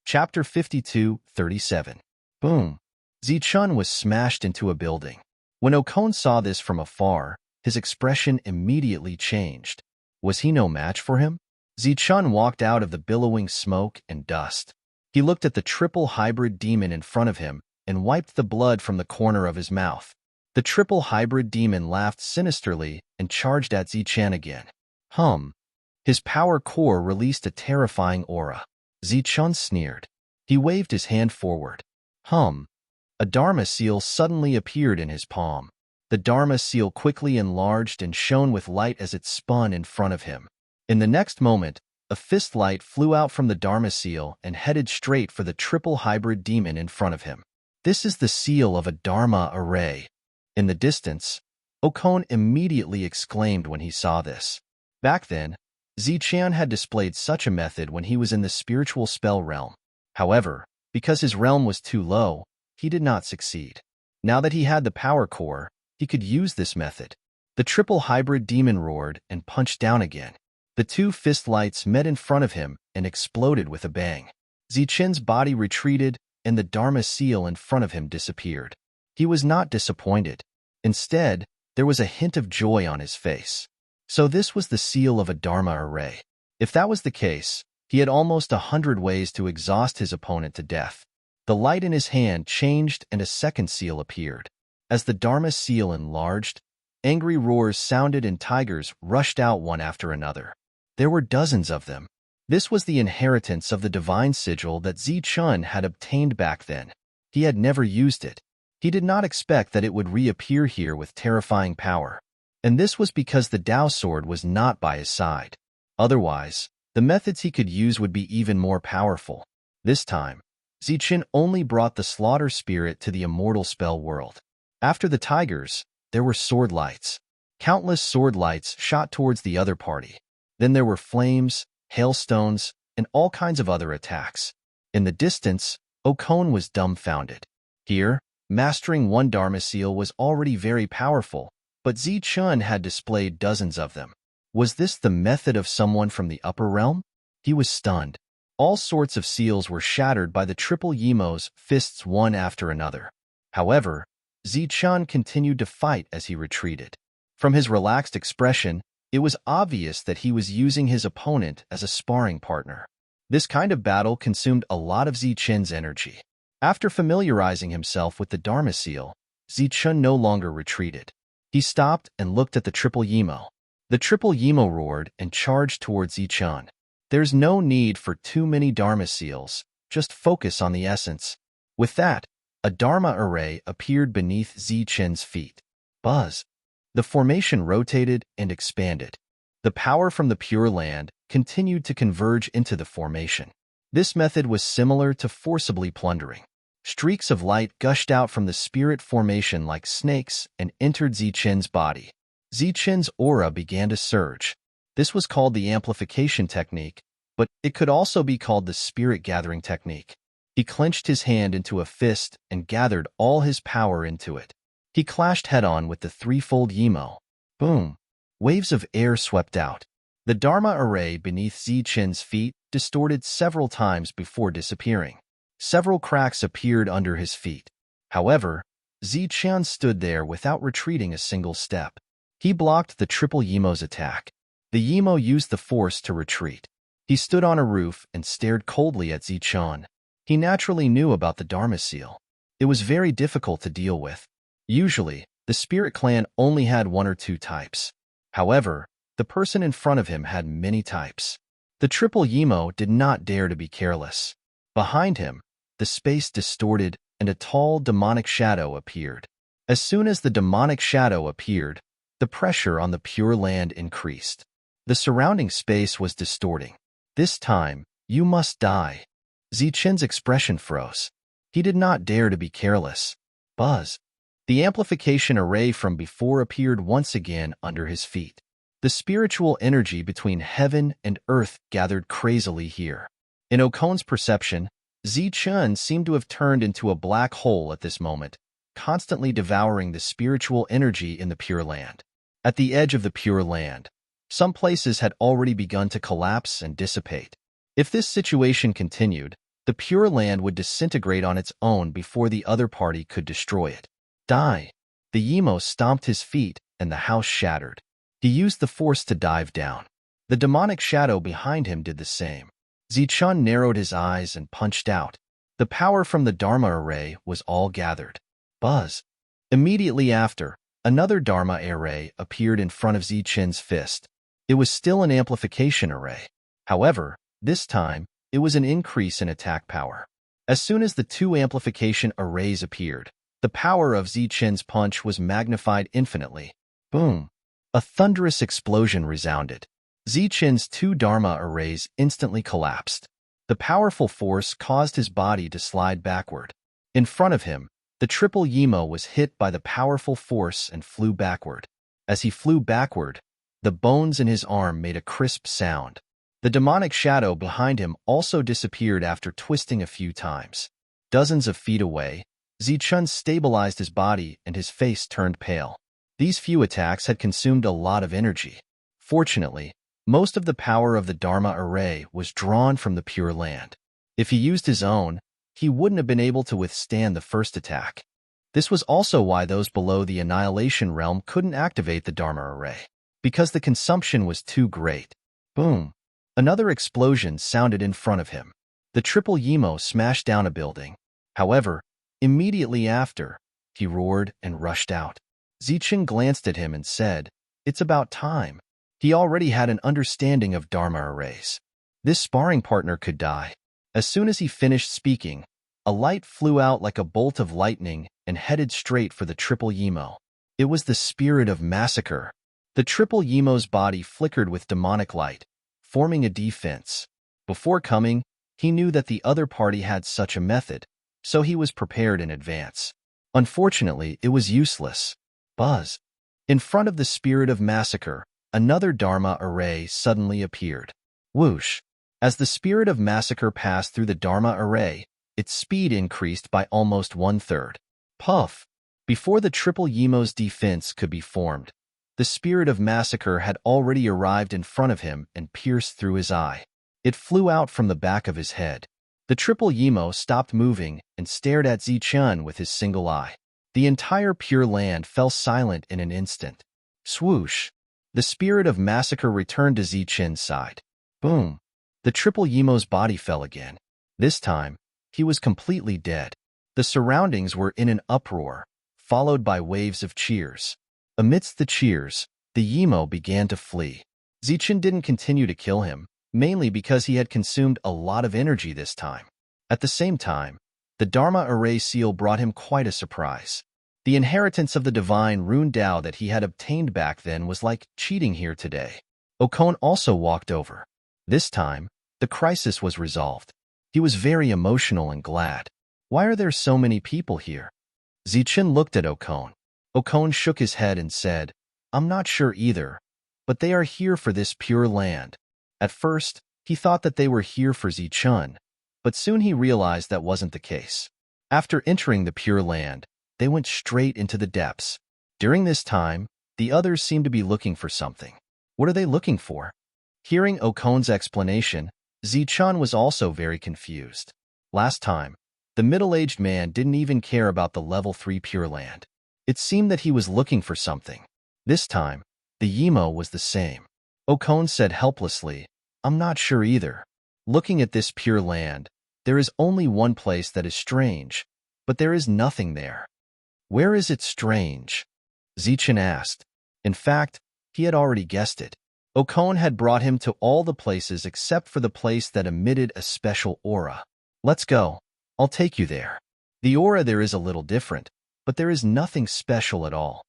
Chapter 52:37. Boom! Zichen was smashed into a building. When Okon saw this from afar, his expression immediately changed. Was he no match for him? Zichen walked out of the billowing smoke and dust. He looked at the triple hybrid demon in front of him and wiped the blood from the corner of his mouth. The triple hybrid demon laughed sinisterly and charged at Zichen again. His power core released a terrifying aura. Zichen sneered. He waved his hand forward. A Dharma seal suddenly appeared in his palm. The Dharma seal quickly enlarged and shone with light as it spun in front of him. In the next moment, a fist light flew out from the Dharma seal and headed straight for the triple hybrid demon in front of him. This is the seal of a Dharma array. In the distance, Okon immediately exclaimed when he saw this. Back then, Zichen had displayed such a method when he was in the spiritual spell realm. However, because his realm was too low, he did not succeed. Now that he had the power core, he could use this method. The triple hybrid demon roared and punched down again. The two fist lights met in front of him and exploded with a bang. Zichen's body retreated, and the Dharma seal in front of him disappeared. He was not disappointed. Instead, there was a hint of joy on his face. So this was the seal of a Dharma array. If that was the case, he had almost 100 ways to exhaust his opponent to death. The light in his hand changed and a second seal appeared. As the Dharma seal enlarged, angry roars sounded and tigers rushed out one after another. There were dozens of them. This was the inheritance of the divine sigil that Zichen had obtained back then. He had never used it. He did not expect that it would reappear here with terrifying power. And this was because the Tao sword was not by his side. Otherwise, the methods he could use would be even more powerful. This time, Zichen only brought the slaughter spirit to the immortal spell world. After the tigers, there were sword lights. Countless sword lights shot towards the other party. Then there were flames, hailstones, and all kinds of other attacks. In the distance, Okon was dumbfounded. Here, mastering one Dharma seal was already very powerful, but Zichen had displayed dozens of them. Was this the method of someone from the upper realm? He was stunned. All sorts of seals were shattered by the triple Yimo's fists one after another. However, Zichen continued to fight as he retreated. From his relaxed expression, it was obvious that he was using his opponent as a sparring partner. This kind of battle consumed a lot of Zichen's energy. After familiarizing himself with the Dharma seal, Zichen no longer retreated. He stopped and looked at the triple Yimo. The triple Yimo roared and charged towards Zichen. There's no need for too many Dharma seals, just focus on the essence. With that, a Dharma array appeared beneath Zichen's feet. Buzz. The formation rotated and expanded. The power from the Pure Land continued to converge into the formation. This method was similar to forcibly plundering. Streaks of light gushed out from the spirit formation like snakes and entered Zichen's body. Zichen's aura began to surge. This was called the amplification technique, but it could also be called the spirit gathering technique. He clenched his hand into a fist and gathered all his power into it. He clashed head-on with the threefold Yimo. Boom! Waves of air swept out. The Dharma array beneath Zichen's feet distorted several times before disappearing. Several cracks appeared under his feet. However, Zichen stood there without retreating a single step. He blocked the triple Yimo's attack. The Yimo used the force to retreat. He stood on a roof and stared coldly at Zichen. He naturally knew about the Dharma seal. It was very difficult to deal with. Usually, the spirit clan only had one or two types. However, the The person in front of him had many types. The triple Yimo did not dare to be careless. Behind him, the space distorted and a tall demonic shadow appeared. As soon as the demonic shadow appeared, the pressure on the Pure Land increased. The surrounding space was distorting. This time, you must die. Zichen's expression froze. He did not dare to be careless. Buzz. The amplification array from before appeared once again under his feet. The spiritual energy between heaven and earth gathered crazily here. In Okon's perception, Zichen seemed to have turned into a black hole at this moment, constantly devouring the spiritual energy in the Pure Land. At the edge of the Pure Land, some places had already begun to collapse and dissipate. If this situation continued, the Pure Land would disintegrate on its own before the other party could destroy it. Die! The Yimo stomped his feet and the house shattered. He used the force to dive down. The demonic shadow behind him did the same. Zichun narrowed his eyes and punched out. The power from the Dharma array was all gathered. Buzz. Immediately after, another Dharma array appeared in front of Zichen's fist. It was still an amplification array. However, this time, it was an increase in attack power. As soon as the two amplification arrays appeared, the power of Zichen's punch was magnified infinitely. Boom! A thunderous explosion resounded. Zichen's two Dharma arrays instantly collapsed. The powerful force caused his body to slide backward. In front of him, the triple Yimo was hit by the powerful force and flew backward. As he flew backward, the bones in his arm made a crisp sound. The demonic shadow behind him also disappeared after twisting a few times. Dozens of feet away, Zichun stabilized his body and his face turned pale. These few attacks had consumed a lot of energy. Fortunately, most of the power of the Dharma array was drawn from the Pure Land. If he used his own, he wouldn't have been able to withstand the first attack. This was also why those below the Annihilation Realm couldn't activate the Dharma array, because the consumption was too great. Boom! Another explosion sounded in front of him. The triple Yimo smashed down a building. However, immediately after, he roared and rushed out. Zichen glanced at him and said, "It's about time." He already had an understanding of Dharma arrays. This sparring partner could die. As soon as he finished speaking, a light flew out like a bolt of lightning and headed straight for the triple Yimo. It was the spirit of massacre. The triple Yimo's body flickered with demonic light, forming a defense. Before coming, he knew that the other party had such a method, so he was prepared in advance. Unfortunately, it was useless. Buzz. In front of the spirit of massacre, another Dharma array suddenly appeared. Whoosh! As the spirit of massacre passed through the Dharma array, its speed increased by almost 1/3. Puff! Before the triple Yimo's defense could be formed, the spirit of massacre had already arrived in front of him and pierced through his eye. It flew out from the back of his head. The triple Yimo stopped moving and stared at Zichun with his single eye. The entire Pure Land fell silent in an instant. Swoosh! The spirit of massacre returned to Zichen's side. Boom! The triple Yimo's body fell again. This time, he was completely dead. The surroundings were in an uproar, followed by waves of cheers. Amidst the cheers, the Yimo began to flee. Zichen didn't continue to kill him, mainly because he had consumed a lot of energy this time. At the same time, the Dharma array seal brought him quite a surprise. The inheritance of the divine rune Tao that he had obtained back then was like cheating here today. Okon also walked over. This time, the crisis was resolved. He was very emotional and glad. Why are there so many people here? Zichen looked at Okon. Okon shook his head and said, "I'm not sure either, but they are here for this Pure Land." At first, he thought that they were here for Zichun, but soon he realized that wasn't the case. After entering the Pure Land, they went straight into the depths. During this time, the others seemed to be looking for something. What are they looking for? Hearing Okon's explanation, Zichun was also very confused. Last time, the middle-aged man didn't even care about the level 3 Pure Land. It seemed that he was looking for something. This time, the Yimo was the same. Okon said helplessly, "I'm not sure either. Looking at this Pure Land, there is only one place that is strange, but there is nothing there." "Where is it strange?" Zichen asked. In fact, he had already guessed it. Okon had brought him to all the places except for the place that emitted a special aura. Let's go. I'll take you there. The aura there is a little different, but there is nothing special at all.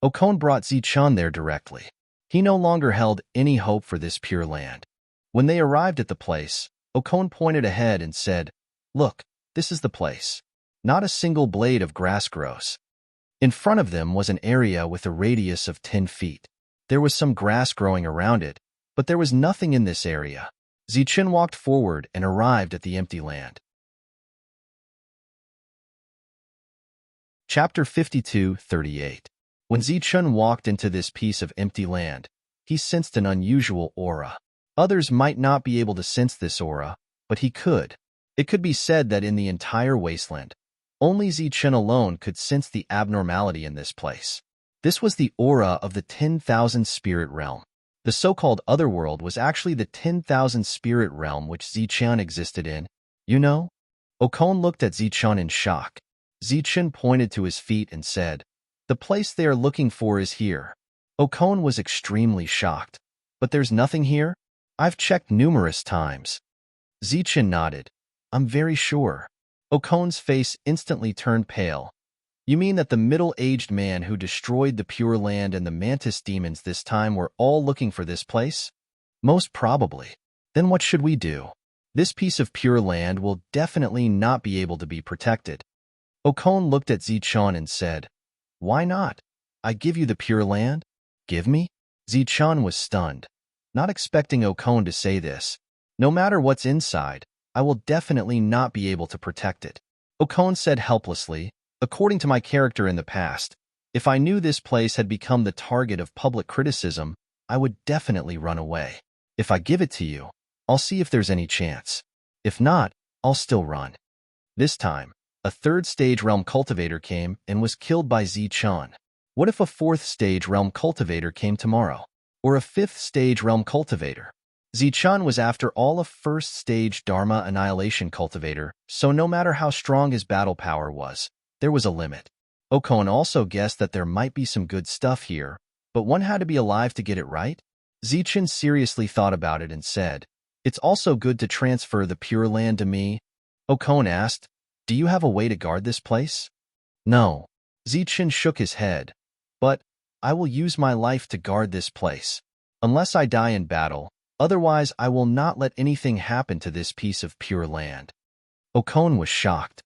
Okon brought Zichun there directly. He no longer held any hope for this pure land. When they arrived at the place, Okon pointed ahead and said, "Look, this is the place. Not a single blade of grass grows." In front of them was an area with a radius of 10 feet. There was some grass growing around it, but there was nothing in this area. Zichun walked forward and arrived at the empty land. Chapter 52:38. When Zichun walked into this piece of empty land, he sensed an unusual aura. Others might not be able to sense this aura, but he could. It could be said that in the entire wasteland, only Zichun alone could sense the abnormality in this place. This was the aura of the 10,000 spirit realm. The so-called otherworld was actually the 10,000 spirit realm which Zichun existed in. You know? Okon looked at Zichun in shock. Zichun pointed to his feet and said, "The place they are looking for is here." Okon was extremely shocked. "But there's nothing here? I've checked numerous times." Zichun nodded. "I'm very sure." Okon's face instantly turned pale. "You mean that the middle-aged man who destroyed the Pure Land and the Mantis demons this time were all looking for this place?" "Most probably." "Then what should we do? This piece of Pure Land will definitely not be able to be protected." Okon looked at Zichun and said, "Why not? I give you the Pure Land? Give me?" Zichun was stunned, not expecting Okon to say this. "No matter what's inside, I will definitely not be able to protect it." Okon said helplessly, "According to my character in the past, if I knew this place had become the target of public criticism, I would definitely run away. If I give it to you, I'll see if there's any chance. If not, I'll still run." This time, a third-stage realm cultivator came and was killed by Zichun. What if a fourth-stage realm cultivator came tomorrow? Or a fifth-stage realm cultivator? Zichun was after all a first-stage Dharma annihilation cultivator, so no matter how strong his battle power was, there was a limit. Okon also guessed that there might be some good stuff here, but one had to be alive to get it right. Zichun seriously thought about it and said, "It's also good to transfer the Pure Land to me." Okon asked, "Do you have a way to guard this place?" "No." Zichun shook his head. "But I will use my life to guard this place. Unless I die in battle, otherwise I will not let anything happen to this piece of Pure Land." Okon was shocked.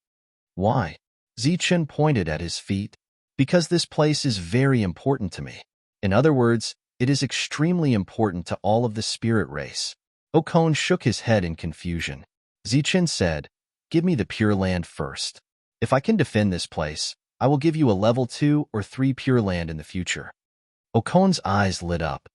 "Why?" Zichun pointed at his feet. "Because this place is very important to me. In other words, it is extremely important to all of the spirit race." Okon shook his head in confusion. Zichun said, "Give me the Pure Land first. If I can defend this place, I will give you a level 2 or 3 Pure Land in the future." Okon's eyes lit up.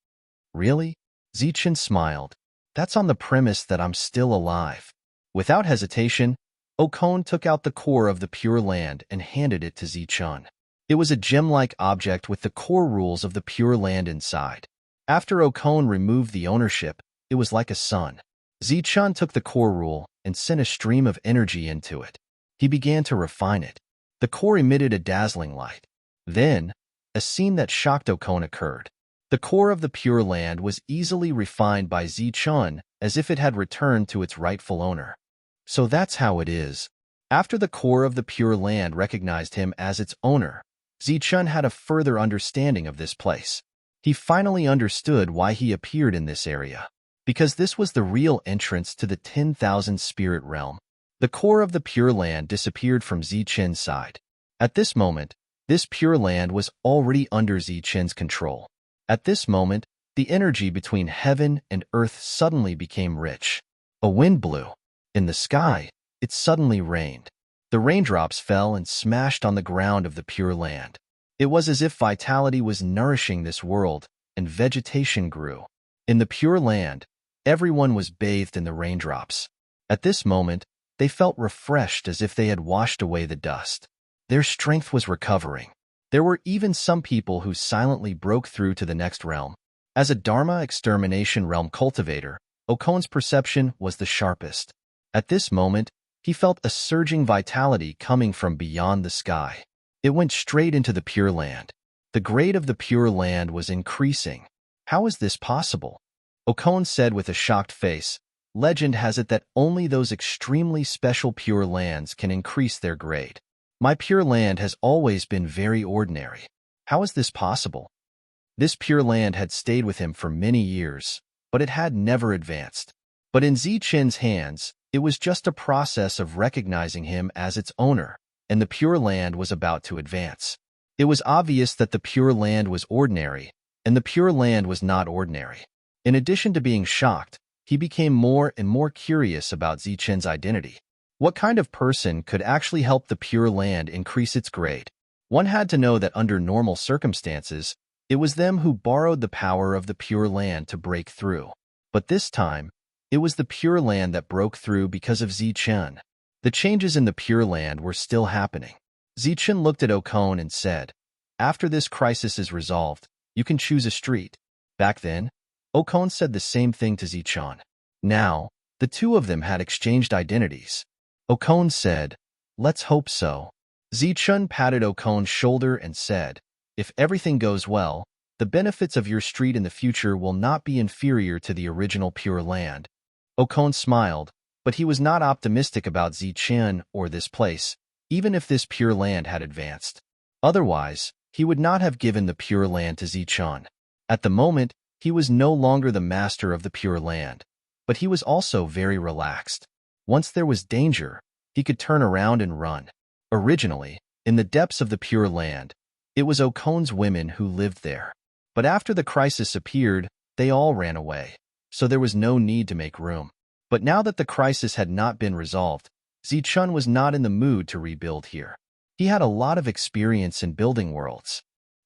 "Really?" Zichun smiled. "That's on the premise that I'm still alive." Without hesitation, Okon took out the core of the Pure Land and handed it to Zichun. It was a gem-like object with the core rules of the Pure Land inside. After Okon removed the ownership, it was like a sun. Zichun took the core rule and sent a stream of energy into it. He began to refine it. The core emitted a dazzling light. Then, a scene that shocked Okon occurred. The core of the Pure Land was easily refined by Zichun as if it had returned to its rightful owner. So that's how it is. After the core of the Pure Land recognized him as its owner, Zichun had a further understanding of this place. He finally understood why he appeared in this area. Because this was the real entrance to the 10,000 spirit realm. The core of the Pure Land disappeared from Zichun's side. At this moment, this Pure Land was already under Zichun's control. At this moment, the energy between heaven and earth suddenly became rich. A wind blew. In the sky, it suddenly rained. The raindrops fell and smashed on the ground of the Pure Land. It was as if vitality was nourishing this world, and vegetation grew. In the Pure Land, everyone was bathed in the raindrops. At this moment, they felt refreshed as if they had washed away the dust. Their strength was recovering. There were even some people who silently broke through to the next realm. As a Dharma extermination realm cultivator, Okon's perception was the sharpest. At this moment, he felt a surging vitality coming from beyond the sky. It went straight into the Pure Land. The grade of the Pure Land was increasing. How is this possible? Okon said with a shocked face. Legend has it that only those extremely special pure lands can increase their grade. My pure land has always been very ordinary. How is this possible? This pure land had stayed with him for many years, but it had never advanced. But in Zichen's hands, it was just a process of recognizing him as its owner, and the pure land was about to advance. It was obvious that the pure land was ordinary, and the pure land was not ordinary. In addition to being shocked, he became more and more curious about Zichen's identity. What kind of person could actually help the pure land increase its grade? One had to know that under normal circumstances, it was them who borrowed the power of the pure land to break through. But this time, it was the pure land that broke through because of Zichen. The changes in the pure land were still happening. Zichen looked at Okon and said, "After this crisis is resolved, you can choose a street." Back then, Okon said the same thing to Zichen. Now, the two of them had exchanged identities. Okon said, "Let's hope so." Zichen patted Okon's shoulder and said, "If everything goes well, the benefits of your street in the future will not be inferior to the original pure land." Okon smiled, but he was not optimistic about Zichen or this place, even if this pure land had advanced. Otherwise, he would not have given the pure land to Zichen. At the moment, he was no longer the master of the pure land, but he was also very relaxed. Once there was danger, he could turn around and run. Originally, in the depths of the pure land, it was Okon's women who lived there. But after the crisis appeared, they all ran away, so there was no need to make room. But now that the crisis had not been resolved, Zichen was not in the mood to rebuild here. He had a lot of experience in building worlds.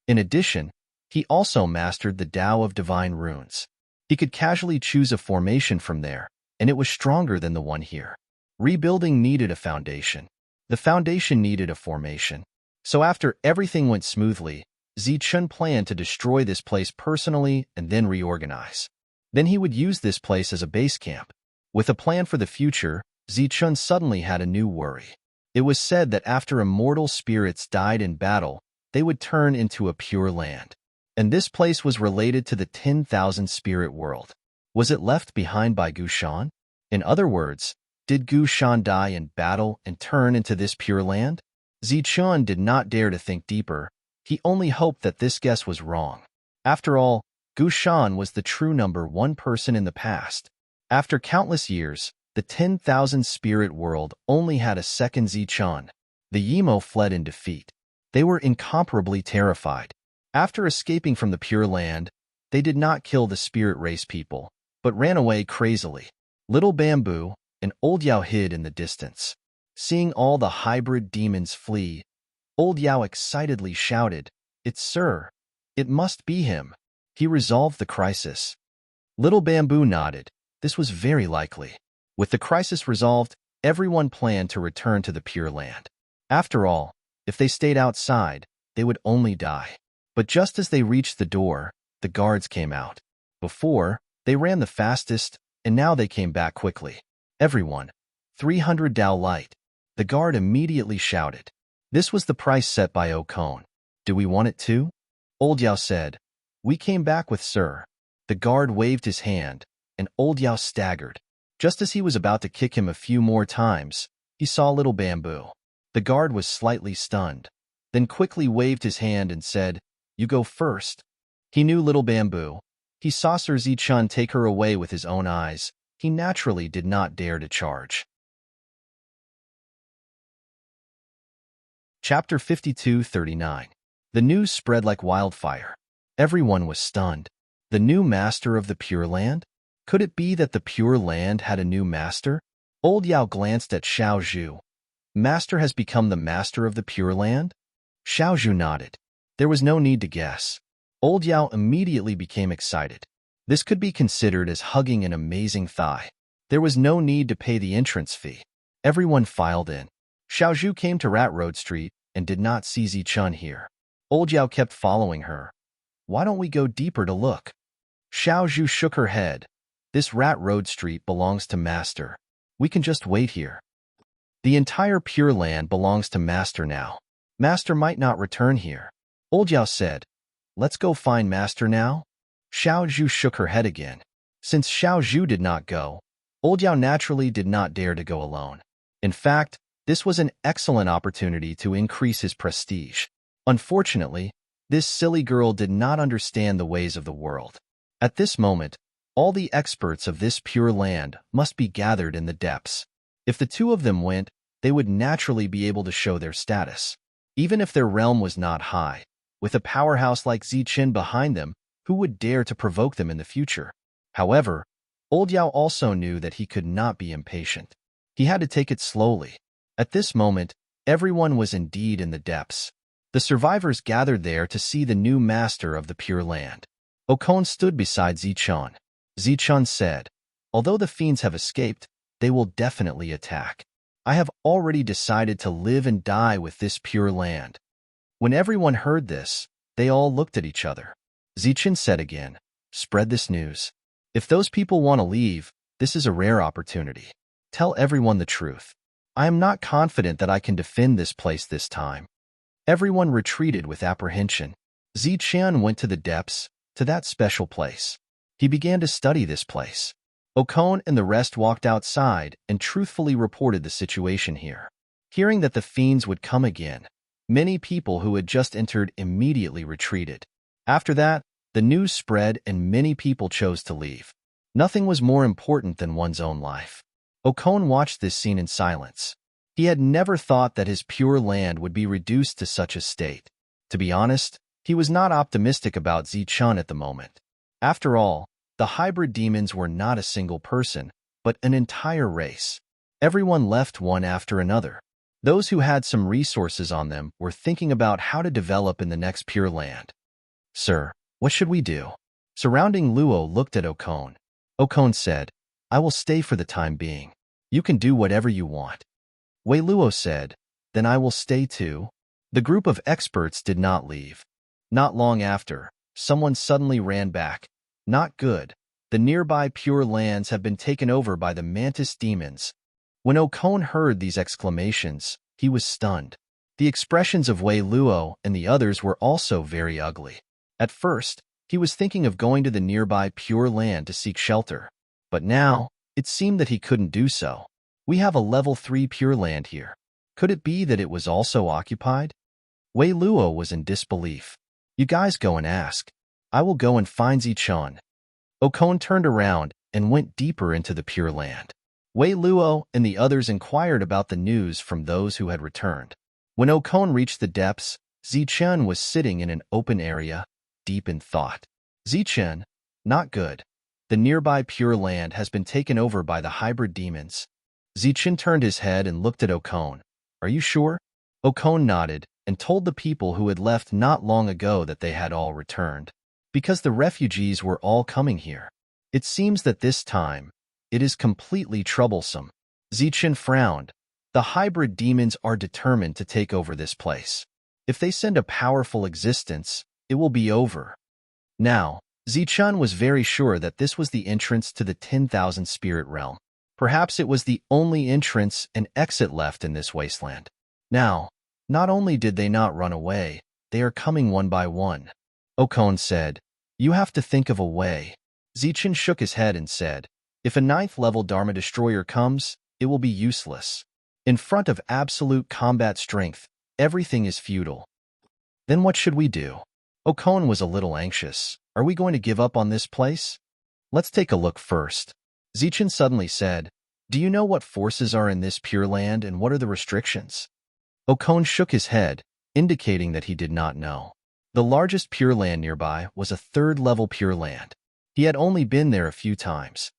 In addition, he also mastered the Tao of Divine Runes. He could casually choose a formation from there, and it was stronger than the one here. Rebuilding needed a foundation. The foundation needed a formation. So after everything went smoothly, Zichen planned to destroy this place personally and then reorganize. Then he would use this place as a base camp. With a plan for the future, Zichen suddenly had a new worry. It was said that after immortal spirits died in battle, they would turn into a pure land. And this place was related to the 10,000 spirit world. Was it left behind by Gushan? In other words, did Gushan die in battle and turn into this pure land? Zichen did not dare to think deeper. He only hoped that this guess was wrong. After all, Gushan was the true number one person in the past. After countless years, the 10,000 spirit world only had a second Zichen. The Yimo fled in defeat. They were incomparably terrified. After escaping from the Pure Land, they did not kill the spirit race people, but ran away crazily. Little Bamboo and Old Yao hid in the distance. Seeing all the hybrid demons flee, Old Yao excitedly shouted, "It's Sir! It must be him!" He resolved the crisis. Little Bamboo nodded. This was very likely. With the crisis resolved, everyone planned to return to the Pure Land. After all, if they stayed outside, they would only die. But just as they reached the door, the guards came out. Before, they ran the fastest, and now they came back quickly. "Everyone, 300 Dao light." The guard immediately shouted. This was the price set by Okon. "Do we want it too?" Old Yao said. "We came back with Sir." The guard waved his hand, and Old Yao staggered. Just as he was about to kick him a few more times, he saw Little Bamboo. The guard was slightly stunned, then quickly waved his hand and said, "You go first." He knew Little Bamboo. He saw Sir Zichen take her away with his own eyes. He naturally did not dare to charge. Chapter 52:39. The news spread like wildfire. Everyone was stunned. The new master of the Pure Land? Could it be that the Pure Land had a new master? Old Yao glanced at Xiao Zhu. Master has become the master of the Pure Land? Xiao Zhu nodded. There was no need to guess. Old Yao immediately became excited. This could be considered as hugging an amazing thigh. There was no need to pay the entrance fee. Everyone filed in. Xiao Zhu came to Rat Road Street and did not see Zichen here. Old Yao kept following her. "Why don't we go deeper to look?" Xiao Zhu shook her head. "This Rat Road Street belongs to Master. We can just wait here. The entire Pure Land belongs to Master now. Master might not return here." Old Yao said, "Let's go find Master now." Xiao Zhu shook her head again. Since Xiao Zhu did not go, Old Yao naturally did not dare to go alone. In fact, this was an excellent opportunity to increase his prestige. Unfortunately, this silly girl did not understand the ways of the world. At this moment, all the experts of this pure land must be gathered in the depths. If the two of them went, they would naturally be able to show their status. Even if their realm was not high, with a powerhouse like Ziqin behind them, who would dare to provoke them in the future? However, Old Yao also knew that he could not be impatient. He had to take it slowly. At this moment, everyone was indeed in the depths. The survivors gathered there to see the new master of the Pure Land. Okon stood beside Zichun. Zichun said, "Although the fiends have escaped, they will definitely attack. I have already decided to live and die with this Pure Land." When everyone heard this, they all looked at each other. Zichun said again, "Spread this news. If those people want to leave, this is a rare opportunity. Tell everyone the truth. I am not confident that I can defend this place this time." Everyone retreated with apprehension. Zichun went to the depths, to that special place. He began to study this place. Okon and the rest walked outside and truthfully reported the situation here. Hearing that the fiends would come again, many people who had just entered immediately retreated. After that, the news spread and many people chose to leave. Nothing was more important than one's own life. Okon watched this scene in silence. He had never thought that his pure land would be reduced to such a state. To be honest, he was not optimistic about Zichun at the moment. After all, the hybrid demons were not a single person, but an entire race. Everyone left one after another. Those who had some resources on them were thinking about how to develop in the next Pure Land. "Sir, what should we do?" Surrounding Luo looked at Okon. Okon said, "I will stay for the time being. You can do whatever you want." Wei Luo said, "Then I will stay too." The group of experts did not leave. Not long after, someone suddenly ran back. "Not good. The nearby Pure Lands have been taken over by the mantis demons." When Okon heard these exclamations, he was stunned. The expressions of Wei Luo and the others were also very ugly. At first, he was thinking of going to the nearby Pure Land to seek shelter. But now, it seemed that he couldn't do so. "We have a level 3 Pure Land here. Could it be that it was also occupied?" Wei Luo was in disbelief. "You guys go and ask. I will go and find Zichun." Okon turned around and went deeper into the Pure Land. Wei Luo and the others inquired about the news from those who had returned. When Okon reached the depths, Zichun was sitting in an open area, deep in thought. "Zichun, not good. The nearby Pure Land has been taken over by the hybrid demons." Zichun turned his head and looked at Okon. "Are you sure?" Okon nodded and told the people who had left not long ago that they had all returned. Because the refugees were all coming here. It seems that this time, it is completely troublesome. Zichun frowned. The hybrid demons are determined to take over this place. If they send a powerful existence, it will be over. Now, Zichun was very sure that this was the entrance to the 10,000 spirit realm. Perhaps it was the only entrance and exit left in this wasteland. Now, not only did they not run away, they are coming one by one. Okon said, "You have to think of a way." Zichun shook his head and said, "If a 9th level Dharma Destroyer comes, it will be useless. In front of absolute combat strength, everything is futile." "Then what should we do?" Okon was a little anxious. "Are we going to give up on this place?" "Let's take a look first." Zichun suddenly said, "Do you know what forces are in this Pure Land and what are the restrictions?" Okon shook his head, indicating that he did not know. The largest Pure Land nearby was a 3rd level Pure Land. He had only been there a few times.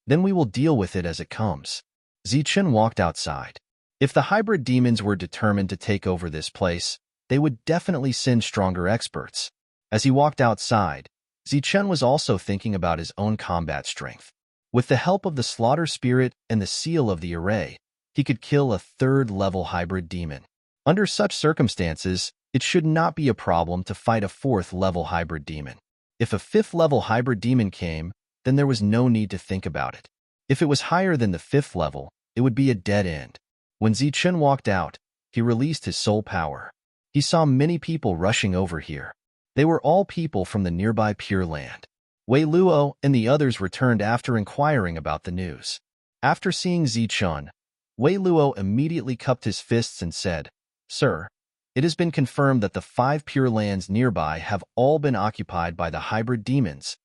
"Then we will deal with it as it comes." Zichun walked outside. If the hybrid demons were determined to take over this place, they would definitely send stronger experts. As he walked outside, Zichun was also thinking about his own combat strength. With the help of the Slaughter Spirit and the Seal of the Array, he could kill a 3rd level hybrid demon. Under such circumstances, it should not be a problem to fight a 4th level hybrid demon. If a 5th level hybrid demon came, then there was no need to think about it. If it was higher than the 5th level, it would be a dead end. When Zichun walked out, he released his soul power. He saw many people rushing over here. They were all people from the nearby Pure Land. Wei Luo and the others returned after inquiring about the news. After seeing Zichun, Wei Luo immediately cupped his fists and said, "Sir, it has been confirmed that the 5 pure lands nearby have all been occupied by the hybrid demons."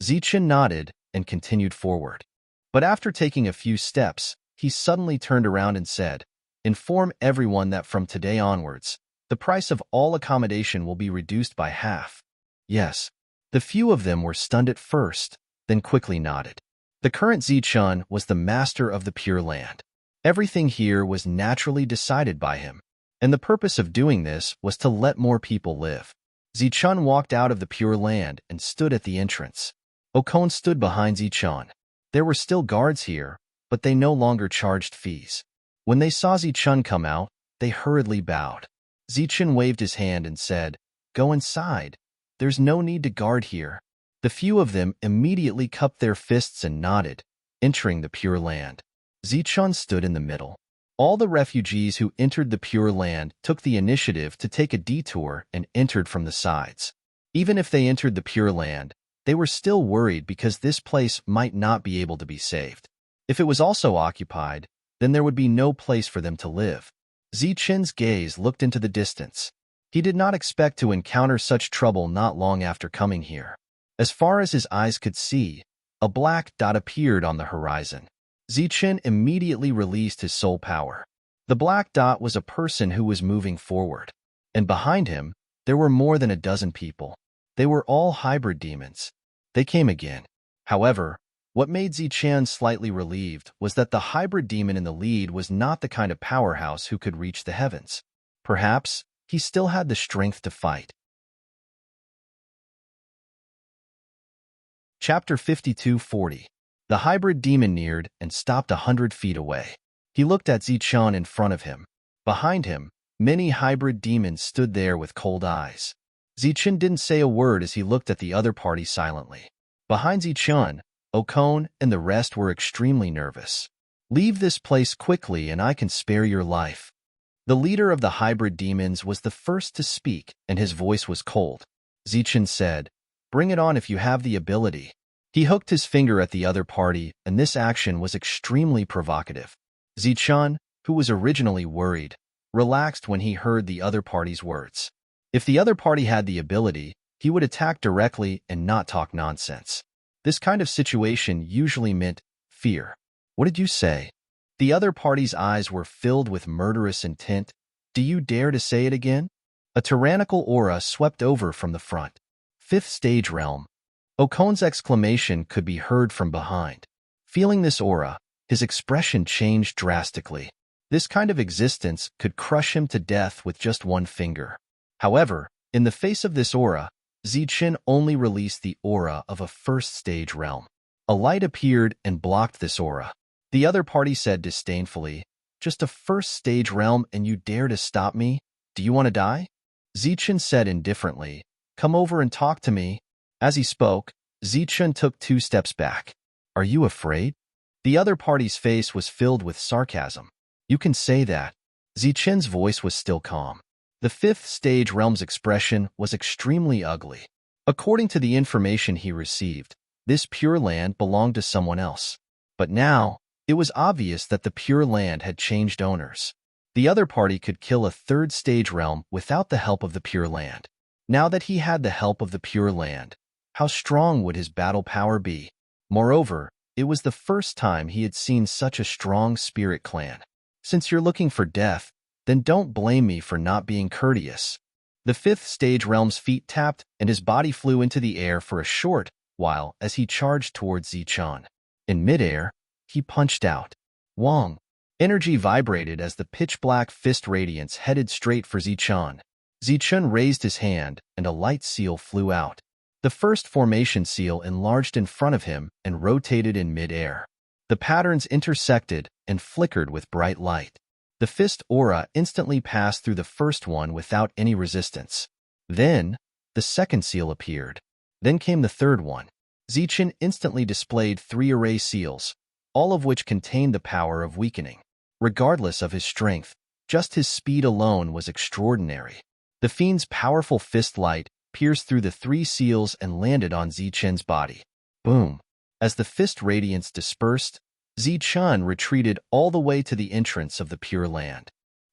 Zichun nodded and continued forward. But after taking a few steps, he suddenly turned around and said, "Inform everyone that from today onwards, the price of all accommodation will be reduced by half." Yes, the few of them were stunned at first, then quickly nodded. The current Zichun was the master of the Pure Land. Everything here was naturally decided by him, and the purpose of doing this was to let more people live. Zichun walked out of the Pure Land and stood at the entrance. Okon stood behind Zichun. There were still guards here, but they no longer charged fees. When they saw Zichun come out, they hurriedly bowed. Zichun waved his hand and said, "Go inside. There's no need to guard here." The few of them immediately cupped their fists and nodded, entering the Pure Land. Zichun stood in the middle. All the refugees who entered the Pure Land took the initiative to take a detour and entered from the sides. Even if they entered the Pure Land, they were still worried because this place might not be able to be saved. If it was also occupied, then there would be no place for them to live. Zichun's gaze looked into the distance. He did not expect to encounter such trouble not long after coming here. As far as his eyes could see, a black dot appeared on the horizon. Zichun immediately released his soul power. The black dot was a person who was moving forward, and behind him, there were more than a dozen people. They were all hybrid demons. They came again. However, what made Zichun slightly relieved was that the hybrid demon in the lead was not the kind of powerhouse who could reach the heavens. Perhaps he still had the strength to fight. Chapter 52:40. The hybrid demon neared and stopped 100 feet away. He looked at Zichun in front of him. Behind him, many hybrid demons stood there with cold eyes. Zichun didn't say a word as he looked at the other party silently. Behind Zichun, Okon and the rest were extremely nervous. "Leave this place quickly and I can spare your life." The leader of the hybrid demons was the first to speak, and his voice was cold. Zichun said, "Bring it on if you have the ability." He hooked his finger at the other party, and this action was extremely provocative. Zichun, who was originally worried, relaxed when he heard the other party's words. If the other party had the ability, he would attack directly and not talk nonsense. This kind of situation usually meant fear. "What did you say?" The other party's eyes were filled with murderous intent. "Do you dare to say it again?" A tyrannical aura swept over from the front. "Fifth stage realm." Okon's exclamation could be heard from behind. Feeling this aura, his expression changed drastically. This kind of existence could crush him to death with just one finger. However, in the face of this aura, Zichun only released the aura of a first stage realm. A light appeared and blocked this aura. The other party said disdainfully, "Just a first stage realm and you dare to stop me? Do you want to die?" Zichun said indifferently, "Come over and talk to me." As he spoke, Zichun took 2 steps back. "Are you afraid?" The other party's face was filled with sarcasm. "You can say that." Zichun's voice was still calm. The 5th stage realm's expression was extremely ugly. According to the information he received, this Pure Land belonged to someone else. But now, it was obvious that the Pure Land had changed owners. The other party could kill a 3rd stage realm without the help of the Pure Land. Now that he had the help of the Pure Land, how strong would his battle power be? Moreover, it was the first time he had seen such a strong spirit clan. "Since you're looking for death, then don't blame me for not being courteous." The 5th stage realm's feet tapped, and his body flew into the air for a short while as he charged towards Zichun. In midair, he punched out. Wong! Energy vibrated as the pitch-black fist radiance headed straight for Zichun. Zichun raised his hand, and a light seal flew out. The first formation seal enlarged in front of him and rotated in mid-air. The patterns intersected and flickered with bright light. The fist aura instantly passed through the first one without any resistance. Then, the second seal appeared. Then came the third one. Zichun instantly displayed 3 array seals, all of which contained the power of weakening. Regardless of his strength, just his speed alone was extraordinary. The fiend's powerful fist light pierced through the three seals and landed on Zichen's body. Boom! As the fist radiance dispersed, Zichen retreated all the way to the entrance of the Pure Land.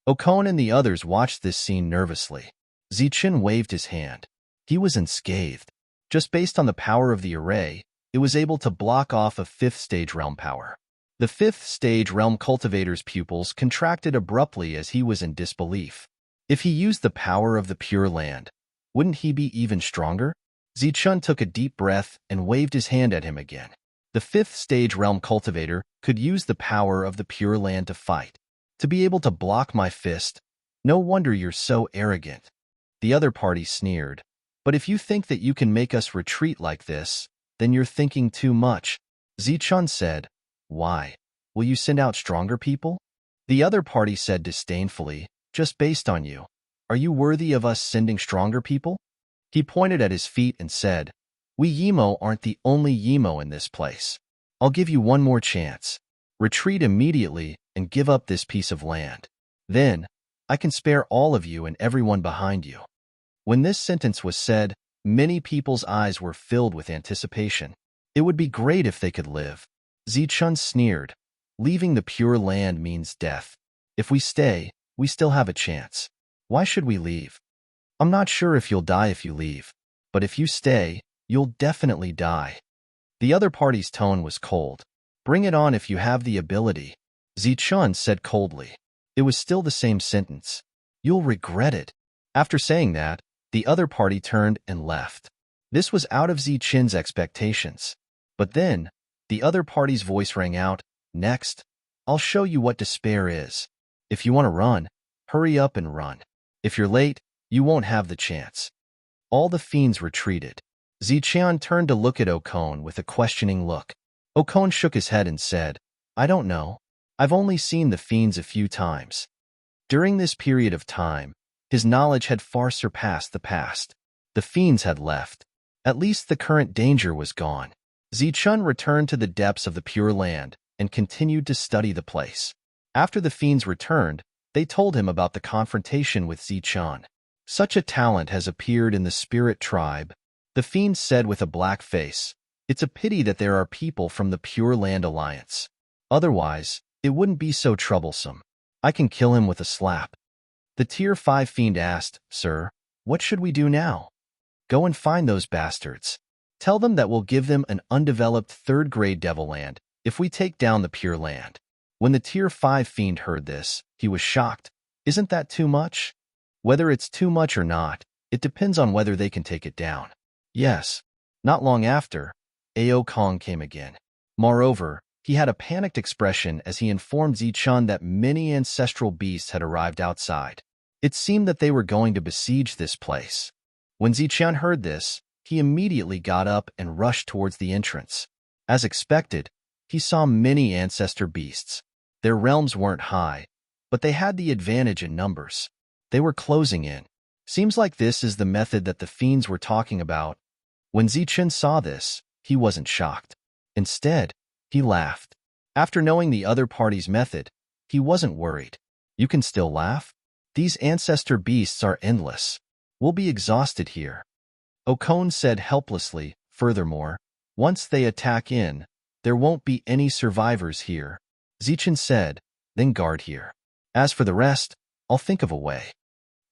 Okon and the others watched this scene nervously. Zichen waved his hand. He was unscathed. Just based on the power of the array, it was able to block off a 5th stage realm power. The 5th stage realm cultivator's pupils contracted abruptly as he was in disbelief. If he used the power of the Pure Land, wouldn't he be even stronger? Zichen took a deep breath and waved his hand at him again. The 5th stage realm cultivator could use the power of the Pure Land to fight. To be able to block my fist, no wonder you're so arrogant. The other party sneered. But if you think that you can make us retreat like this, then you're thinking too much. Zichen said, Why? Will you send out stronger people? The other party said disdainfully, Just based on you. Are you worthy of us sending stronger people? He pointed at his feet and said, We Yimo aren't the only Yimo in this place. I'll give you one more chance. Retreat immediately and give up this piece of land. Then, I can spare all of you and everyone behind you. When this sentence was said, many people's eyes were filled with anticipation. It would be great if they could live. Zichen sneered. Leaving the Pure Land means death. If we stay, we still have a chance. Why should we leave? I'm not sure if you'll die if you leave, but if you stay, you'll definitely die. The other party's tone was cold. Bring it on if you have the ability. Zichen said coldly. It was still the same sentence. You'll regret it. After saying that, the other party turned and left. This was out of Zichen's expectations. But then, the other party's voice rang out, Next, I'll show you what despair is. If you want to run, hurry up and run. If you're late, you won't have the chance. All the fiends retreated. Zichen turned to look at Okon with a questioning look. Okon shook his head and said, I don't know. I've only seen the fiends a few times. During this period of time, his knowledge had far surpassed the past. The fiends had left. At least the current danger was gone. Zichen returned to the depths of the Pure Land and continued to study the place. After the fiends returned, they told him about the confrontation with Zichen. Such a talent has appeared in the spirit tribe, the fiends said with a black face. It's a pity that there are people from the Pure Land Alliance. Otherwise, it wouldn't be so troublesome. I can kill him with a slap. The Tier 5 fiend asked, Sir, what should we do now? Go and find those bastards. Tell them that we'll give them an undeveloped 3rd-grade Devil Land if we take down the Pure Land. When the Tier 5 fiend heard this, he was shocked. Isn't that too much? Whether it's too much or not, it depends on whether they can take it down. Yes. Not long after, Ao Kong came again. Moreover, he had a panicked expression as he informed Zichen that many ancestral beasts had arrived outside. It seemed that they were going to besiege this place. When Zichen heard this, he immediately got up and rushed towards the entrance. As expected, he saw many ancestor beasts. Their realms weren't high, but they had the advantage in numbers. They were closing in. Seems like this is the method that the fiends were talking about. When Zichen saw this, he wasn't shocked. Instead, he laughed. After knowing the other party's method, he wasn't worried. You can still laugh? These ancestor beasts are endless. We'll be exhausted here. Okon said helplessly, furthermore, once they attack in, there won't be any survivors here. Zichen said, then guard here. As for the rest, I'll think of a way.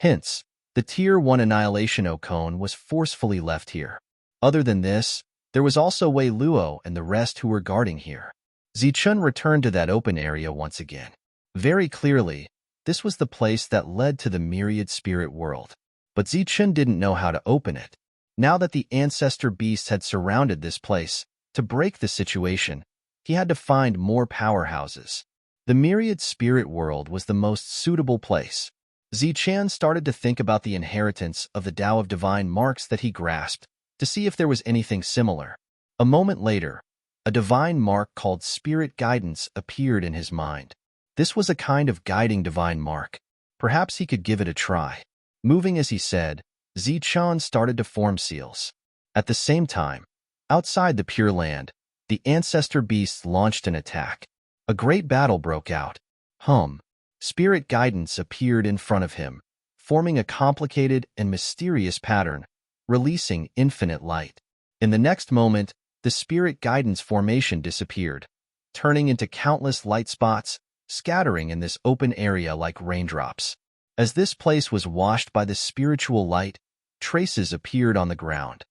Hence, the Tier 1 Annihilation Okon was forcefully left here. Other than this, there was also Wei Luo and the rest who were guarding here. Zichen returned to that open area once again. Very clearly, this was the place that led to the myriad spirit world. But Zichen didn't know how to open it. Now that the ancestor beasts had surrounded this place, to break the situation, he had to find more powerhouses. The myriad spirit world was the most suitable place. Zichen started to think about the inheritance of the Tao of divine marks that he grasped, to see if there was anything similar. A moment later, a divine mark called Spirit Guidance appeared in his mind. This was a kind of guiding divine mark. Perhaps he could give it a try. Moving as he said, Zichen started to form seals. At the same time, outside the Pure Land, the ancestor beasts launched an attack. A great battle broke out. Spirit Guidance appeared in front of him, forming a complicated and mysterious pattern, releasing infinite light. In the next moment, the spirit guidance formation disappeared, turning into countless light spots, scattering in this open area like raindrops. As this place was washed by the spiritual light, traces appeared on the ground.